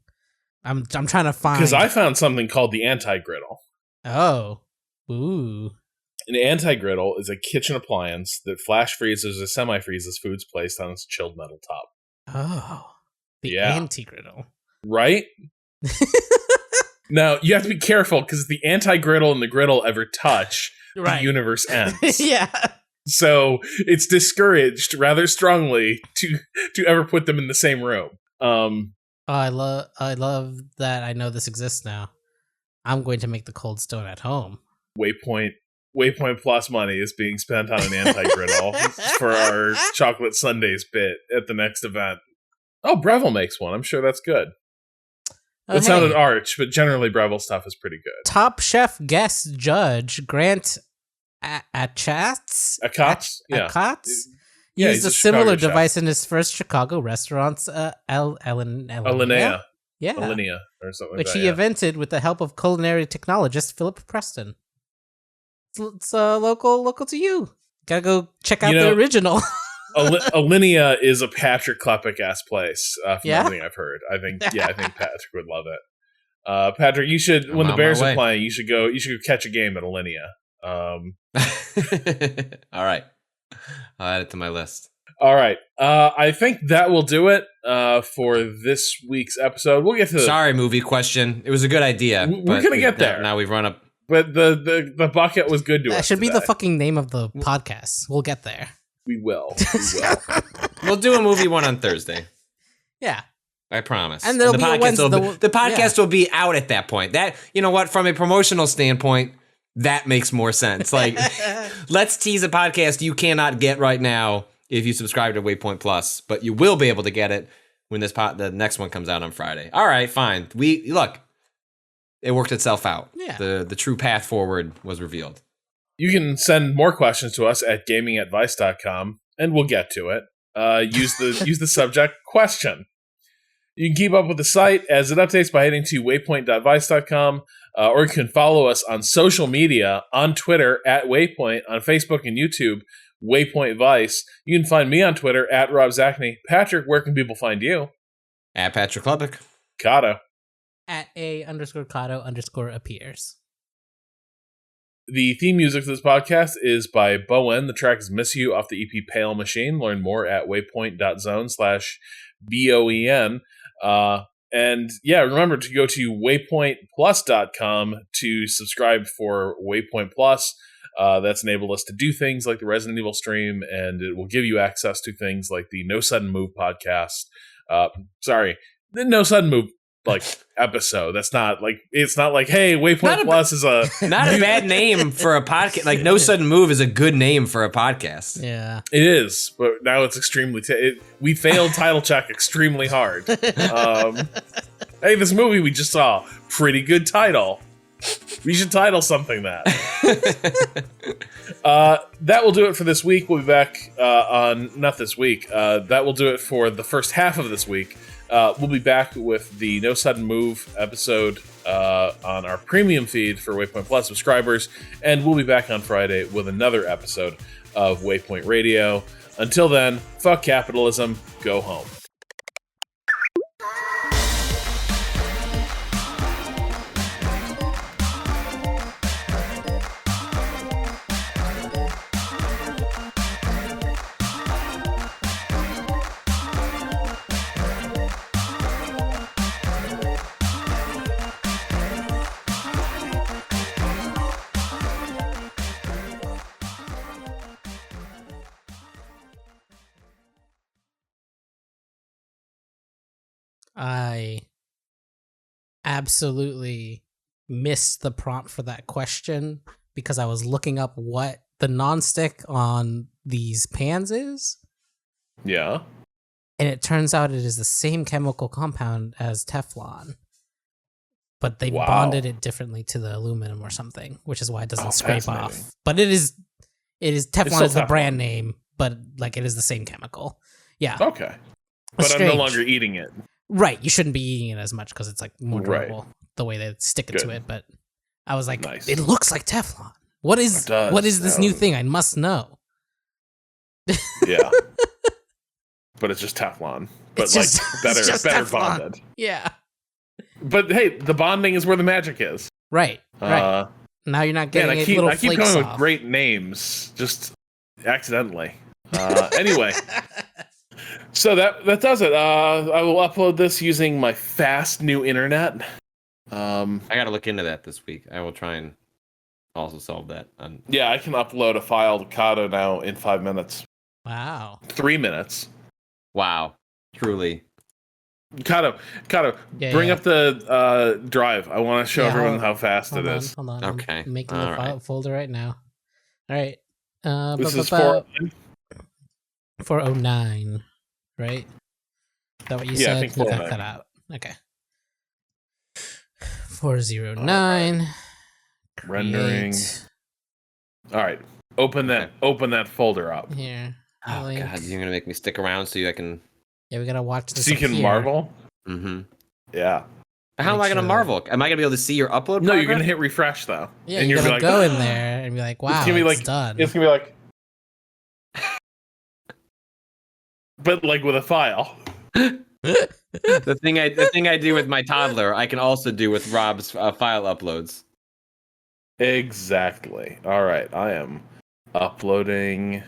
I'm trying to find, because I found something called the anti-griddle. Oh, ooh. An anti-griddle is a kitchen appliance that flash freezes or semi-freezes foods placed on its chilled metal top. Oh, the anti-griddle. Right? Now, you have to be careful, because if the anti-griddle and the griddle ever touch, the universe ends. Yeah. So it's discouraged rather strongly to ever put them in the same room. I love that I know this exists now. I'm going to make the Cold Stone at home. Waypoint Plus money is being spent on an anti-griddle for our chocolate sundaes bit at the next event. Oh, Breville makes one. I'm sure that's good. It sounded arch, but generally Breville stuff is pretty good. Top Chef guest judge Grant Achatz? Used a similar device in his first Chicago restaurants, Alinea. Yeah. Alinea or something which like that, he invented with the help of culinary technologist Philip Preston. It's local to you. Gotta go check out the original. Alinea is a Patrick Klepek-ass place, from everything I've heard. I think Patrick would love it. Patrick, you should, when the Bears are playing, you should go catch a game at Alinea. All right. I'll add it to my list. All right. I think that will do it for this week's episode. We'll get to Sorry, movie question. It was a good idea. We're going to get there. Now we've run up. But the bucket was good to us. That should be the fucking name of the podcast. We'll get there. We will. We'll do a movie one on Thursday. Yeah. I promise. And there'll the be podcast the podcast will be out at that point. That, you know what, from a promotional standpoint, that makes more sense. Like, let's tease a podcast you cannot get right now if you subscribe to Waypoint Plus, but you will be able to get it when the next one comes out on Friday. All right, fine. Look, it worked itself out. Yeah. The true path forward was revealed. You can send more questions to us at gamingadvice.com, and we'll get to it. Use the subject question. You can keep up with the site as it updates by heading to waypoint.vice.com, or you can follow us on social media, on Twitter at Waypoint, on Facebook and YouTube, Waypoint Vice. You can find me on Twitter at Rob Zachney. Patrick, where can people find you? At Patrick Klepek. Kato. At _Kato_appears. The theme music for this podcast is by Bowen. The track is Miss You off the EP Pale Machine. Learn more at waypoint.zone/BOEN. And yeah, remember to go to waypointplus.com to subscribe for Waypoint Plus. That's enabled us to do things like the Resident Evil stream, and it will give you access to things like the No Sudden Move podcast. The No Sudden Move episode. That's not like, it's not like, hey, Waypoint Plus is a not a bad name for a podcast. Like, No Sudden Move is a good name for a podcast. Yeah, it is, but now it's extremely we failed title check extremely hard. Hey, this movie we just saw, pretty good title. We should title something that. That will do it for this week. We'll be back not this week. That will do it for the first half of this week. We'll be back with the No Sudden Move episode on our premium feed for Waypoint Plus subscribers, and we'll be back on Friday with another episode of Waypoint Radio. Until then, fuck capitalism, go home. I absolutely missed the prompt for that question because I was looking up what the nonstick on these pans is. Yeah. And it turns out it is the same chemical compound as Teflon. But they bonded it differently to the aluminum or something, which is why it doesn't scrape off. But it is Teflon is the brand name, but like it is the same chemical. Yeah. Okay. But I'm no longer eating it. Right. You shouldn't be eating it as much because it's like more durable the way they stick it to it. But I was like, it looks like Teflon. What is this new thing? I must know. Yeah. But it's just Teflon. But it's like better bonded. Yeah. But hey, the bonding is where the magic is. Right. Right. Now you're not getting I keep going with great names, just accidentally. Anyway. So that does it. I will upload this using my fast new internet. I got to look into that this week. I will try and also solve that. Yeah, I can upload a file to Kato now in 5 minutes. Wow. 3 minutes. Wow. Truly. Kato, bring up the drive. I want to show everyone how fast it is. Hold on. Okay. I'm making the file folder right now. All right. This is 409, right? Is that what you said? I think 409. Cut out. Okay. 409. Right. Rendering. All right. Open that folder up. Here. Oh God, you're gonna make me stick around so I can. Yeah, we gotta watch this. So you can marvel. Mm-hmm. Yeah. How am I gonna marvel? Am I gonna be able to see your upload? No, you're gonna hit refresh though. Yeah, and you're gonna go in there and be like, "Wow, it's done." It's gonna be like, but like with a file. the thing I do with my toddler, I can also do with Rob's file uploads. Exactly. All right, I am uploading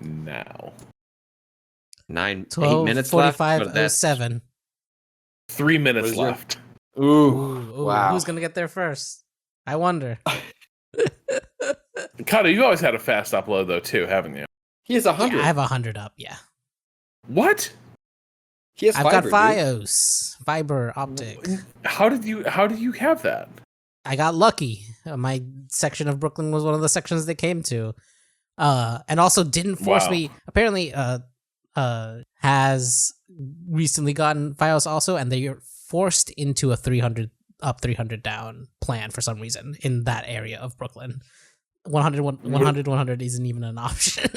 now. 8 minutes left. 45:07. 3 minutes left. Ooh, wow. Who's gonna get there first? I wonder. Kato, you always had a fast upload though too, haven't you? He has 100. Yeah, I have 100 up. Yeah. What? He has I've got FiOS, fiber optic. How did you have that? I got lucky. My section of Brooklyn was one of the sections they came to, and also didn't force me. Apparently, has recently gotten FiOS also, and they are forced into a 300 up, 300 down plan for some reason in that area of Brooklyn. 100 isn't even an option.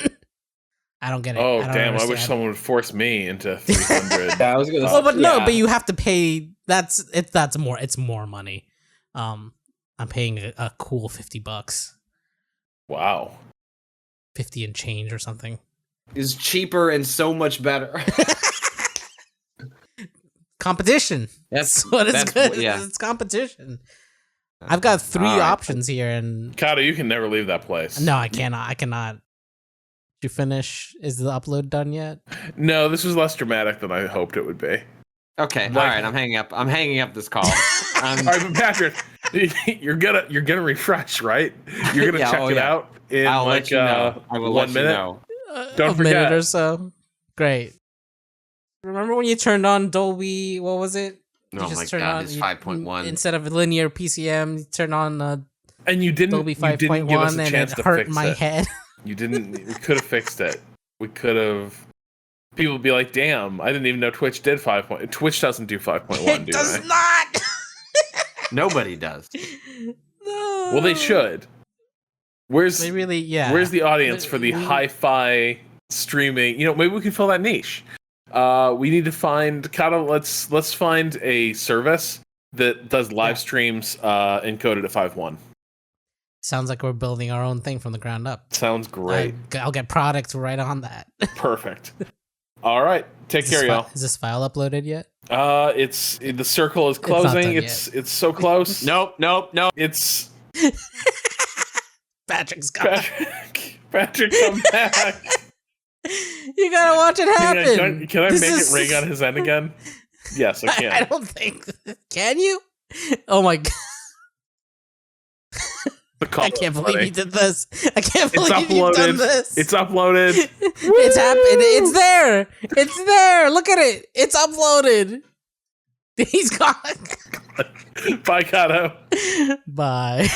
I don't get it. Oh, damn. I wish someone would force me into 300. Yeah, I was gonna say, no, but you have to pay. It's more money. I'm paying a cool $50. Wow. 50 and change or something. Is cheaper and so much better. Competition. That's what is good. Yeah. It's competition. I've got 3 options here, and Kato, you can never leave that place. No, I cannot. Did you finish? Is the upload done yet? No, this was less dramatic than I hoped it would be. Okay, all right. I'm hanging up this call. All right, but Patrick, you're gonna refresh, right? You're gonna check it out in I'll let you know. I will 1 minute. Don't forget. A minute or so. Great. Remember when you turned on Dolby? What was it? Oh my God, it's 5.1. Instead of linear PCM, you turn on and you didn't Dolby 5.1, and it hurt my head. You didn't. We could have fixed it. We could have. People would be like, "Damn, I didn't even know Twitch did 5. Twitch doesn't do 5.1. It does not. Nobody does. No. Well, they should. Where's the audience for the hi-fi streaming? Maybe we can fill that niche. We need to find let's find a service that does live streams encoded at 5.1. Sounds like we're building our own thing from the ground up. Sounds great. I'll get product right on that. Perfect. All right. Take care, y'all. Is this file uploaded yet? The circle is closing. It's so close. Nope. It's Patrick's gone. Patrick, come back. You gotta watch it happen. Can I make it ring on his end again? Yes, I can. I don't think. Can you? Oh my God. I can't believe you did this. I can't believe you've done this. It's uploaded. It's happened. It's there. It's there. Look at it. It's uploaded. He's gone. Bye, Kato. Bye.